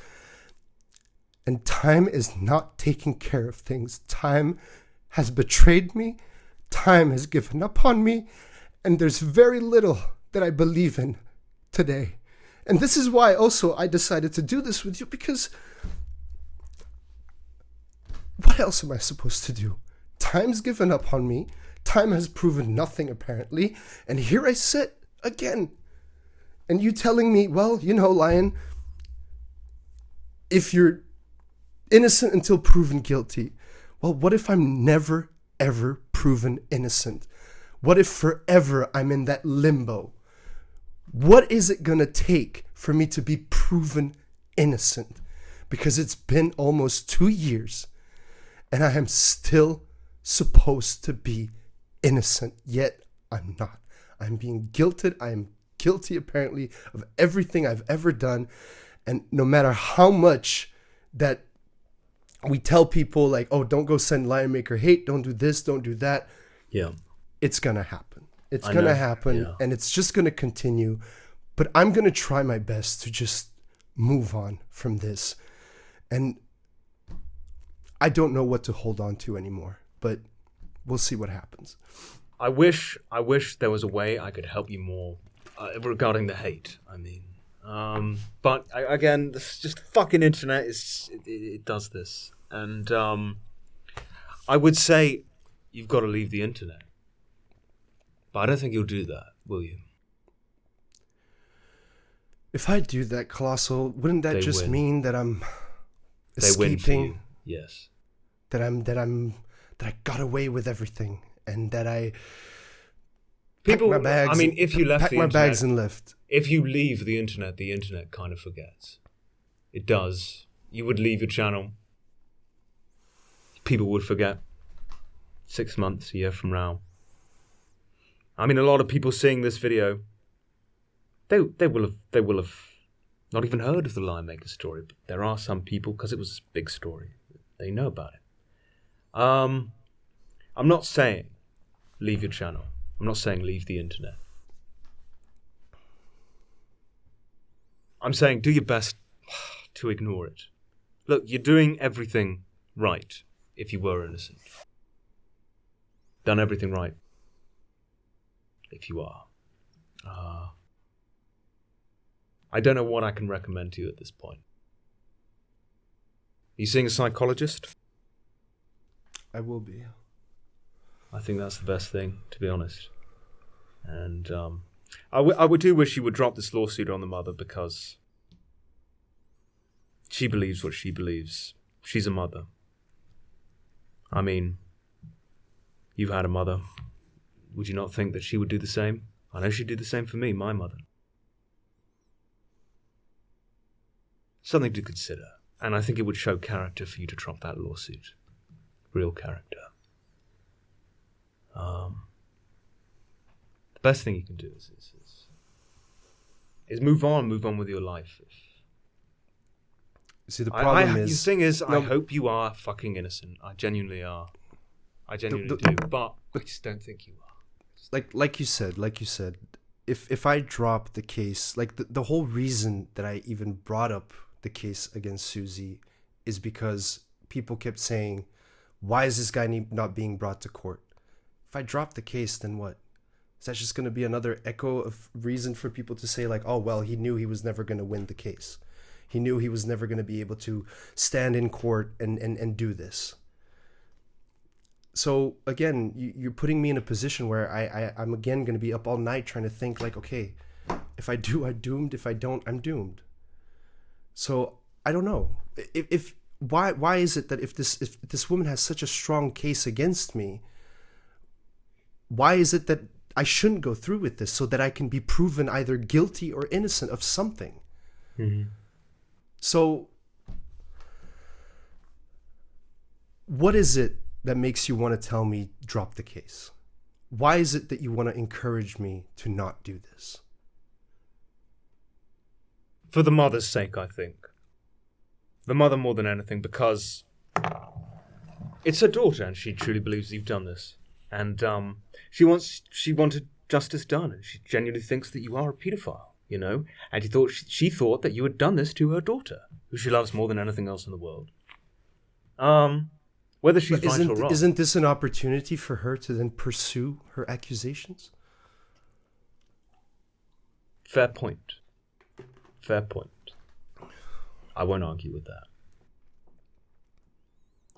And time is not taking care of things. Time has betrayed me. Time has given up on me. And there's very little that I believe in today. And this is why also I decided to do this with you, because what else am I supposed to do? Time's given up on me. Time has proven nothing, apparently. And here I sit again. And you telling me, well, you know, Lion, if you're innocent until proven guilty. Well, what if I'm never, ever proven innocent? What if forever I'm in that limbo? What is it going to take for me to be proven innocent? Because it's been almost 2 years and I am still supposed to be innocent, yet I'm not. I'm being guilted. I am guilty, apparently, of everything I've ever done. And no matter how much that we tell people, like, oh, don't go send Lionmaker hate, don't do this, don't do that. Yeah. It's going to happen. It's going to happen, and it's just going to continue. But I'm going to try my best to just move on from this. And I don't know what to hold on to anymore, but we'll see what happens. I wish there was a way I could help you more regarding the hate. I mean, but again, this just fucking internet it does this, and I would say you've got to leave the internet, but I don't think you'll do that, will you? If I do that, Colossal, wouldn't that just mean that I'm escaping? They win for you. Yes. That I got away with everything, and that I packed my bags. I mean, if you left the internet, bags and left. If you leave the internet kind of forgets. It does. You would leave your channel. People would forget. 6 months, a year from now. I mean, a lot of people seeing this video, they will have not even heard of the Lionmaker story. But there are some people, because it was a big story, They know about it. I'm not saying leave your channel. I'm not saying leave the internet. I'm saying do your best to ignore it. Look, you're doing everything right if you were innocent. Done everything right if you are. I don't know what I can recommend to you at this point. Are you seeing a psychologist? I will be. I think that's the best thing, to be honest. And I do wish you would drop this lawsuit on the mother, because she believes what she believes. She's a mother. I mean, you've had a mother. Would you not think that she would do the same? I know she'd do the same for me, my mother. Something to consider. And I think it would show character for you to drop that lawsuit. Real character. The best thing you can do is move on with your life. See, the problem is... The thing is, I hope you are fucking innocent. I genuinely are. I genuinely do. But I just don't think you are. Like you said, if I drop the case, like the whole reason that I even brought up the case against Susie is because people kept saying, why is this guy not being brought to court? If I drop the case, then what? Is that just going to be another echo of reason for people to say, like, oh, well, he knew he was never going to win the case. He knew he was never going to be able to stand in court and do this. So, again, you're putting me in a position where I'm again going to be up all night trying to think, like, okay, if I do, I'm doomed. If I don't, I'm doomed. So, I don't know. Why is it that if this woman has such a strong case against me, why is it that I shouldn't go through with this so that I can be proven either guilty or innocent of something? Mm-hmm. So, what is it that makes you want to tell me drop the case? Why is it that you want to encourage me to not do this? For the mother's sake, I think. The mother more than anything, because it's her daughter and she truly believes you've done this. And she wanted justice done, and she genuinely thinks that you are a paedophile, you know? And she thought that you had done this to her daughter, who she loves more than anything else in the world. Whether she's right or wrong. Isn't this an opportunity for her to then pursue her accusations? Fair point. Fair point. I won't argue with that.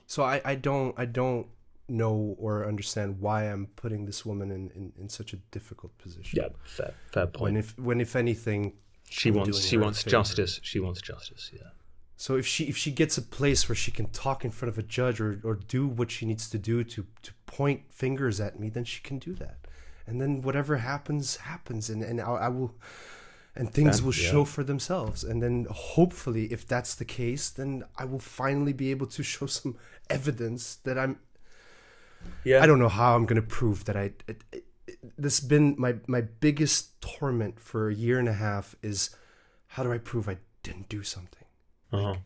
So I don't know or understand why I'm putting this woman in such a difficult position. Yeah, fair point. When if anything, she wants justice. She wants justice. Yeah. So if she gets a place where she can talk in front of a judge or do what she needs to do to point fingers at me, then she can do that. And then whatever happens, and I will, and things will show for themselves. And then hopefully, if that's the case, then I will finally be able to show some evidence that I'm. Yeah. I don't know how I'm going to prove that this has been my biggest torment for a year and a half is, how do I prove I didn't do something? Uh-huh.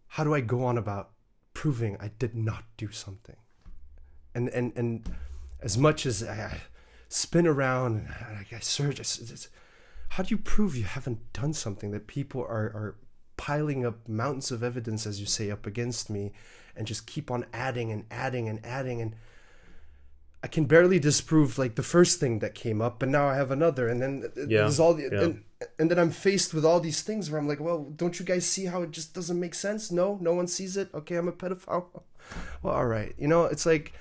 How do I go on about proving I did not do something? And as much as I spin around and I search, how do you prove you haven't done something, that people are piling up mountains of evidence, as you say, up against me, and just keep on adding and I can barely disprove like the first thing that came up, and now I have another, and then there's all and then I'm faced with all these things where I'm like, well, don't you guys see how it just doesn't make sense? No one sees it. Okay, I'm a pedophile. Well, all right, it's like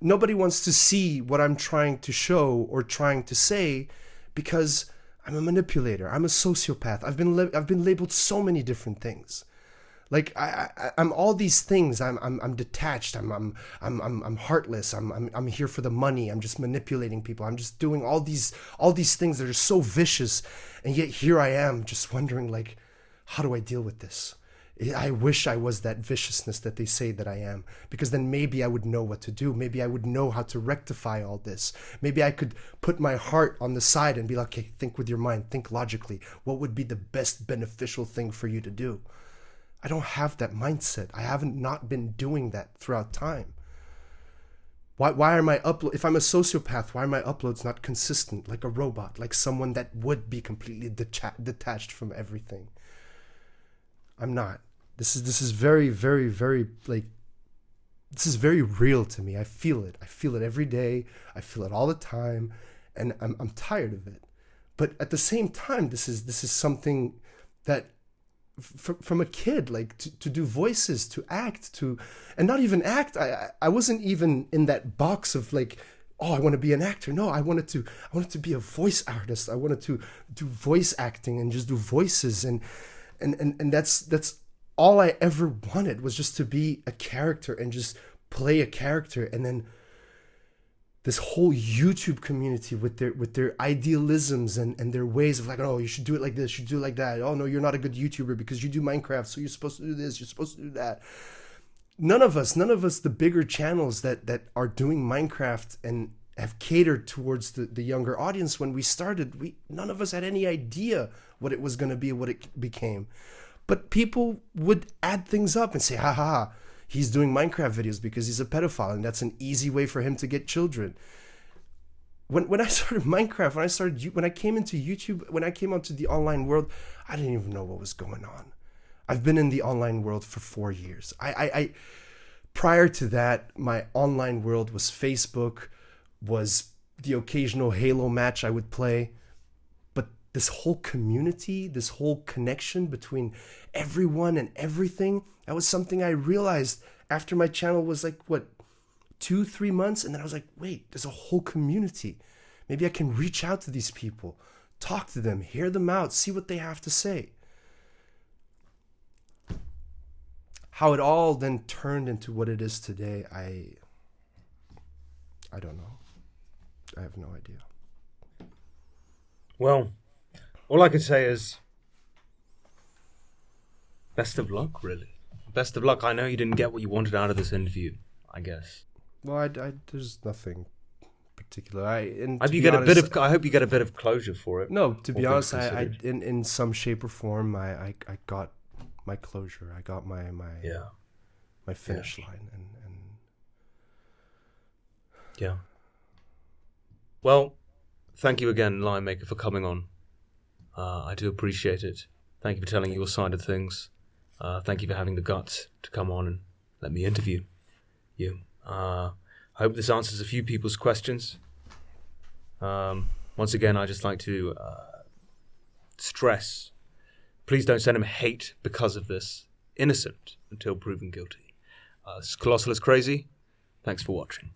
nobody wants to see what I'm trying to show or trying to say, because I'm a manipulator. I'm a sociopath. I've been labeled so many different things. Like I'm all these things. I'm detached. I'm heartless. I'm here for the money. I'm just manipulating people. I'm just doing all these things that are so vicious, and yet here I am just wondering, like, how do I deal with this? I wish I was that viciousness that they say that I am, because then maybe I would know what to do. Maybe I would know how to rectify all this. Maybe I could put my heart on the side and be like, okay, think with your mind, think logically. What would be the best beneficial thing for you to do? I don't have that mindset. I haven't not been doing that throughout time. Why are my uploads, if I'm a sociopath, why are my uploads not consistent, like a robot, like someone that would be completely detached from everything? I'm not. This is very, very, very, like, this is very real to me. I feel it. I feel it every day. I feel it all the time, and I'm tired of it. But at the same time, this is something that from a kid, like to do voices, to act, and not even act. I wasn't even in that box of like, oh, I want to be an actor. No, I wanted to be a voice artist. I wanted to do voice acting and just do voices, and that's all I ever wanted, was just to be a character and just play a character. And then this whole YouTube community with their idealisms and their ways of like, oh, you should do it like this, you should do it like that. Oh no, you're not a good YouTuber because you do Minecraft, so you're supposed to do this, you're supposed to do that. None of us, the bigger channels that are doing Minecraft and have catered towards the younger audience, when we started, none of us had any idea what it was going to be, what it became. But people would add things up and say, haha, he's doing Minecraft videos because he's a pedophile, and that's an easy way for him to get children. When I started Minecraft, when I came into YouTube, when I came onto the online world, I didn't even know what was going on. I've been in the online world for 4 years. I prior to that, my online world was Facebook, was the occasional Halo match I would play. But this whole community, this whole connection between everyone and everything, that was something I realized after my channel was like, 2-3 months? And then I was like, wait, there's a whole community. Maybe I can reach out to these people, talk to them, hear them out, see what they have to say. How it all then turned into what it is today, I don't know. I have no idea. Well, all I can say is best of luck, really. Best of luck. I know you didn't get what you wanted out of this interview, I guess. Well, there's nothing particular. I hope you get a bit of closure for it. No, to be honest, in some shape or form, I got my closure. I got my finish line, and yeah. Well, thank you again, Lionmaker, for coming on. I do appreciate it. Thank you for telling your side of things. Thank you for having the guts to come on and let me interview you. I hope this answers a few people's questions. Once again, I just like to stress, please don't send him hate because of this. Innocent until proven guilty. Colossal is crazy. Thanks for watching.